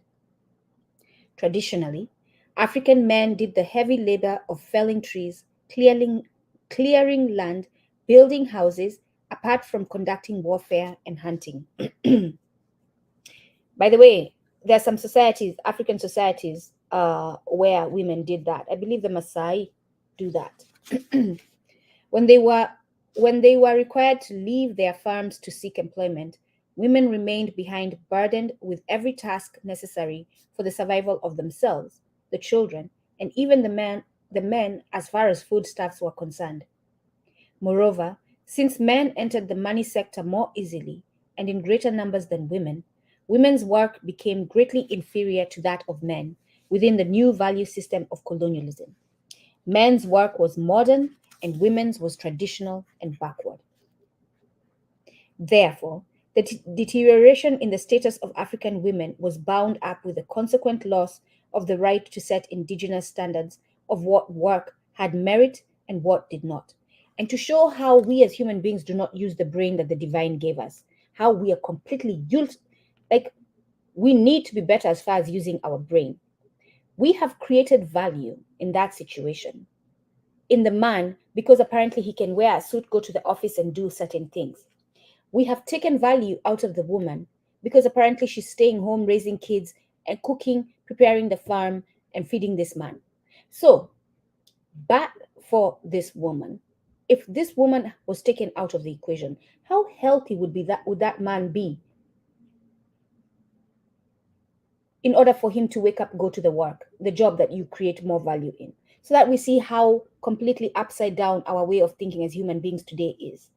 Traditionally, African men did the heavy labor of felling trees, clearing land, building houses, apart from conducting warfare and hunting. By the way, there are some societies, African societies, where women did that. I believe the Maasai do that. When they were required to leave their farms to seek employment, women remained behind, burdened with every task necessary for the survival of themselves, the children, and even the men as far as foodstuffs were concerned. Moreover, Since men entered the money sector more easily and in greater numbers than women, women's work became greatly inferior to that of men within the new value system of colonialism. Men's work was modern and women's was traditional and backward. Therefore, the deterioration in the status of African women was bound up with the consequent loss of the right to set indigenous standards of what work had merit and what did not. And to show how we as human beings do not use the brain that the divine gave us, how we are completely like we need to be better as far as using our brain. We have created value in that situation in the man because apparently he can wear a suit, go to the office, and do certain things. We have taken value out of the woman because apparently she's staying home, raising kids, and cooking, preparing the farm, and feeding this man. So, but for this woman, if this woman was taken out of the equation, how healthy would that man be in order for him to wake up, go to the work, the job that you create more value in? So that we see how completely upside down our way of thinking as human beings today is.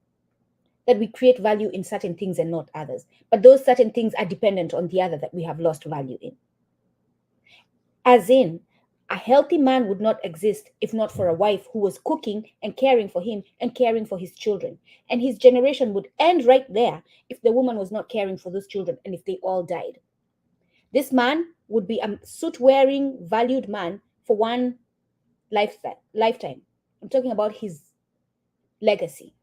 That we create value in certain things and not others. But those certain things are dependent on the other that we have lost value in. As in, a healthy man would not exist if not for a wife who was cooking and caring for him and caring for his children. And his generation would end right there if the woman was not caring for those children and if they all died. This man would be a suit-wearing, valued man for one lifetime. I'm talking about his legacy.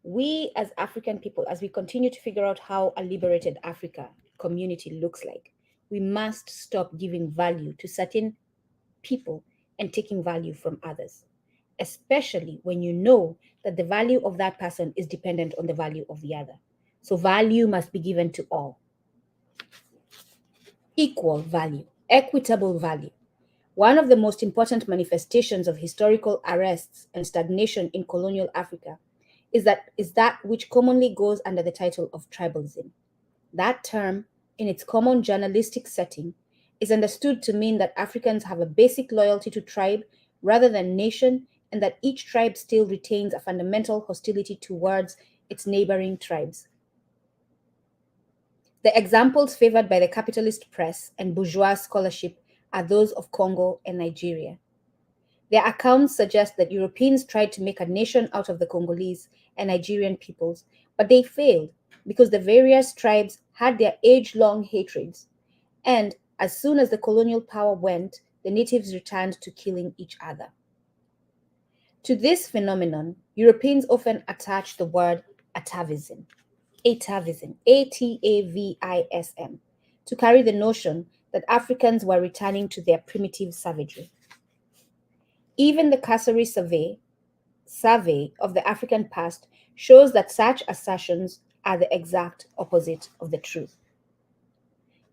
We as African people, as we continue to figure out how a liberated Africa community looks like, we must stop giving value to certain people and taking value from others, especially when you know that the value of that person is dependent on the value of the other. So value must be given to all. Equal value, equitable value. One of the most important manifestations of historical arrests and stagnation in colonial Africa is that which commonly goes under the title of tribalism. That term, in its common journalistic setting, is understood to mean that Africans have a basic loyalty to tribe rather than nation, and that each tribe still retains a fundamental hostility towards its neighboring tribes. The examples favored by the capitalist press and bourgeois scholarship are those of Congo and Nigeria. Their accounts suggest that Europeans tried to make a nation out of the Congolese and Nigerian peoples, but they failed because the various tribes had their age-long hatreds, and as soon as the colonial power went, the natives returned to killing each other. To this phenomenon, Europeans often attach the word atavism, Atavism, to carry the notion that Africans were returning to their primitive savagery. Even the cursory survey of the African past shows that such assertions are the exact opposite of the truth.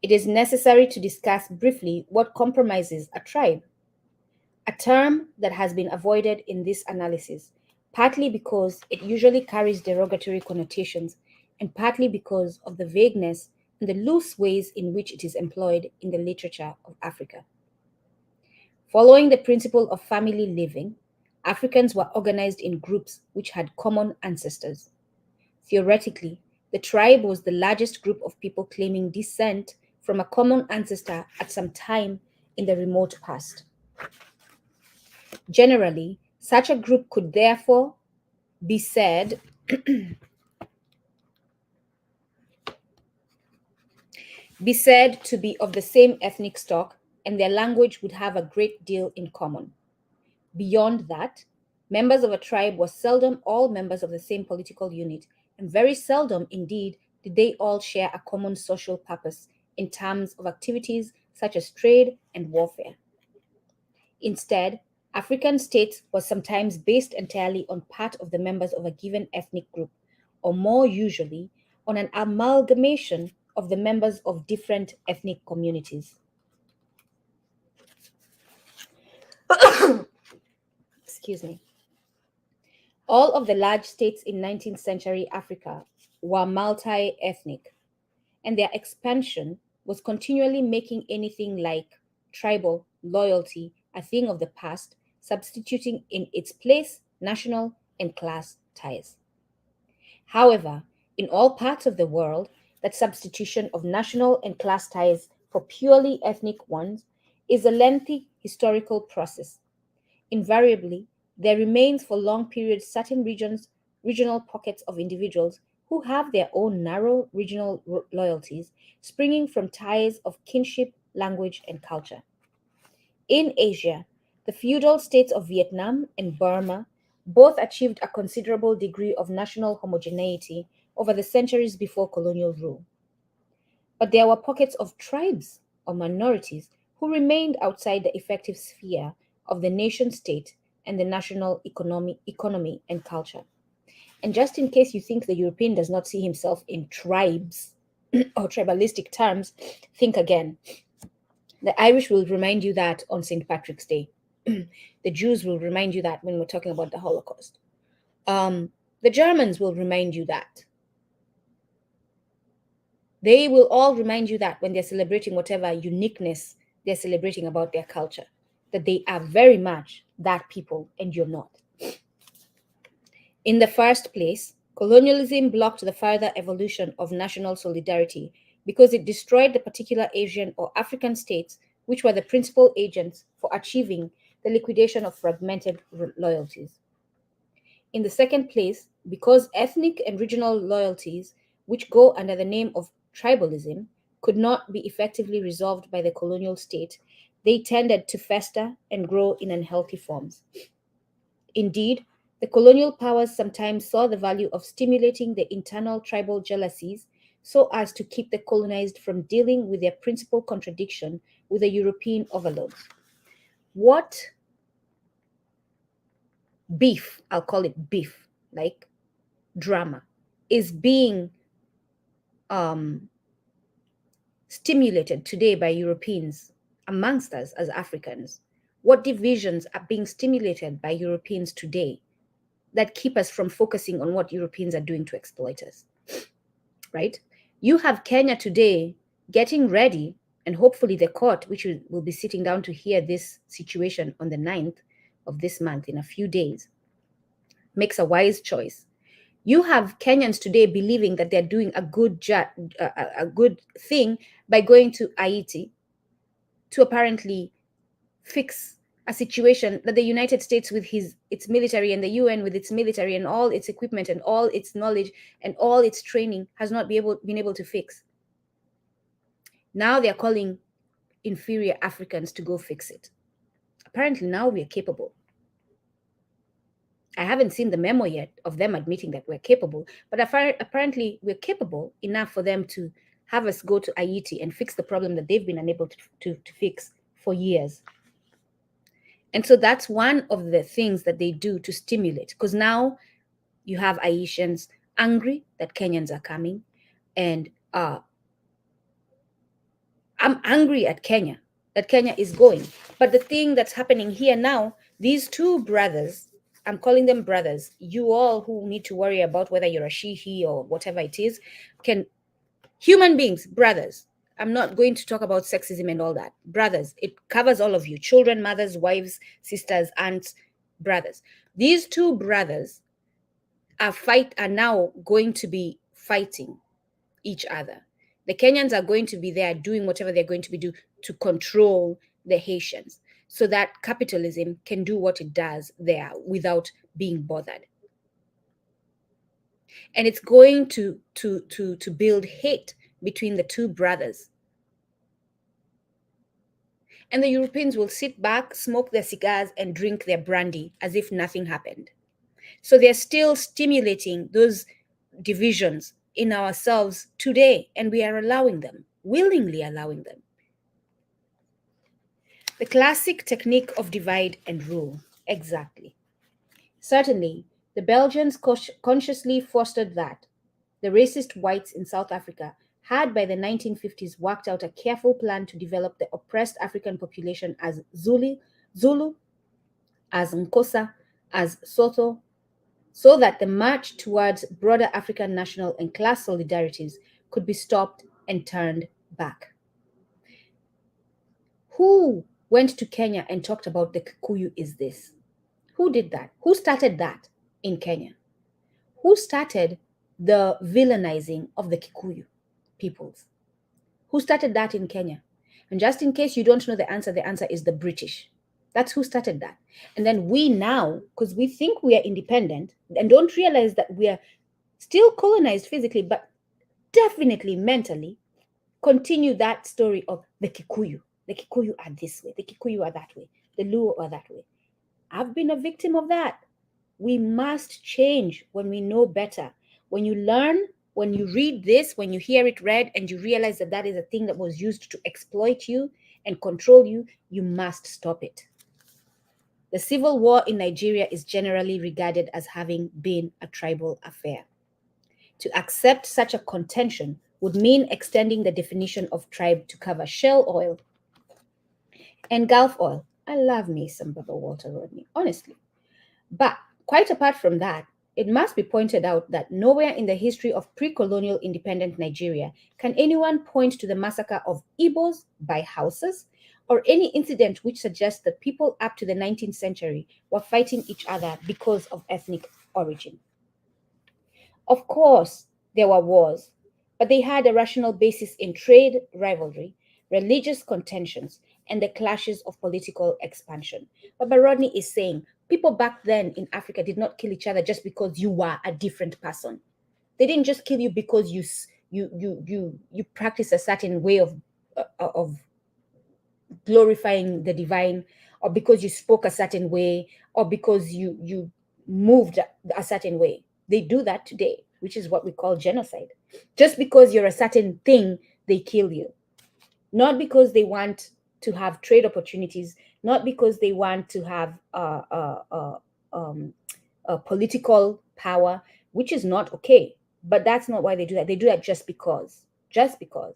It is necessary to discuss briefly what compromises a tribe, a term that has been avoided in this analysis, partly because it usually carries derogatory connotations and partly because of the vagueness and the loose ways in which it is employed in the literature of Africa. Following the principle of family living, Africans were organized in groups which had common ancestors. Theoretically, the tribe was the largest group of people claiming descent from a common ancestor at some time in the remote past. Generally, such a group could therefore be said to be of the same ethnic stock, and their language would have a great deal in common. Beyond that, members of a tribe were seldom all members of the same political unit, and very seldom indeed did they all share a common social purpose in terms of activities such as trade and warfare. Instead, African states was sometimes based entirely on part of the members of a given ethnic group, or more usually, on an amalgamation of the members of different ethnic communities. Excuse me. All of the large states in 19th century Africa were multi-ethnic, and their expansion was continually making anything like tribal loyalty a thing of the past substituting in its place national and class ties. However, in all parts of the world, that substitution of national and class ties for purely ethnic ones is a lengthy historical process. Invariably, there remains for long periods certain regional pockets of individuals who have their own narrow regional loyalties springing from ties of kinship, language, and culture. In Asia, the feudal states of Vietnam and Burma both achieved a considerable degree of national homogeneity over the centuries before colonial rule. But there were pockets of tribes or minorities who remained outside the effective sphere of the nation state and the national economy and culture. And just in case you think the European does not see himself in tribes or tribalistic terms, think again. The Irish will remind you that on St. Patrick's Day. The Jews will remind you that when we're talking about the Holocaust. The Germans will remind you that. They will all remind you that when they're celebrating whatever uniqueness they're celebrating about their culture, that they are very much that people and you're not. In the first place, colonialism blocked the further evolution of national solidarity because it destroyed the particular Asian or African states which were the principal agents for achieving the liquidation of fragmented loyalties. In the second place, because ethnic and regional loyalties, which go under the name of tribalism, could not be effectively resolved by the colonial state, they tended to fester and grow in unhealthy forms. Indeed, the colonial powers sometimes saw the value of stimulating the internal tribal jealousies so as to keep the colonized from dealing with their principal contradiction with the European overlords. What beef, I'll call it beef, like drama, is being stimulated today by Europeans amongst us as Africans? What divisions are being stimulated by Europeans today that keep us from focusing on what Europeans are doing to exploit us? Right? You have Kenya today getting ready, and hopefully the court, which will be sitting down to hear this situation on the 9th of this month in a few days, makes a wise choice. You have Kenyans today believing that they're doing a good thing by going to Haiti to apparently fix a situation that the United States with its military and the UN with its military and all its equipment and all its knowledge and all its training has not been able to fix. Now they're calling inferior Africans to go fix it. Apparently now we are capable. I haven't seen the memo yet of them admitting that we're capable, but apparently we're capable enough for them to have us go to Haiti and fix the problem that they've been unable to fix for years. And so that's one of the things that they do to stimulate, because now you have Haitians angry that Kenyans are coming, and I'm angry at Kenya, that Kenya is going. But the thing that's happening here now, these two brothers, I'm calling them brothers, you all who need to worry about whether you're a she, he, or whatever it is, human beings, brothers. I'm not going to talk about sexism and all that. Brothers, it covers all of you: children, mothers, wives, sisters, aunts, brothers. These two brothers are now going to be fighting each other. The Kenyans are going to be there doing whatever they're going to be do to control the Haitians so that capitalism can do what it does there without being bothered. And it's going to build hate between the two brothers. And the Europeans will sit back, smoke their cigars, and drink their brandy as if nothing happened. So they're still stimulating those divisions in ourselves today, and we are allowing them, willingly allowing them. The classic technique of divide and rule. Exactly. Certainly, the Belgians consciously fostered that. The racist whites in South Africa had by the 1950s worked out a careful plan to develop the oppressed African population as Zulu, as Nkosa, as Sotho, so that the march towards broader African national and class solidarities could be stopped and turned back. Who went to Kenya and talked about the Kikuyu is this. Who did that? Who started that in Kenya? Who started the villainizing of the Kikuyu peoples? Who started that in Kenya? And just in case you don't know the answer is the British. That's who started that. And then we now, because we think we are independent and don't realize that we are still colonized physically, but definitely mentally, continue that story of the Kikuyu. The Kikuyu are this way, the Kikuyu are that way, the Luo are that way. I've been a victim of that. We must change when we know better. When you learn, when you read this, when you hear it read, and you realize that that is a thing that was used to exploit you and control you, you must stop it. The civil war in Nigeria is generally regarded as having been a tribal affair. To accept such a contention would mean extending the definition of tribe to cover Shell oil and Gulf oil. I love me some Baba Walter Rodney, honestly. But quite apart from that, it must be pointed out that nowhere in the history of pre-colonial independent Nigeria can anyone point to the massacre of Igbos by Hausas or any incident which suggests that people up to the 19th century were fighting each other because of ethnic origin. Of course, there were wars, but they had a rational basis in trade rivalry, religious contentions, and the clashes of political expansion. Baba Rodney is saying people back then in Africa did not kill each other just because you were a different person. They didn't just kill you because you practice a certain way of glorifying the divine, or because you spoke a certain way, or because you moved a certain way. They do that today, which is what we call genocide. Just because you're a certain thing, they kill you. Not because they want to have trade opportunities, not because they want to have political power, which is not okay. But that's not why they do that. They do that just because. Just because.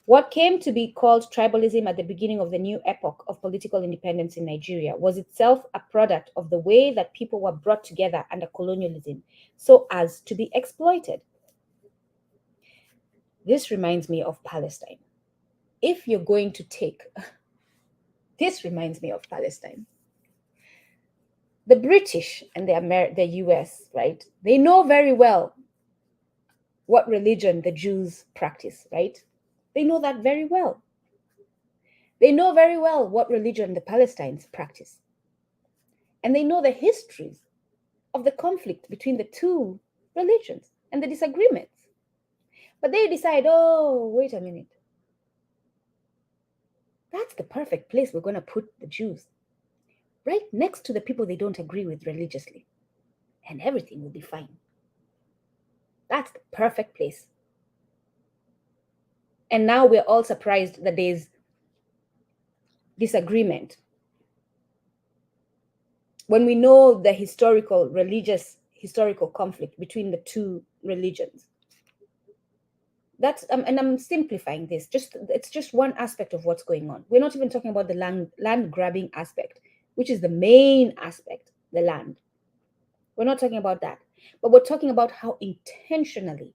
What came to be called tribalism at the beginning of the new epoch of political independence in Nigeria was itself a product of the way that people were brought together under colonialism so as to be exploited. This reminds me of Palestine. If you're going to take, this reminds me of Palestine. The British and the US, right? They know very well what religion the Jews practice, right? They know that very well. They know very well what religion the Palestinians practice. And they know the histories of the conflict between the two religions and the disagreements. But they decide, oh, wait a minute. That's the perfect place we're going to put the Jews, right next to the people they don't agree with religiously. And everything will be fine. That's the perfect place. And now we're all surprised that there's disagreement. When we know the historical conflict between the two religions. That's and I'm simplifying this. It's just one aspect of what's going on. We're not even talking about the land grabbing aspect, which is the main aspect, the land. We're not talking about that. But we're talking about how intentionally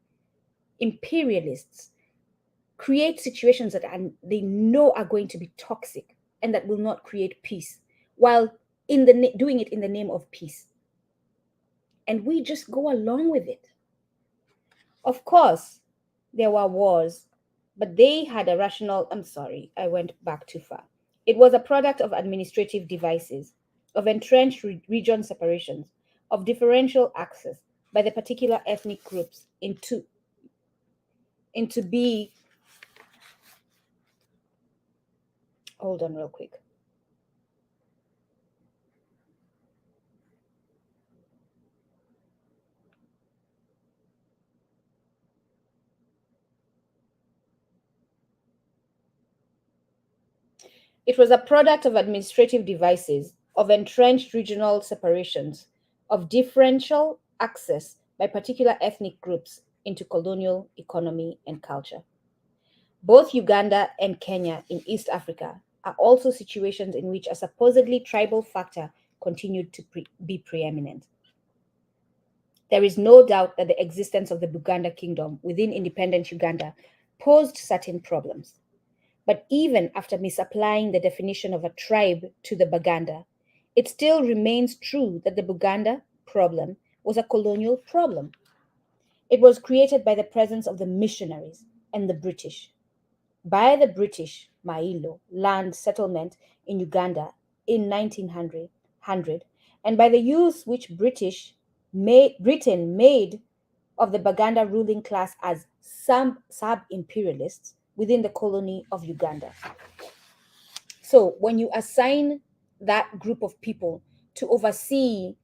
imperialists create situations that they know are going to be toxic and that will not create peace, while doing it in the name of peace. And we just go along with it. Of course, there were wars, but they had a rational, I'm sorry, I went back too far. It was a product of administrative devices, of entrenched region separations, of differential access by the particular ethnic groups into be, hold on real quick. It was a product of administrative devices, of entrenched regional separations, of differential access by particular ethnic groups into colonial economy and culture. Both Uganda and Kenya in East Africa are also situations in which a supposedly tribal factor continued to be preeminent. There is no doubt that the existence of the Buganda kingdom within independent Uganda posed certain problems. But even after misapplying the definition of a tribe to the Baganda, it still remains true that the Buganda problem was a colonial problem. It was created by the presence of the missionaries and the British. By the British Mailo land settlement in Uganda in 1900, and by the use which Britain made of the Baganda ruling class as some sub-imperialists within the colony of Uganda. So when you assign that group of people to oversee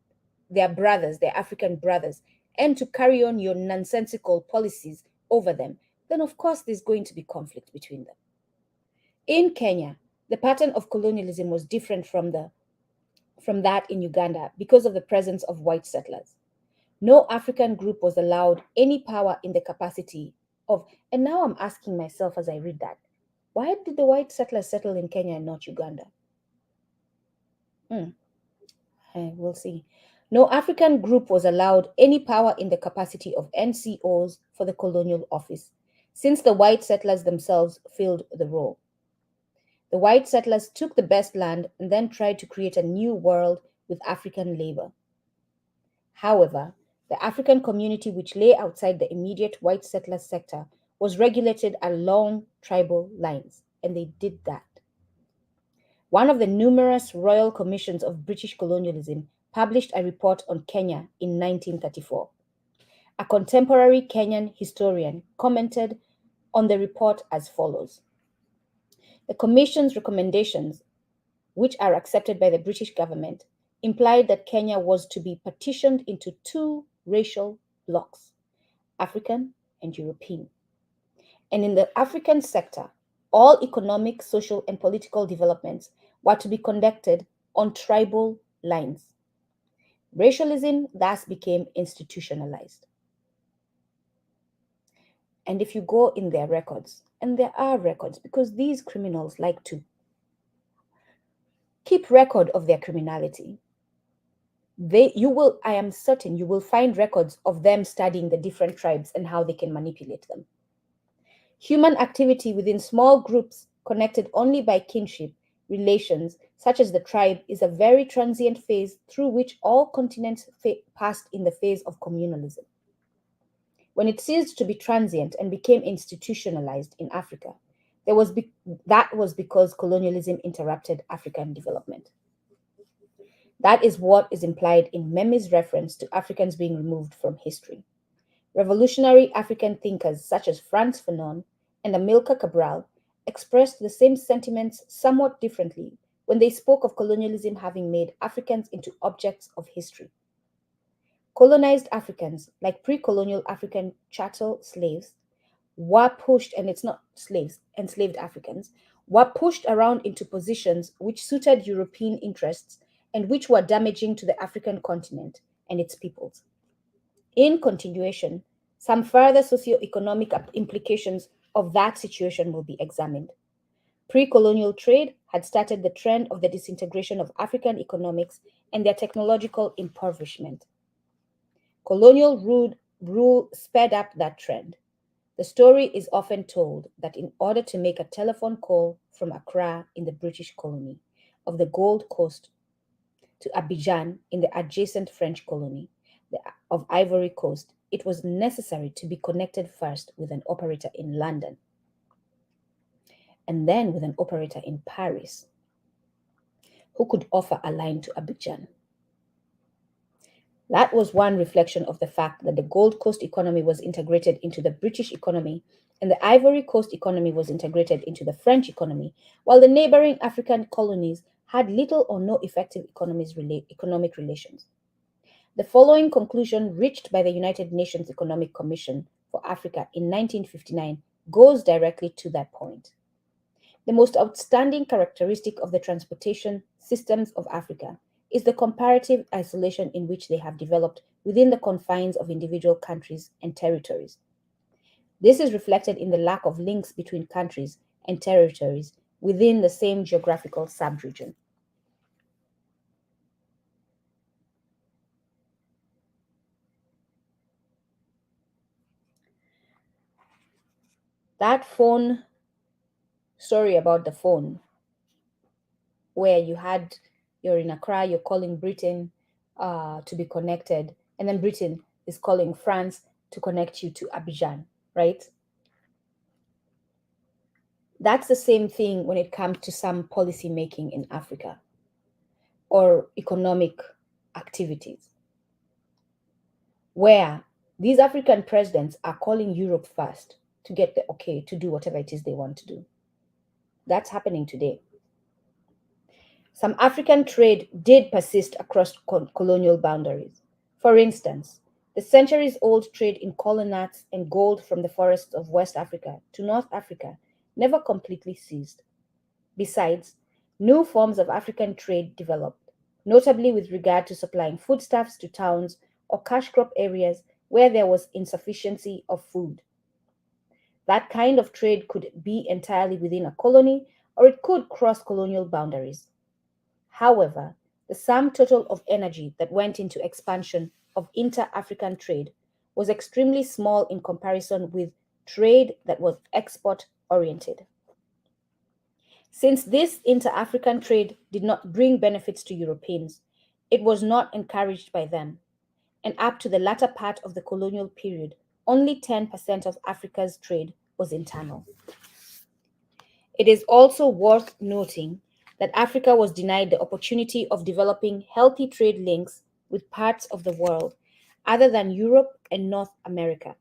their brothers, their African brothers, and to carry on your nonsensical policies over them, then of course there's going to be conflict between them. In Kenya, the pattern of colonialism was different from that in Uganda because of the presence of white settlers. No African group was allowed any power in the capacity of, and now I'm asking myself as I read that, why did the white settlers settle in Kenya and not Uganda? Hmm. We'll see. No African group was allowed any power in the capacity of NCOs for the colonial office, since the white settlers themselves filled the role. The white settlers took the best land and then tried to create a new world with African labor. However, the African community which lay outside the immediate white settler sector was regulated along tribal lines, and they did that. One of the numerous royal commissions of British colonialism published a report on Kenya in 1934. A contemporary Kenyan historian commented on the report as follows. The Commission's recommendations, which are accepted by the British government, implied that Kenya was to be partitioned into two racial blocs, African and European. And in the African sector, all economic, social, and political developments were to be conducted on tribal lines. Racialism thus became institutionalized. And if you go in their records, and there are records because these criminals like to keep record of their criminality, I am certain you will find records of them studying the different tribes and how they can manipulate them. Human activity within small groups connected only by kinship relations, such as the tribe, is a very transient phase through which all continents passed in the phase of communalism. When it ceased to be transient and became institutionalized in Africa, that was because colonialism interrupted African development. That is what is implied in Memi's reference to Africans being removed from history. Revolutionary African thinkers such as Frantz Fanon and Amilcar Cabral expressed the same sentiments somewhat differently when they spoke of colonialism having made Africans into objects of history. Colonized Africans, like pre-colonial African chattel slaves, were pushed, and it's not slaves, enslaved Africans, were pushed around into positions which suited European interests and which were damaging to the African continent and its peoples. In continuation, some further socio-economic implications of that situation will be examined. Pre-colonial trade had started the trend of the disintegration of African economics and their technological impoverishment. Colonial rule sped up that trend. The story is often told that in order to make a telephone call from Accra in the British colony of the Gold Coast to Abidjan in the adjacent French colony of Ivory Coast, it was necessary to be connected first with an operator in London and then with an operator in Paris who could offer a line to Abidjan. That was one reflection of the fact that the Gold Coast economy was integrated into the British economy and the Ivory Coast economy was integrated into the French economy, while the neighboring African colonies had little or no effective economic relations. The following conclusion, reached by the United Nations Economic Commission for Africa in 1959, goes directly to that point. The most outstanding characteristic of the transportation systems of Africa is the comparative isolation in which they have developed within the confines of individual countries and territories. This is reflected in the lack of links between countries and territories within the same geographical subregion. That phone story about the phone where you're in Accra, you're calling Britain to be connected, and then Britain is calling France to connect you to Abidjan, right? That's the same thing when it comes to some policy making in Africa or economic activities, where these African presidents are calling Europe first to get the okay to do whatever it is they want to do. That's happening today. Some African trade did persist across colonial boundaries. For instance, the centuries old trade in kola nuts and gold from the forests of West Africa to North Africa never completely ceased. Besides, new forms of African trade developed, notably with regard to supplying foodstuffs to towns or cash crop areas where there was insufficiency of food. That kind of trade could be entirely within a colony or it could cross colonial boundaries. However, the sum total of energy that went into expansion of inter-African trade was extremely small in comparison with trade that was export-oriented. Since this inter-African trade did not bring benefits to Europeans, it was not encouraged by them, and up to the latter part of the colonial period, only 10% of Africa's trade was internal. It is also worth noting that Africa was denied the opportunity of developing healthy trade links with parts of the world other than Europe and North America.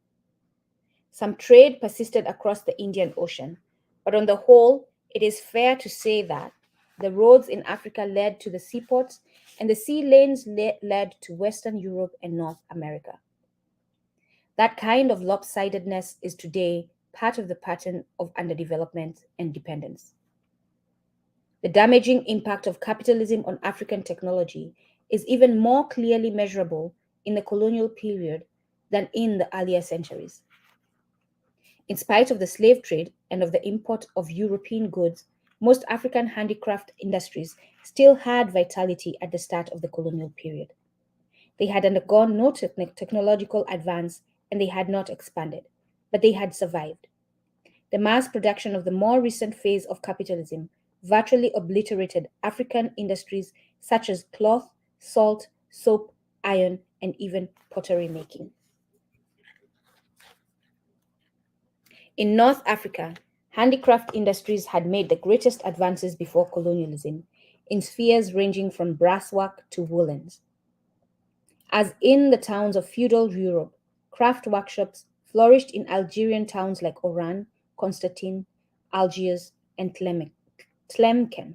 Some trade persisted across the Indian Ocean, but on the whole, it is fair to say that the roads in Africa led to the seaports and the sea lanes led to Western Europe and North America. That kind of lopsidedness is today part of the pattern of underdevelopment and dependence. The damaging impact of capitalism on African technology is even more clearly measurable in the colonial period than in the earlier centuries. In spite of the slave trade and of the import of European goods, most African handicraft industries still had vitality at the start of the colonial period. They had undergone no technological advance and they had not expanded, but they had survived. The mass production of the more recent phase of capitalism virtually obliterated African industries such as cloth, salt, soap, iron, and even pottery making. In North Africa, handicraft industries had made the greatest advances before colonialism in spheres ranging from brasswork to woolens. As in the towns of feudal Europe, craft workshops flourished in Algerian towns like Oran, Constantine, Algiers, and Tlemcen.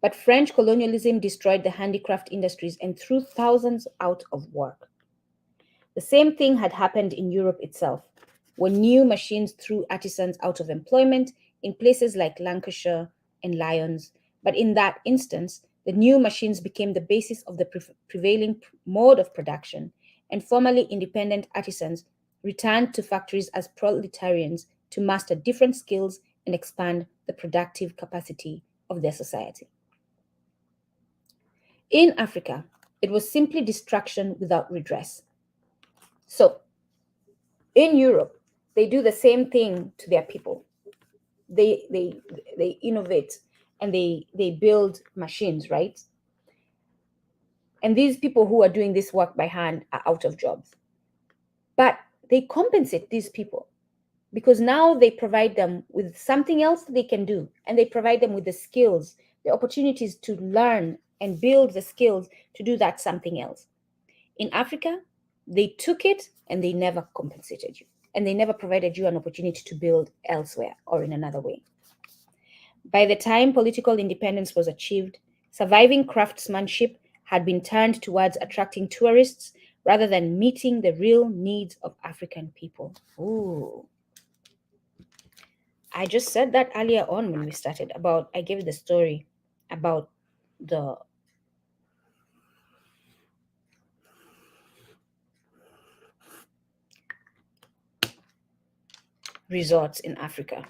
But French colonialism destroyed the handicraft industries and threw thousands out of work. The same thing had happened in Europe itself, when new machines threw artisans out of employment in places like Lancashire and Lyons. But in that instance, the new machines became the basis of the prevailing mode of production, and formerly independent artisans returned to factories as proletarians to master different skills and expand the productive capacity of their society. In Africa, it was simply destruction without redress. So, in Europe, they do the same thing to their people. They innovate and they build machines, right? And these people who are doing this work by hand are out of jobs. But they compensate these people because now they provide them with something else that they can do, and they provide them with the skills, the opportunities to learn and build the skills to do that something else. In Africa, they took it and they never compensated you, and they never provided you an opportunity to build elsewhere or in another way. By the time political independence was achieved, surviving craftsmanship had been turned towards attracting tourists rather than meeting the real needs of African people. Ooh. I just said that earlier on when we started about, I gave the story about the resorts in Africa.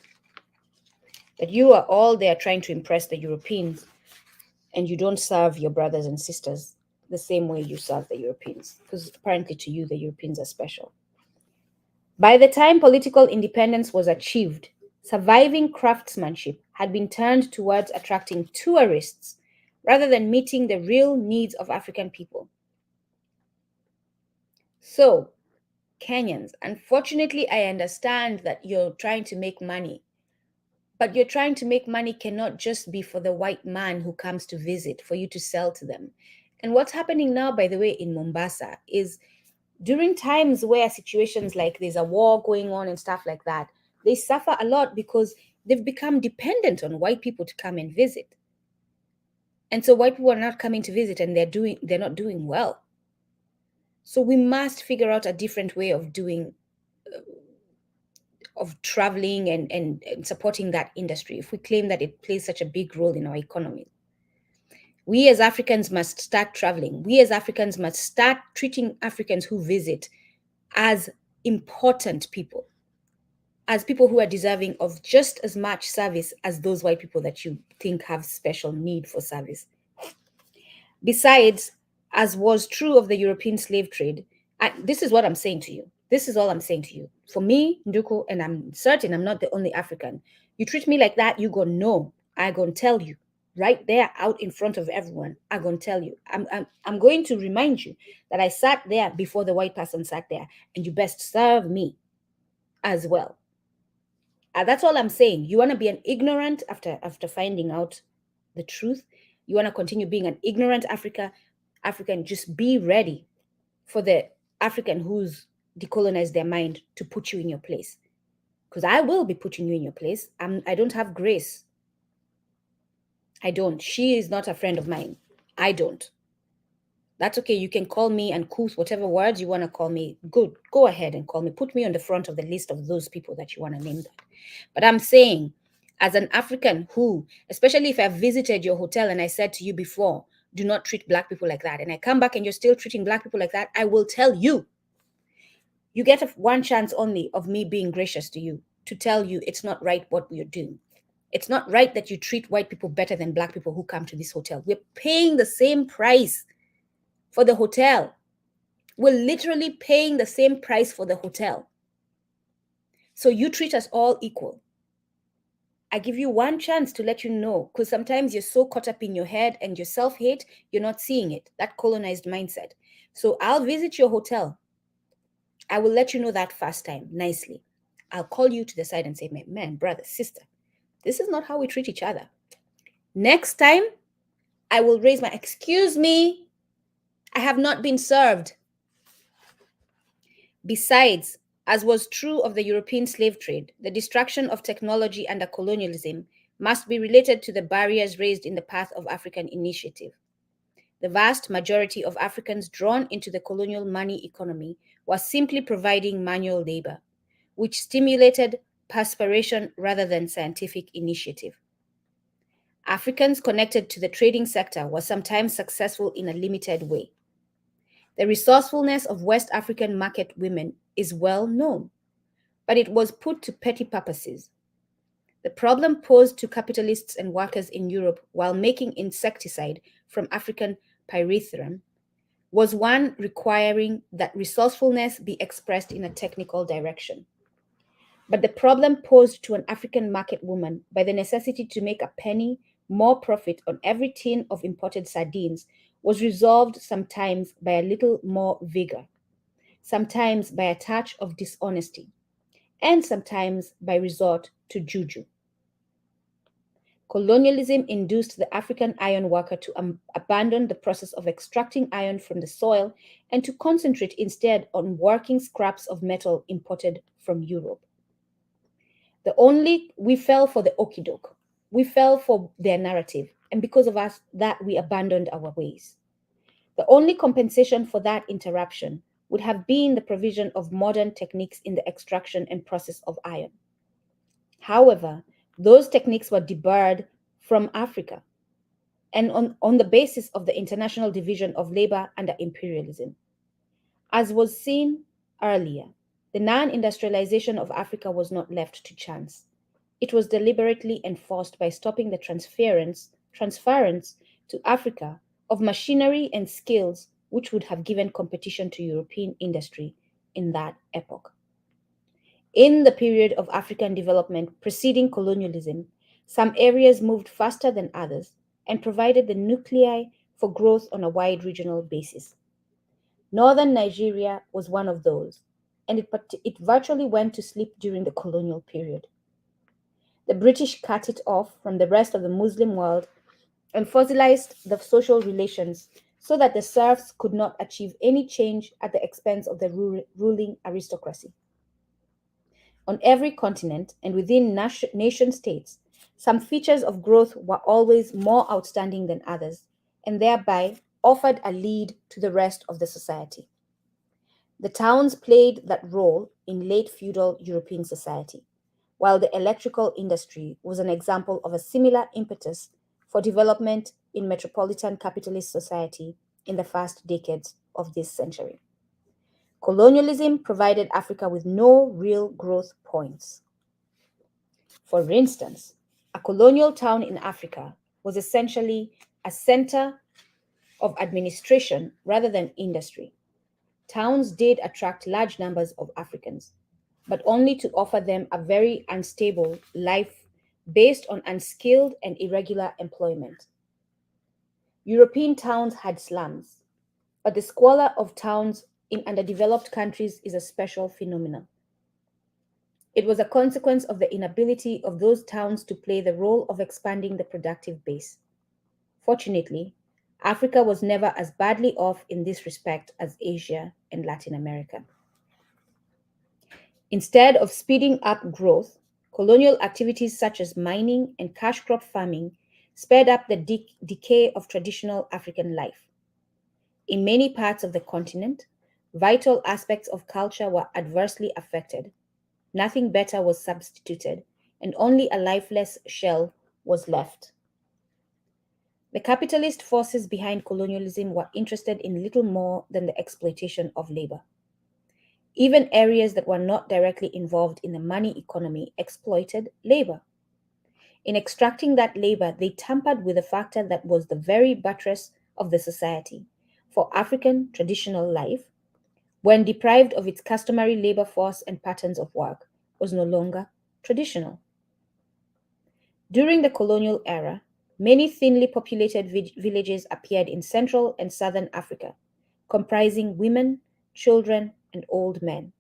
That you are all there trying to impress the Europeans and you don't serve your brothers and sisters the same way you serve the Europeans, because apparently to you, the Europeans are special. By the time political independence was achieved, surviving craftsmanship had been turned towards attracting tourists rather than meeting the real needs of African people. So, Kenyans, unfortunately, I understand that you're trying to make money, but you're trying to make money cannot just be for the white man who comes to visit, for you to sell to them. And what's happening now, by the way, in Mombasa is during times where situations like there's a war going on and stuff like that, they suffer a lot because they've become dependent on white people to come and visit. And so white people are not coming to visit and they're not doing well. So we must figure out a different way of doing of traveling and supporting that industry if we claim that it plays such a big role in our economy. We as Africans must start traveling. We as Africans must start treating Africans who visit as important people, as people who are deserving of just as much service as those white people that you think have special need for service. Besides, as was true of the European slave trade, this is what I'm saying to you. This is all I'm saying to you. For me, Nduku, and I'm certain I'm not the only African, you treat me like that, you go, no, I gonna tell you. Right there out in front of everyone, I'm gonna tell you. I'm going to remind you that I sat there before the white person sat there, and you best serve me as well. That's all I'm saying. You want to be an ignorant after finding out the truth. You want to continue being an ignorant African. Just be ready for the African who's decolonized their mind to put you in your place. Because I will be putting you in your place. I don't have grace. I don't. She is not a friend of mine. I don't. That's okay. You can call me and couth whatever words you want to call me. Good. Go ahead and call me. Put me on the front of the list of those people that you want to name that. But I'm saying, as an African who, especially if I've visited your hotel and I said to you before, do not treat Black people like that, and I come back and you're still treating Black people like that, I will tell you. You get one chance only of me being gracious to you, to tell you it's not right what you're doing. It's not right that you treat white people better than Black people who come to this hotel. We're paying the same price for the hotel. We're literally paying the same price for the hotel. So you treat us all equal. I give you one chance to let you know, because sometimes you're so caught up in your head and your self-hate, you're not seeing it, that colonized mindset. So I'll visit your hotel. I will let you know that first time, nicely. I'll call you to the side and say, man, brother, sister, this is not how we treat each other. Next time, I will raise my, excuse me, I have not been served. Besides, as was true of the European slave trade, the destruction of technology under colonialism must be related to the barriers raised in the path of African initiative. The vast majority of Africans drawn into the colonial money economy was simply providing manual labor, which stimulated perspiration rather than scientific initiative. Africans connected to the trading sector were sometimes successful in a limited way. The resourcefulness of West African market women is well known, but it was put to petty purposes. The problem posed to capitalists and workers in Europe while making insecticide from African pyrethrum was one requiring that resourcefulness be expressed in a technical direction. But the problem posed to an African market woman by the necessity to make a penny more profit on every tin of imported sardines was resolved sometimes by a little more vigor, sometimes by a touch of dishonesty, and sometimes by resort to juju. Colonialism induced the African iron worker to abandon the process of extracting iron from the soil and to concentrate instead on working scraps of metal imported from Europe. We fell for the okidok. We fell for their narrative, and because of us, that we abandoned our ways. The only compensation for that interruption would have been the provision of modern techniques in the extraction and process of iron. However, those techniques were debarred from Africa and on the basis of the international division of labor under imperialism. As was seen earlier, the non-industrialization of Africa was not left to chance. It was deliberately enforced by stopping the transference to Africa of machinery and skills which would have given competition to European industry in that epoch. In the period of African development preceding colonialism, some areas moved faster than others and provided the nuclei for growth on a wide regional basis. Northern Nigeria was one of those, and it virtually went to sleep during the colonial period. The British cut it off from the rest of the Muslim world and fossilized the social relations so that the serfs could not achieve any change at the expense of the ruling aristocracy. On every continent and within nation states, some features of growth were always more outstanding than others, and thereby offered a lead to the rest of the society. The towns played that role in late feudal European society, while the electrical industry was an example of a similar impetus for development in metropolitan capitalist society in the first decades of this century. Colonialism provided Africa with no real growth points. For instance, a colonial town in Africa was essentially a center of administration rather than industry. Towns did attract large numbers of Africans, but only to offer them a very unstable life based on unskilled and irregular employment. European towns had slums, but the squalor of towns in underdeveloped countries is a special phenomenon. It was a consequence of the inability of those towns to play the role of expanding the productive base. Fortunately, Africa was never as badly off in this respect as Asia and Latin America. Instead of speeding up growth, colonial activities such as mining and cash crop farming sped up the decay of traditional African life. In many parts of the continent, vital aspects of culture were adversely affected. Nothing better was substituted, and only a lifeless shell was left. The capitalist forces behind colonialism were interested in little more than the exploitation of labor. Even areas that were not directly involved in the money economy exploited labor. In extracting that labor, they tampered with a factor that was the very buttress of the society. For African traditional life, when deprived of its customary labor force and patterns of work, was no longer traditional. During the colonial era, many thinly populated villages appeared in Central and Southern Africa, comprising women, children, and old men.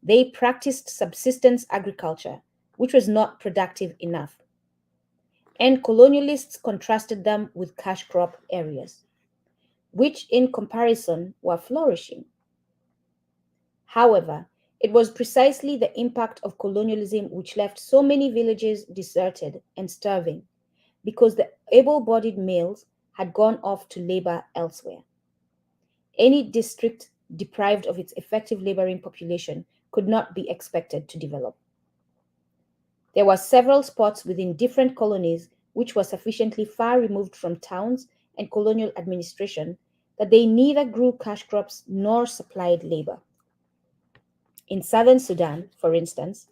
They practiced subsistence agriculture, which was not productive enough, and colonialists contrasted them with cash crop areas, which in comparison were flourishing. However, it was precisely the impact of colonialism which left so many villages deserted and starving because the able bodied males had gone off to labor elsewhere. Any district deprived of its effective laboring population could not be expected to develop. There were several spots within different colonies which were sufficiently far removed from towns and colonial administration that they neither grew cash crops nor supplied labor. In southern Sudan, for instance,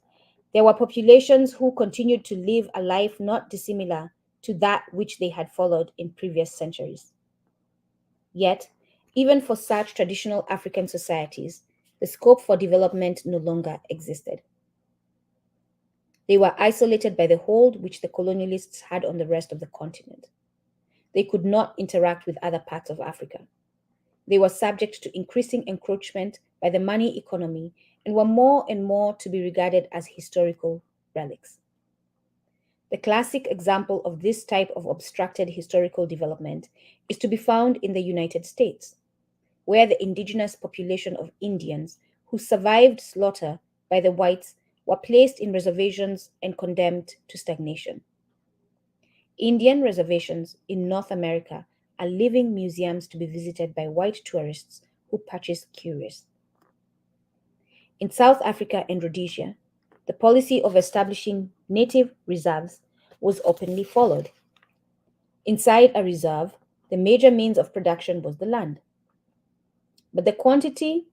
there were populations who continued to live a life not dissimilar to that which they had followed in previous centuries. Yet, even for such traditional African societies, the scope for development no longer existed. They were isolated by the hold which the colonialists had on the rest of the continent. They could not interact with other parts of Africa. They were subject to increasing encroachment by the money economy and were more and more to be regarded as historical relics. The classic example of this type of obstructed historical development is to be found in the United States, where the indigenous population of Indians who survived slaughter by the whites were placed in reservations and condemned to stagnation. Indian reservations in North America are living museums to be visited by white tourists who purchase curios. In South Africa and Rhodesia, the policy of establishing native reserves was openly followed. Inside a reserve, the major means of production was the land. But the quantity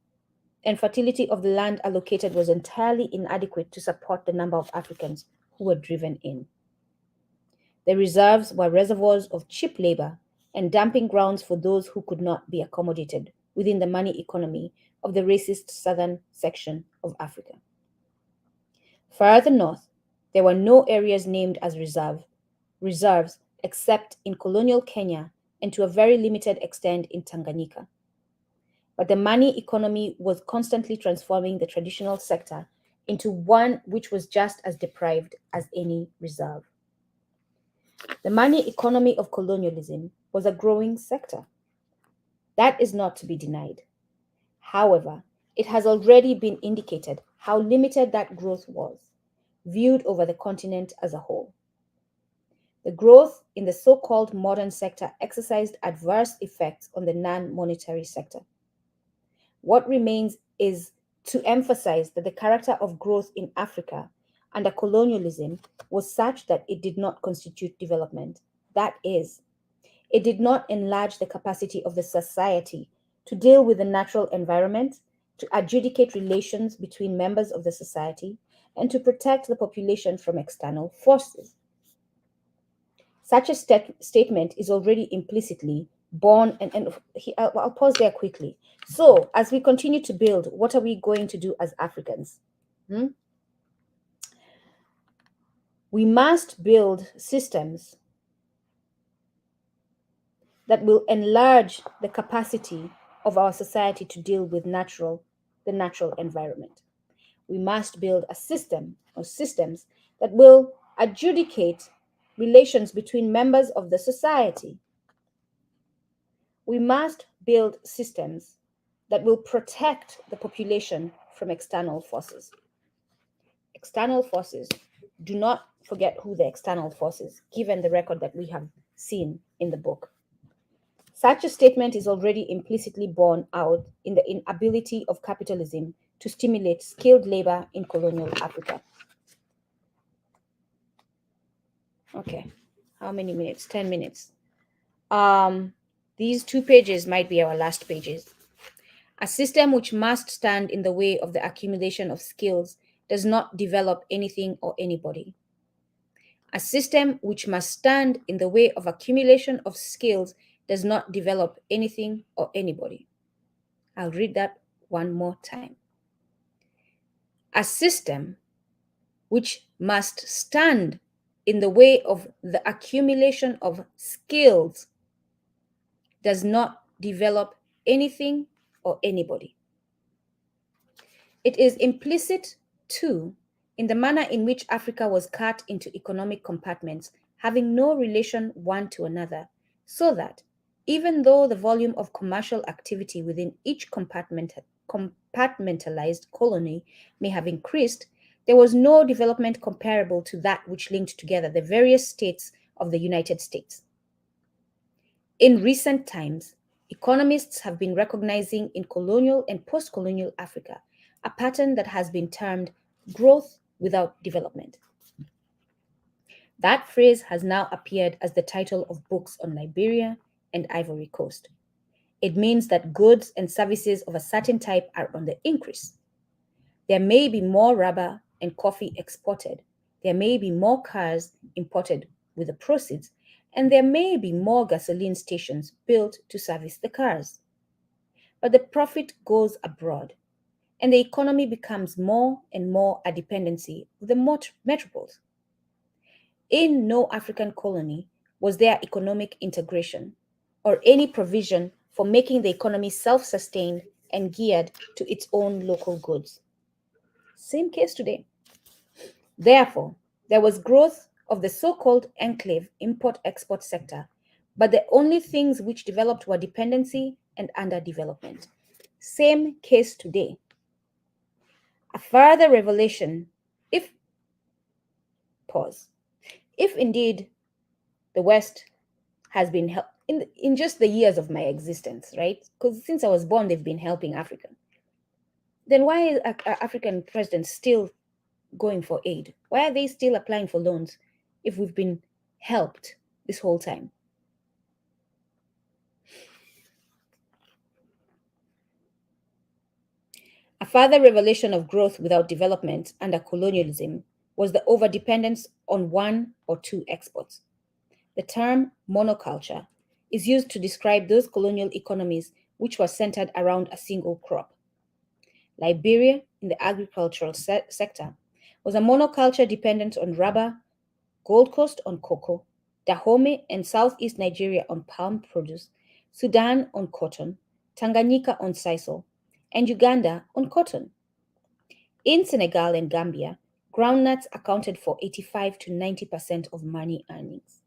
and fertility of the land allocated was entirely inadequate to support the number of Africans who were driven in. The reserves were reservoirs of cheap labor and dumping grounds for those who could not be accommodated within the money economy of the racist southern section of Africa. Further north, there were no areas named as reserves except in colonial Kenya and to a very limited extent in Tanganyika. But the money economy was constantly transforming the traditional sector into one which was just as deprived as any reserve. The money economy of colonialism was a growing sector. That is not to be denied. However, it has already been indicated how limited that growth was, viewed over the continent as a whole. The growth in the so-called modern sector exercised adverse effects on the non-monetary sector. What remains is to emphasize that the character of growth in Africa under colonialism was such that it did not constitute development. That is, it did not enlarge the capacity of the society to deal with the natural environment, to adjudicate relations between members of the society, and to protect the population from external forces. Such a statement is already implicitly born, I'll pause there quickly. So, as we continue to build, what are we going to do as Africans? We must build systems that will enlarge the capacity of our society to deal with the natural environment. We must build a system or systems that will adjudicate relations between members of the society. We must build systems that will protect the population from external forces. External forces, do not forget who the external forces, given the record that we have seen in the book. Such a statement is already implicitly borne out in the inability of capitalism to stimulate skilled labor in colonial Africa. Okay, how many minutes? 10 minutes. These 2 pages might be our last pages. A system which must stand in the way of the accumulation of skills does not develop anything or anybody. A system which must stand in the way of accumulation of skills does not develop anything or anybody. I'll read that one more time. A system which must stand in the way of the accumulation of skills does not develop anything or anybody. It is implicit, too, in the manner in which Africa was cut into economic compartments, having no relation one to another, so that even though the volume of commercial activity within each compartmentalized colony may have increased, there was no development comparable to that which linked together the various states of the United States. In recent times, economists have been recognizing in colonial and post-colonial Africa a pattern that has been termed growth without development. That phrase has now appeared as the title of books on Liberia and Ivory Coast. It means that goods and services of a certain type are on the increase. There may be more rubber and coffee exported. There may be more cars imported with the proceeds, and there may be more gasoline stations built to service the cars. But the profit goes abroad, and the economy becomes more and more a dependency of the metropoles. In no African colony was there economic integration or any provision for making the economy self-sustained and geared to its own local goods. Same case today. Therefore, there was growth of the so-called enclave import-export sector, but the only things which developed were dependency and underdevelopment. Same case today. A further revelation, if indeed the West has been in just the years of my existence, right? Because since I was born, they've been helping Africa. Then why is African presidents still going for aid? Why are they still applying for loans if we've been helped this whole time? A further revelation of growth without development under colonialism was the overdependence on one or two exports. The term monoculture is used to describe those colonial economies which were centered around a single crop. Liberia, in the agricultural sector, was a monoculture dependent on rubber, Gold Coast on cocoa, Dahomey and Southeast Nigeria on palm produce, Sudan on cotton, Tanganyika on sisal, and Uganda on cotton. In Senegal and Gambia, groundnuts accounted for 85 to 90% of money earnings.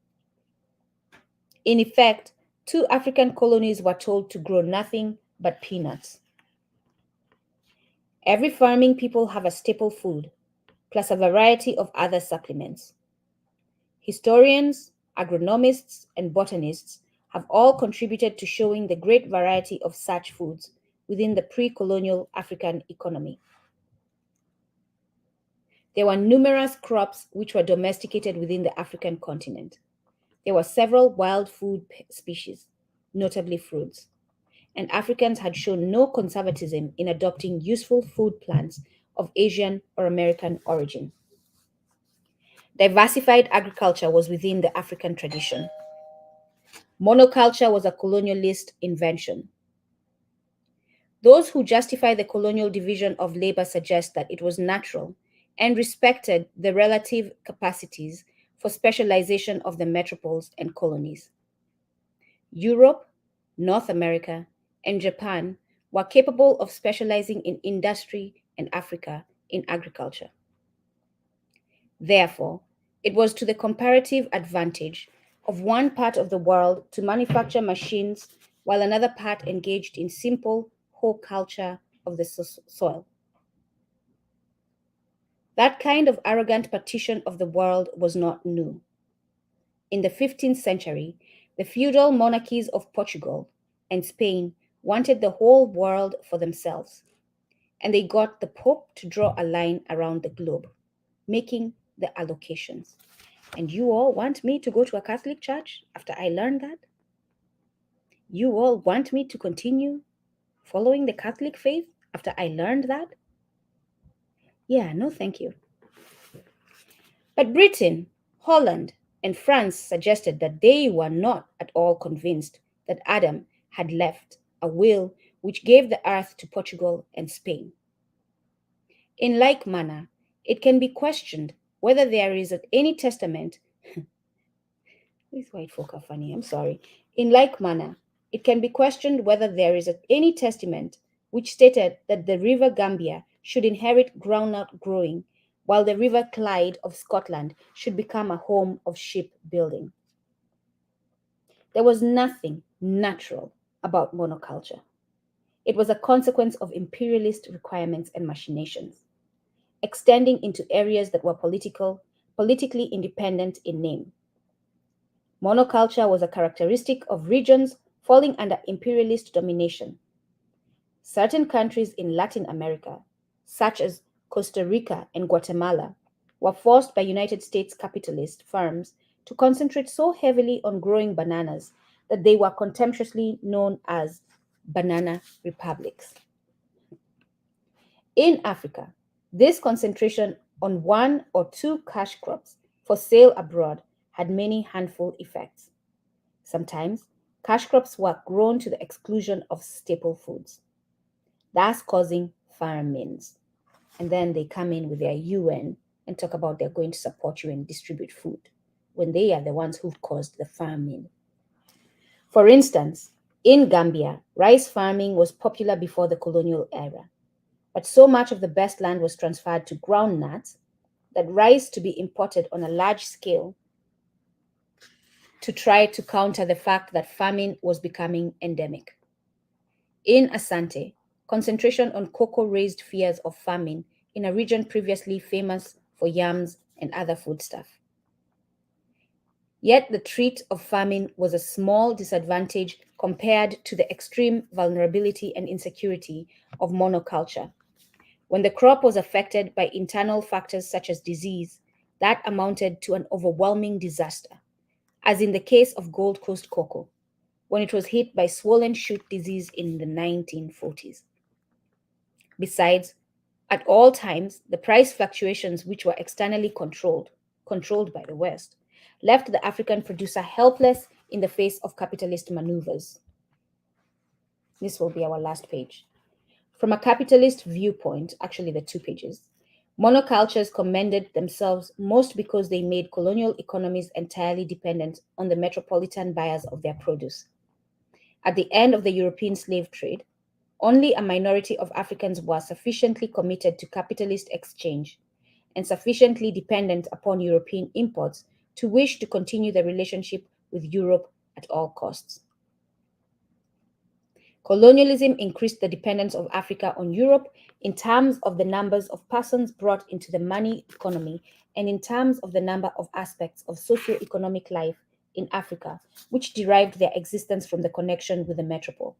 In effect, two African colonies were told to grow nothing but peanuts. Every farming people have a staple food, plus a variety of other supplements. Historians, agronomists, and botanists have all contributed to showing the great variety of such foods within the pre-colonial African economy. There were numerous crops which were domesticated within the African continent. There were several wild food species, notably fruits, and Africans had shown no conservatism in adopting useful food plants of Asian or American origin. Diversified agriculture was within the African tradition. Monoculture was a colonialist invention. Those who justify the colonial division of labor suggest that it was natural and respected the relative capacities for specialization of the metropoles and colonies. Europe, North America, and Japan were capable of specializing in industry and Africa in agriculture. Therefore, it was to the comparative advantage of one part of the world to manufacture machines while another part engaged in simple whole culture of the soil. That kind of arrogant partition of the world was not new. In the 15th century, the feudal monarchies of Portugal and Spain wanted the whole world for themselves, and they got the Pope to draw a line around the globe, making the allocations. And you all want me to go to a Catholic church after I learned that? You all want me to continue following the Catholic faith after I learned that? Yeah, no, thank you. But Britain, Holland, and France suggested that they were not at all convinced that Adam had left a will which gave the earth to Portugal and Spain. In like manner, it can be questioned whether there is at any testament these white folk are funny, I'm sorry. In like manner, it can be questioned whether there is any testament which stated that the river Gambia should inherit groundnut growing, while the river Clyde of Scotland should become a home of shipbuilding. There was nothing natural about monoculture. It was a consequence of imperialist requirements and machinations, extending into areas that were politically independent in name. Monoculture was a characteristic of regions falling under imperialist domination. Certain countries in Latin America, such as Costa Rica and Guatemala, were forced by United States capitalist firms to concentrate so heavily on growing bananas that they were contemptuously known as banana republics. In Africa, this concentration on one or two cash crops for sale abroad had many harmful effects. Sometimes, cash crops were grown to the exclusion of staple foods, thus causing famines. And then they come in with their UN and talk about they're going to support you and distribute food when they are the ones who've caused the famine. For instance, in Gambia, rice farming was popular before the colonial era, but so much of the best land was transferred to groundnuts that rice to be imported on a large scale to try to counter the fact that famine was becoming endemic. In Asante, concentration on cocoa raised fears of famine in a region previously famous for yams and other foodstuff. Yet the threat of famine was a small disadvantage compared to the extreme vulnerability and insecurity of monoculture. When the crop was affected by internal factors such as disease, that amounted to an overwhelming disaster, as in the case of Gold Coast cocoa, when it was hit by swollen shoot disease in the 1940s. Besides, at all times, the price fluctuations, which were externally controlled by the West, left the African producer helpless in the face of capitalist maneuvers. This will be our last page. From a capitalist viewpoint, actually the 2 pages, Monocultures commended themselves most because they made colonial economies entirely dependent on the metropolitan buyers of their produce. At the end of the European slave trade, only a minority of Africans were sufficiently committed to capitalist exchange and sufficiently dependent upon European imports to wish to continue the relationship with Europe at all costs. Colonialism increased the dependence of Africa on Europe in terms of the numbers of persons brought into the money economy and in terms of the number of aspects of socio-economic life in Africa, which derived their existence from the connection with the metropole.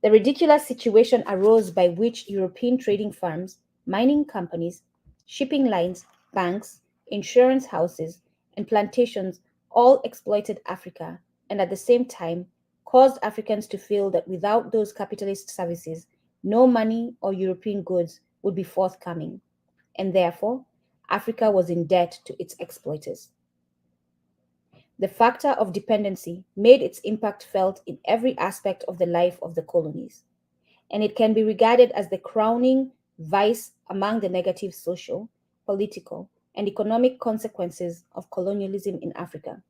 The ridiculous situation arose by which European trading firms, mining companies, shipping lines, banks, insurance houses, and plantations all exploited Africa and at the same time caused Africans to feel that without those capitalist services, no money or European goods would be forthcoming, and therefore Africa was in debt to its exploiters. The factor of dependency made its impact felt in every aspect of the life of the colonies, and it can be regarded as the crowning vice among the negative social, political, and economic consequences of colonialism in Africa,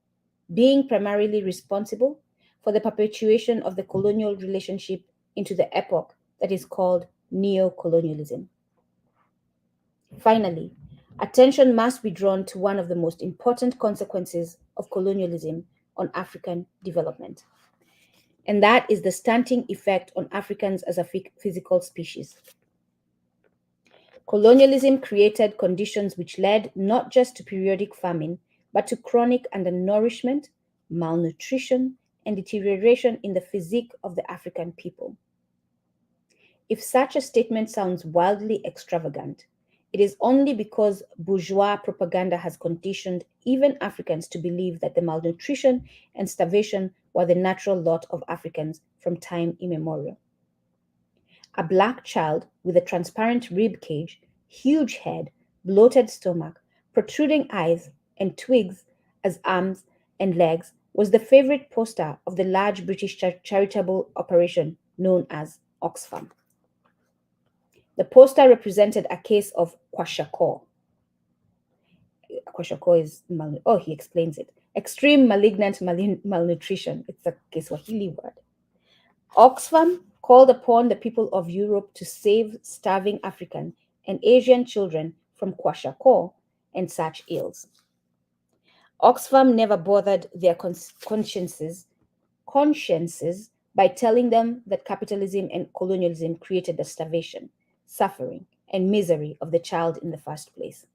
being primarily responsible for the perpetuation of the colonial relationship into the epoch that is called neo-colonialism. Finally, attention must be drawn to one of the most important consequences of colonialism on African development, and that is the stunting effect on Africans as a physical species. Colonialism created conditions which led not just to periodic famine, but to chronic undernourishment, malnutrition, and deterioration in the physique of the African people. If such a statement sounds wildly extravagant, it is only because bourgeois propaganda has conditioned even Africans to believe that the malnutrition and starvation were the natural lot of Africans from time immemorial. A black child with a transparent rib cage, huge head, bloated stomach, protruding eyes, and twigs as arms and legs was the favorite poster of the large British charitable operation known as Oxfam. The poster represented a case of kwashiorkor. Kwashiorkor is, he explains it. Extreme malignant malnutrition. It's a Kiswahili word. Oxfam called upon the people of Europe to save starving African and Asian children from kwashiorkor and such ills. Oxfam never bothered their consciences by telling them that capitalism and colonialism created the starvation, suffering, and misery of the child in the first place.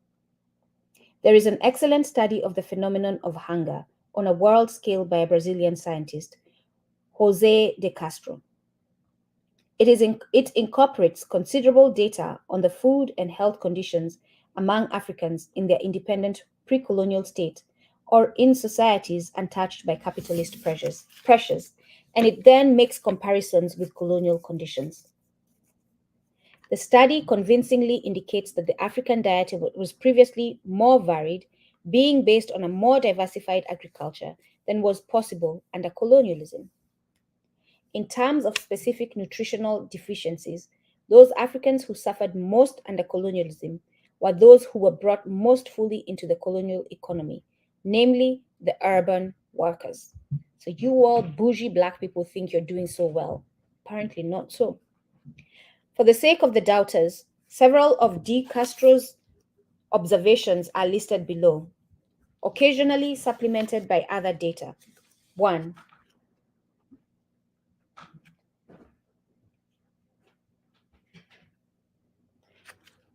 There is an excellent study of the phenomenon of hunger on a world scale by a Brazilian scientist, Jose de Castro. It incorporates considerable data on the food and health conditions among Africans in their independent pre-colonial state or in societies untouched by capitalist pressures, and it then makes comparisons with colonial conditions. The study convincingly indicates that the African diet was previously more varied, being based on a more diversified agriculture than was possible under colonialism. In terms of specific nutritional deficiencies, those Africans who suffered most under colonialism were those who were brought most fully into the colonial economy, namely the urban workers. So you all bougie black people think you're doing so well. Apparently not so. For the sake of the doubters, several of De Castro's observations are listed below, occasionally supplemented by other data. 1.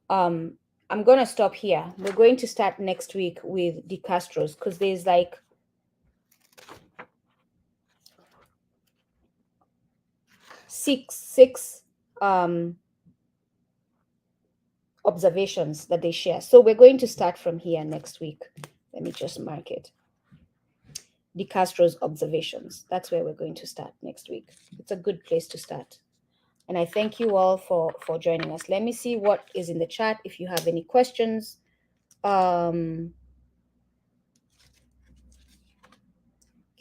I'm going to stop here. We're going to start next week with De Castro's because there's like six observations that they share. So we're going to start from here next week. Let me just mark it. De Castro's observations. That's where we're going to start next week. It's a good place to start. And I thank you all for joining us. Let me see what is in the chat if you have any questions. Kenya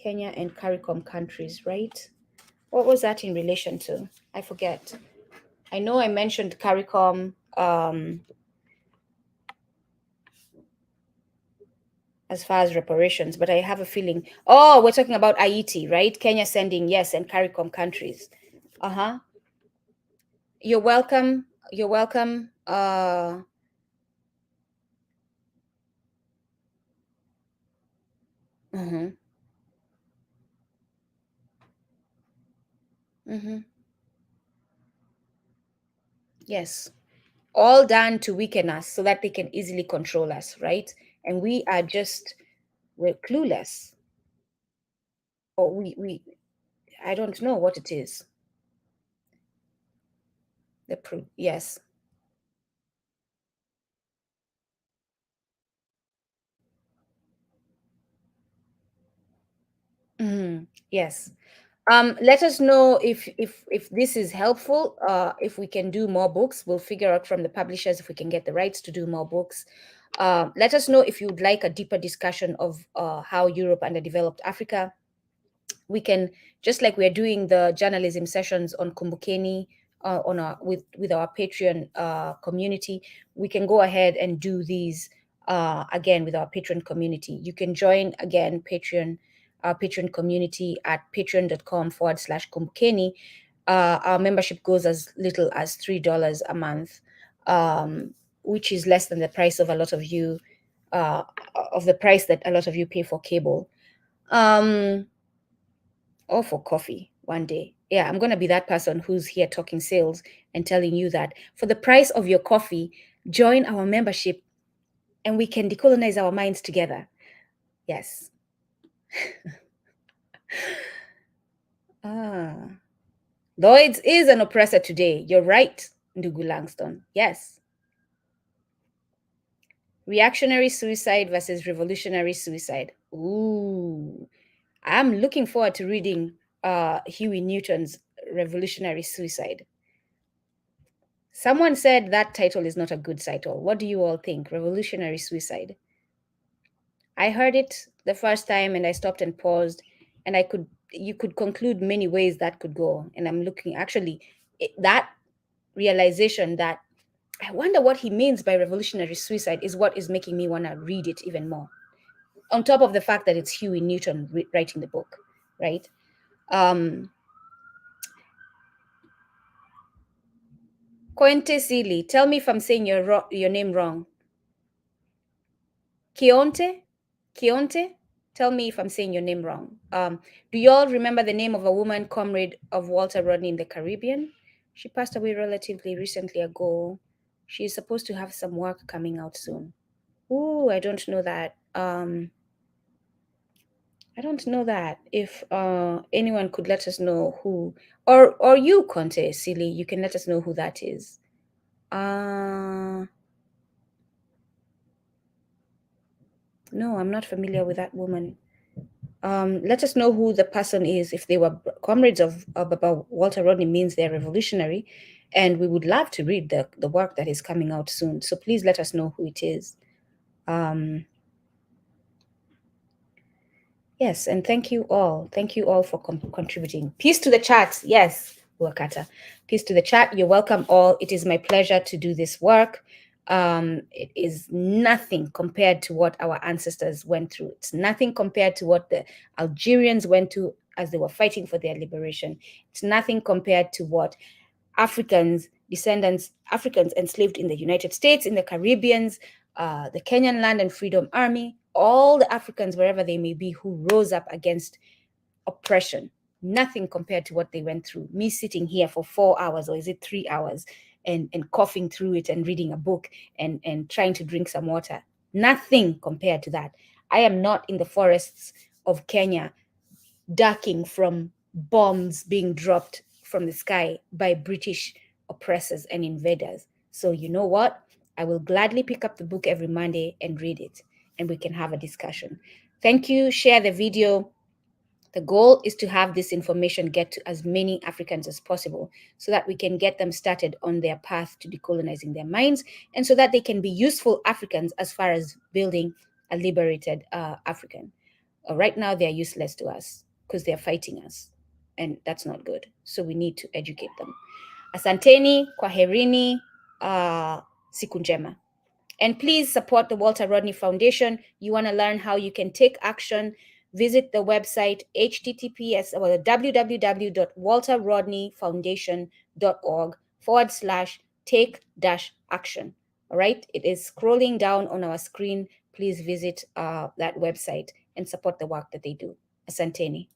and CARICOM countries, right? What was that in relation to? I forget. I know I mentioned CARICOM as far as reparations, but I have a feeling. Oh, we're talking about Haiti, right? Kenya sending, yes, and CARICOM countries. Uh-huh. You're welcome. You're welcome. Mm-hmm. Mm-hmm. Yes. All done to weaken us so that they can easily control us, right? And we are just, we're clueless. Or we I don't know what it is. The proof. Yes. Mm, yes. Let us know if this is helpful. If we can do more books, we'll figure out from the publishers if we can get the rights to do more books. Let us know if you'd like a deeper discussion of how Europe underdeveloped Africa. We can, just like we're doing the journalism sessions on Kumbukeni, on our with our Patreon community, we can go ahead and do these again with our Patreon community. You can join again Patreon, our Patreon community at patreon.com/Kumbukeni. Our membership goes as little as $3 a month, which is less than the price of a lot of you, uh, of the price that a lot of you pay for cable. Um, or for coffee one day. Yeah, I'm going to be that person who's here talking sales and telling you that for the price of your coffee, join our membership and we can decolonize our minds together. Yes. Ah. Lloyd's is an oppressor today. You're right, Ndugu Langston. Yes. Reactionary suicide versus revolutionary suicide. Ooh. I'm looking forward to reading Huey Newton's Revolutionary Suicide. Someone said that title is not a good title. What do you all think? Revolutionary Suicide. I heard it the first time and I stopped and paused, and you could conclude many ways that could go. And I'm looking actually that realization that I wonder what he means by revolutionary suicide is what is making me want to read it even more. On top of the fact that it's Huey Newton writing the book, right? Um, Coente Seeley, tell me if I'm saying your name wrong. Kionte? Kionte? Tell me if I'm saying your name wrong. Do you all remember the name of a woman, comrade of Walter Rodney in the Caribbean? She passed away relatively recently ago. She's supposed to have some work coming out soon. Ooh, I don't know that. I don't know that. If anyone could let us know who, or you, Conte, silly, you can let us know who that is. No, I'm not familiar with that woman. Let us know who the person is. If they were comrades of Baba Walter Rodney, means they're revolutionary, and we would love to read the work that is coming out soon. So please let us know who it is. Um, yes, and thank you all. Thank you all for contributing. Peace to the chat. Yes, Wakata. Peace to the chat. You're welcome all. It is my pleasure to do this work. It is nothing compared to what our ancestors went through. It's nothing compared to what the Algerians went through as they were fighting for their liberation. It's nothing compared to what Africans enslaved in the United States, in the Caribbeans, the Kenyan Land and Freedom Army, all the Africans, wherever they may be, who rose up against oppression. Nothing compared to what they went through. Me sitting here for 4 hours, or is it 3 hours, and coughing through it and reading a book and trying to drink some water. Nothing compared to that. I am not in the forests of Kenya ducking from bombs being dropped from the sky by British oppressors and invaders. So, you know what? I will gladly pick up the book every Monday and read it, and we can have a discussion. Thank you. Share the video. The goal is to have this information get to as many Africans as possible so that we can get them started on their path to decolonizing their minds, and so that they can be useful Africans as far as building a liberated African. Right now, they're useless to us because they're fighting us, and that's not good. So we need to educate them. Asanteni, kwaherini, siku njema. And please support the Walter Rodney Foundation. You want to learn how you can take action, visit the website https or www.walterrodneyfoundation.org/take-action. All right, it is scrolling down on our screen. Please visit that website and support the work that they do. Asanteni.